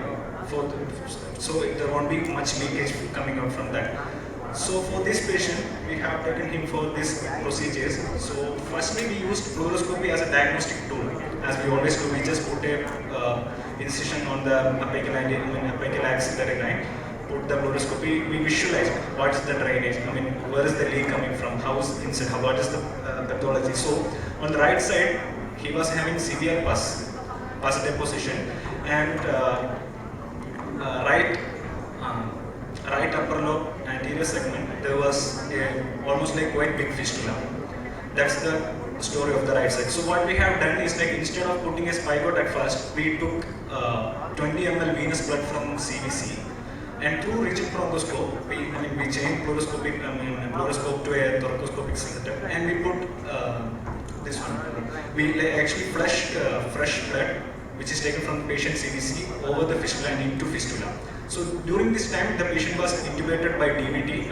so there won't be much leakage coming out from that. So for this patient, we have taken him for these procedures. So firstly, we used fluoroscopy as a diagnostic tool. As we always do, we just put a incision on the apical axillary line, put the fluoroscopy, we visualize what is the drainage, where is the leak coming from, how is inside, what is the pathology. So on the right side, he was having severe pus deposition, and right upper lobe anterior segment, there was almost like quite big fistula. That's the story of the right side. So what we have done is like instead of putting a spigot at first, we took 20 ml venous blood from CVC, and through rigid bronchoscope, we changed fluoroscope to a thoracoscopic setup, and we put this one. We actually flushed fresh blood, which is taken from the patient CVC over the fistula and into fistula. So during this time, the patient was intubated by DVT,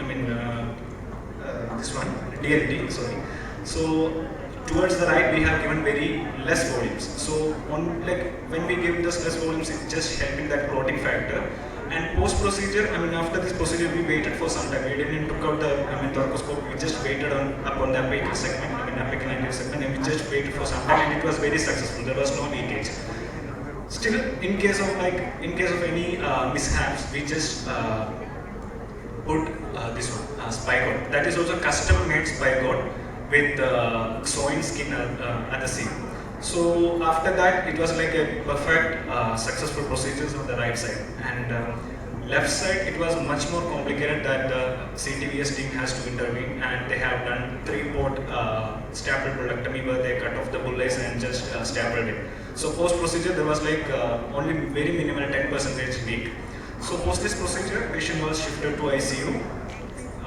DLT, sorry. So towards the right, we have given very less volumes. So when we give this less volumes, it's just helping that clotting factor. And post-procedure, after this procedure, we waited for some time. We didn't took out the thoracoscope. We just waited upon the apical segment, apical anterior segment, and we just waited for some time, and it was very successful. There was no leakage. Still, in case of any mishaps, we just put this one, spigot. That is also custom-made spigot with sewing skin adhesive. So after that, it was like a perfect successful procedures on the right side. And left side, it was much more complicated that the CTVS team has to intervene, and they have done 3-port staple bullectomy where they cut off the bullets and just stapled it. So post procedure, there was like only very minimal 10% leak. So post this procedure, patient was shifted to ICU.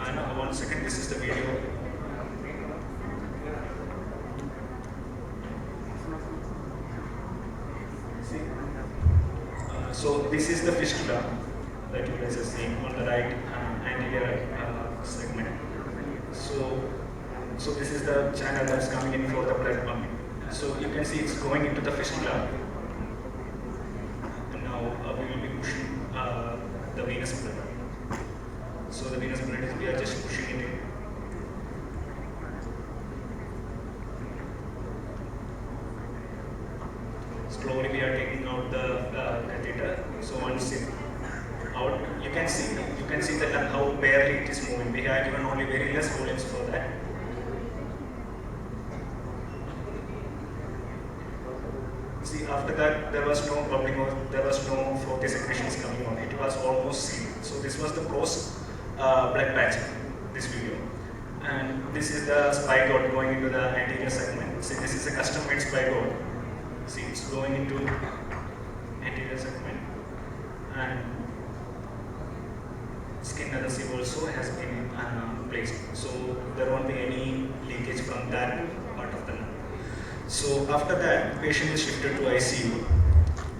And 1 second, this is the video. So this is the fistula that you guys are seeing on the right anterior segment. So this is the channel that's coming in for the blood pumping. So you can see it's going into the fistula. And now we will be pushing the venous blood. So the venous blood is, we are just pushing it in. Slowly we are taking out the catheter. So once it out, you can see that how barely it is moving. We have given only very less volumes for that. See, after that there was no bubbling or there was no focus secretions coming on. It was almost sealed. So this was the post blood patch, this video. And this is the spigot going into the anterior segment. See, this is a custom-made spigot. See, it's going into anterior segment, and skin adhesive also has been placed. So there won't be any leakage from that part of the lung. So after that, patient is shifted to ICU.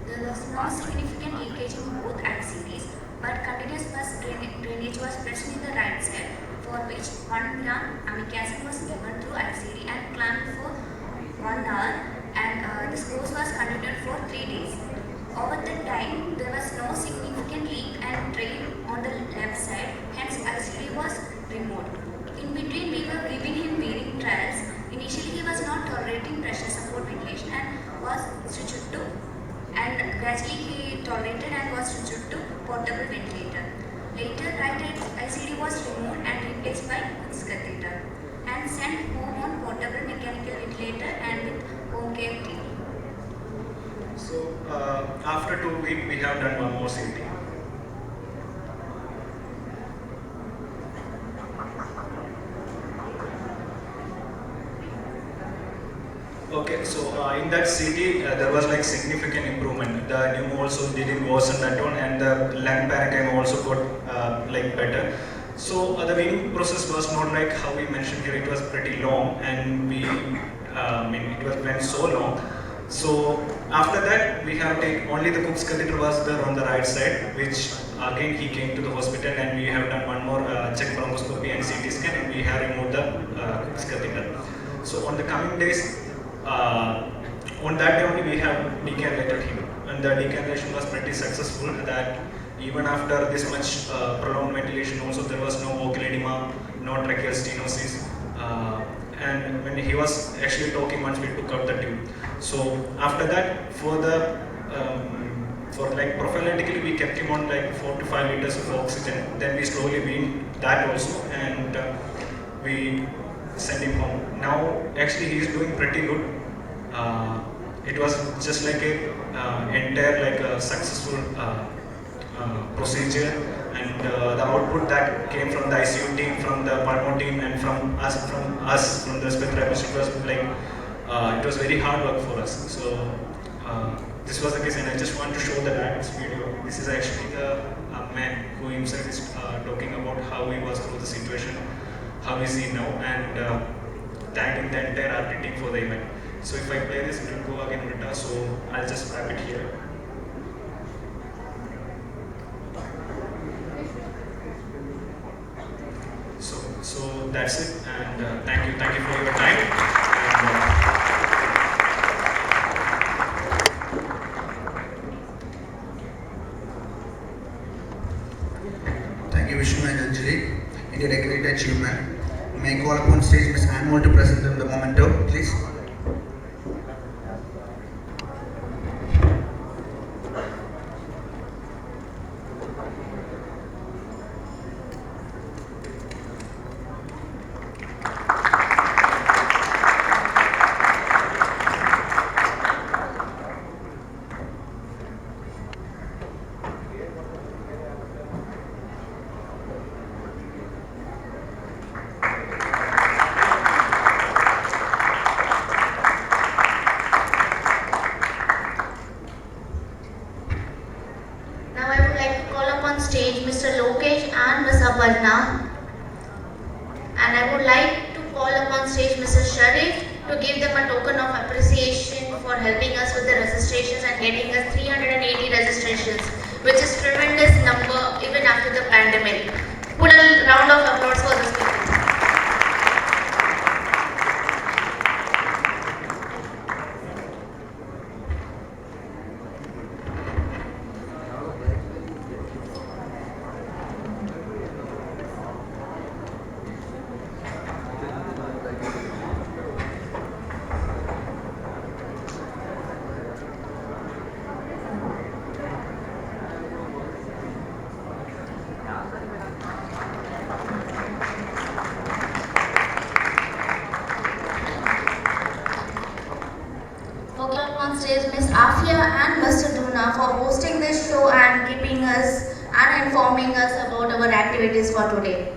There was no significant leakage in both ICDs, but continuous pus drainage was present in the right side, for which 1 gram amikacin was given through ICD and clamped for 1 hour, and this course was continued for 3 days. Over the time, there was no significant leak and drain on the left side, hence ICD was removed. In between, we were giving him breathing trials. Initially, he was not tolerating pressure support ventilation and was switched to, and gradually he tolerated and was switched to portable ventilator. Later, right ICD was removed and replaced by Cook's catheter and sent home on portable mechanical ventilator and with home care team. So after 2 weeks, we have done one more CT. Okay, so in that city there was like significant improvement. The pneumo also didn't worsen that one, and the lung parenchyma also got like better. So the weaning process was not like how we mentioned here. It was pretty long, and went so long. So after that, we have taken only the Cook's catheter was there on the right side, which again he came to the hospital, and we have done one more check bronchoscopy and CT scan, and we have removed the Cook's catheter. So on the coming days, on that day only we have decannulated him, and the decannulation was pretty successful. That even after this much prolonged ventilation, also there was no vocal edema, no tracheal stenosis. And when he was actually talking, once we took out the tube. So after that, for like prophylactically, we kept him on like 4 to 5 liters of oxygen. Then we slowly weaned that also, and we sent him home. Now actually he is doing pretty good. It was just like a entire like a successful procedure. And the output that came from the ICU team, from the Pulmo team, and from the respiratory it was like it was very hard work for us. So this was the case, and I just want to show the Diabetes video. This is actually the man who himself is talking about how he was through the situation, how is he now, and thanking the entire RT team for the event. So if I play this, it will go again Rita. So I'll just wrap it here. So that's it, and thank you for your time. Thank you, Vishnu and Anjali. You did a great achievement. May I call upon stage Ms. Anmol to present them the memento, please. Stage Mr. Lokesh and Ms. Aparna, and I would like to call upon stage Mr. Sharif to give them a token of appreciation for helping us with the registrations and getting us 380 registrations, which is tremendous number even after the pandemic. Put a round of applause for this people. On stage Ms. Afia and Mr. Duna for hosting this show and keeping us and informing us about our activities for today.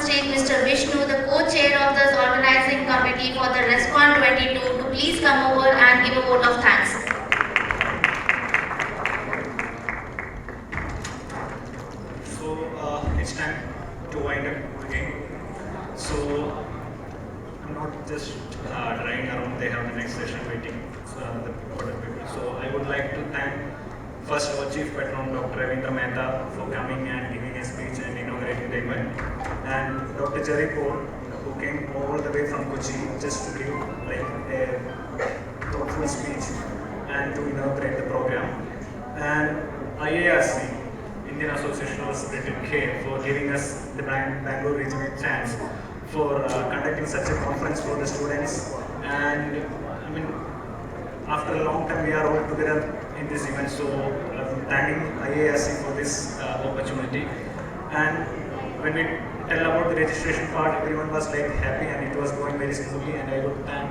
Mr. Vishnu, the co-chair of this organizing committee for the Respond 22, to please come over and give a vote of thanks. So it's time to wind up again. So I'm not just running around, they have the next session waiting for the important people. So I would like to thank first our Chief Patron, Dr. Ravindra Mehta, for coming and giving a speech and inaugurating the event. And Dr. Jerry Paul, who came all the way from Kochi just to give like a thoughtful speech and to inaugurate the program. And IARC, Indian Association of Respiratory Care, for giving us the Bangalore region a chance for conducting such a conference for the students. And I mean, after a long time we are all together in this event, so thanking IASC for this opportunity. And when we tell about the registration part, everyone was like happy and it was going very smoothly. And I would thank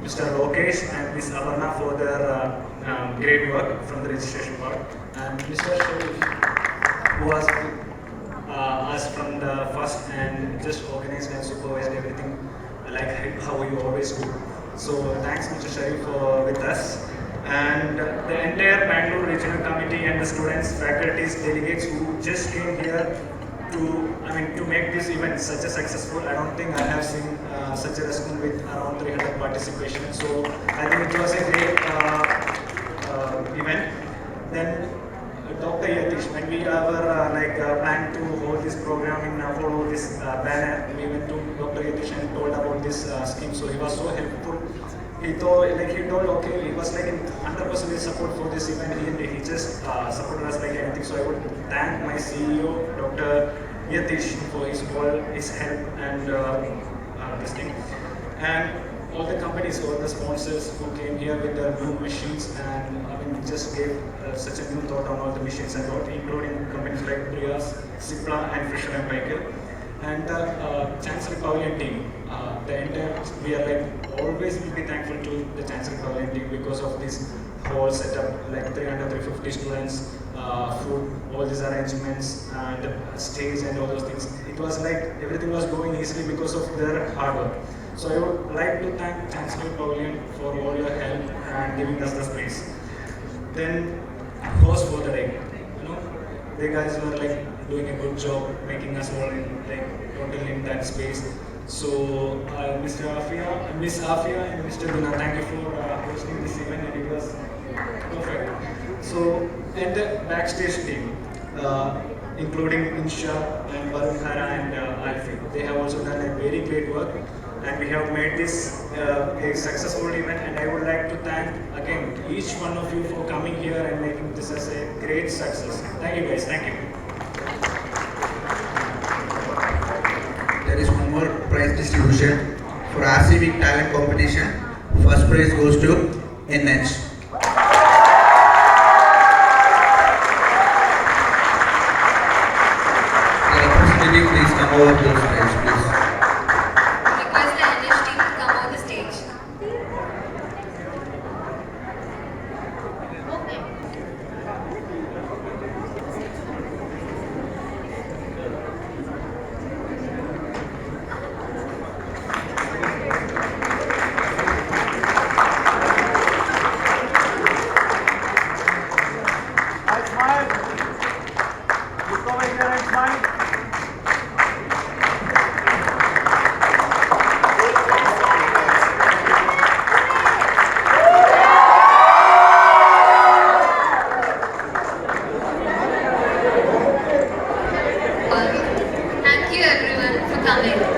Mr. Lokesh and Ms. Avarna for their great work from the registration part. And Mr. Sharif, who was us from the first and just organized and supervised everything like how you always do. So thanks Mr. Sharif for with us. And the entire Bangalore Regional Committee and the students, faculties, delegates who just came here to make this event such a successful. I don't think I have seen such a response with around 300 participation. So I think it was a great event. Then Dr. Yatish, when we were planned to hold this program in Apollo, this banner, we went to Dr. Yatish and told about this scheme. So he was so helpful. He told, okay, he was like in 100% support for this event. He just supported us like anything. So I would thank my CEO, Dr. Yatish, for his help and this thing. And all the companies, all the sponsors who came here with their new machines, and I mean, just gave such a new thought on all the machines and all, including companies like Prias, Cipla, and Fisher & Paykel. And the Chancery Pavilion team, the entire, we are like always will be thankful to the Chancery Pavilion team because of this whole setup, like 350 students, food, all these arrangements, and stage and all those things. It was like everything was going easily because of their hard work. So I would like to thank Chancery Pavilion for all your help and giving us the space. Then, host for the day, they guys were like doing a good job making us all totally in that space. So Miss Afia and Mr. Duna, thank you for hosting this event, and it was perfect. So and the backstage team, including Insha and Varun Khara and Alfie, they have also done a very great work, and we have made this a successful event. And I would like to thank again each one of you for coming here and making this as a great success. Thank you guys. Thank you. There is one more prize distribution for RCB talent competition. First prize goes to NH. The representative, please come over to the stage, please. Request the NH team to come on the stage. Okay. Smile. Look over here and smile. Thank you everyone for coming.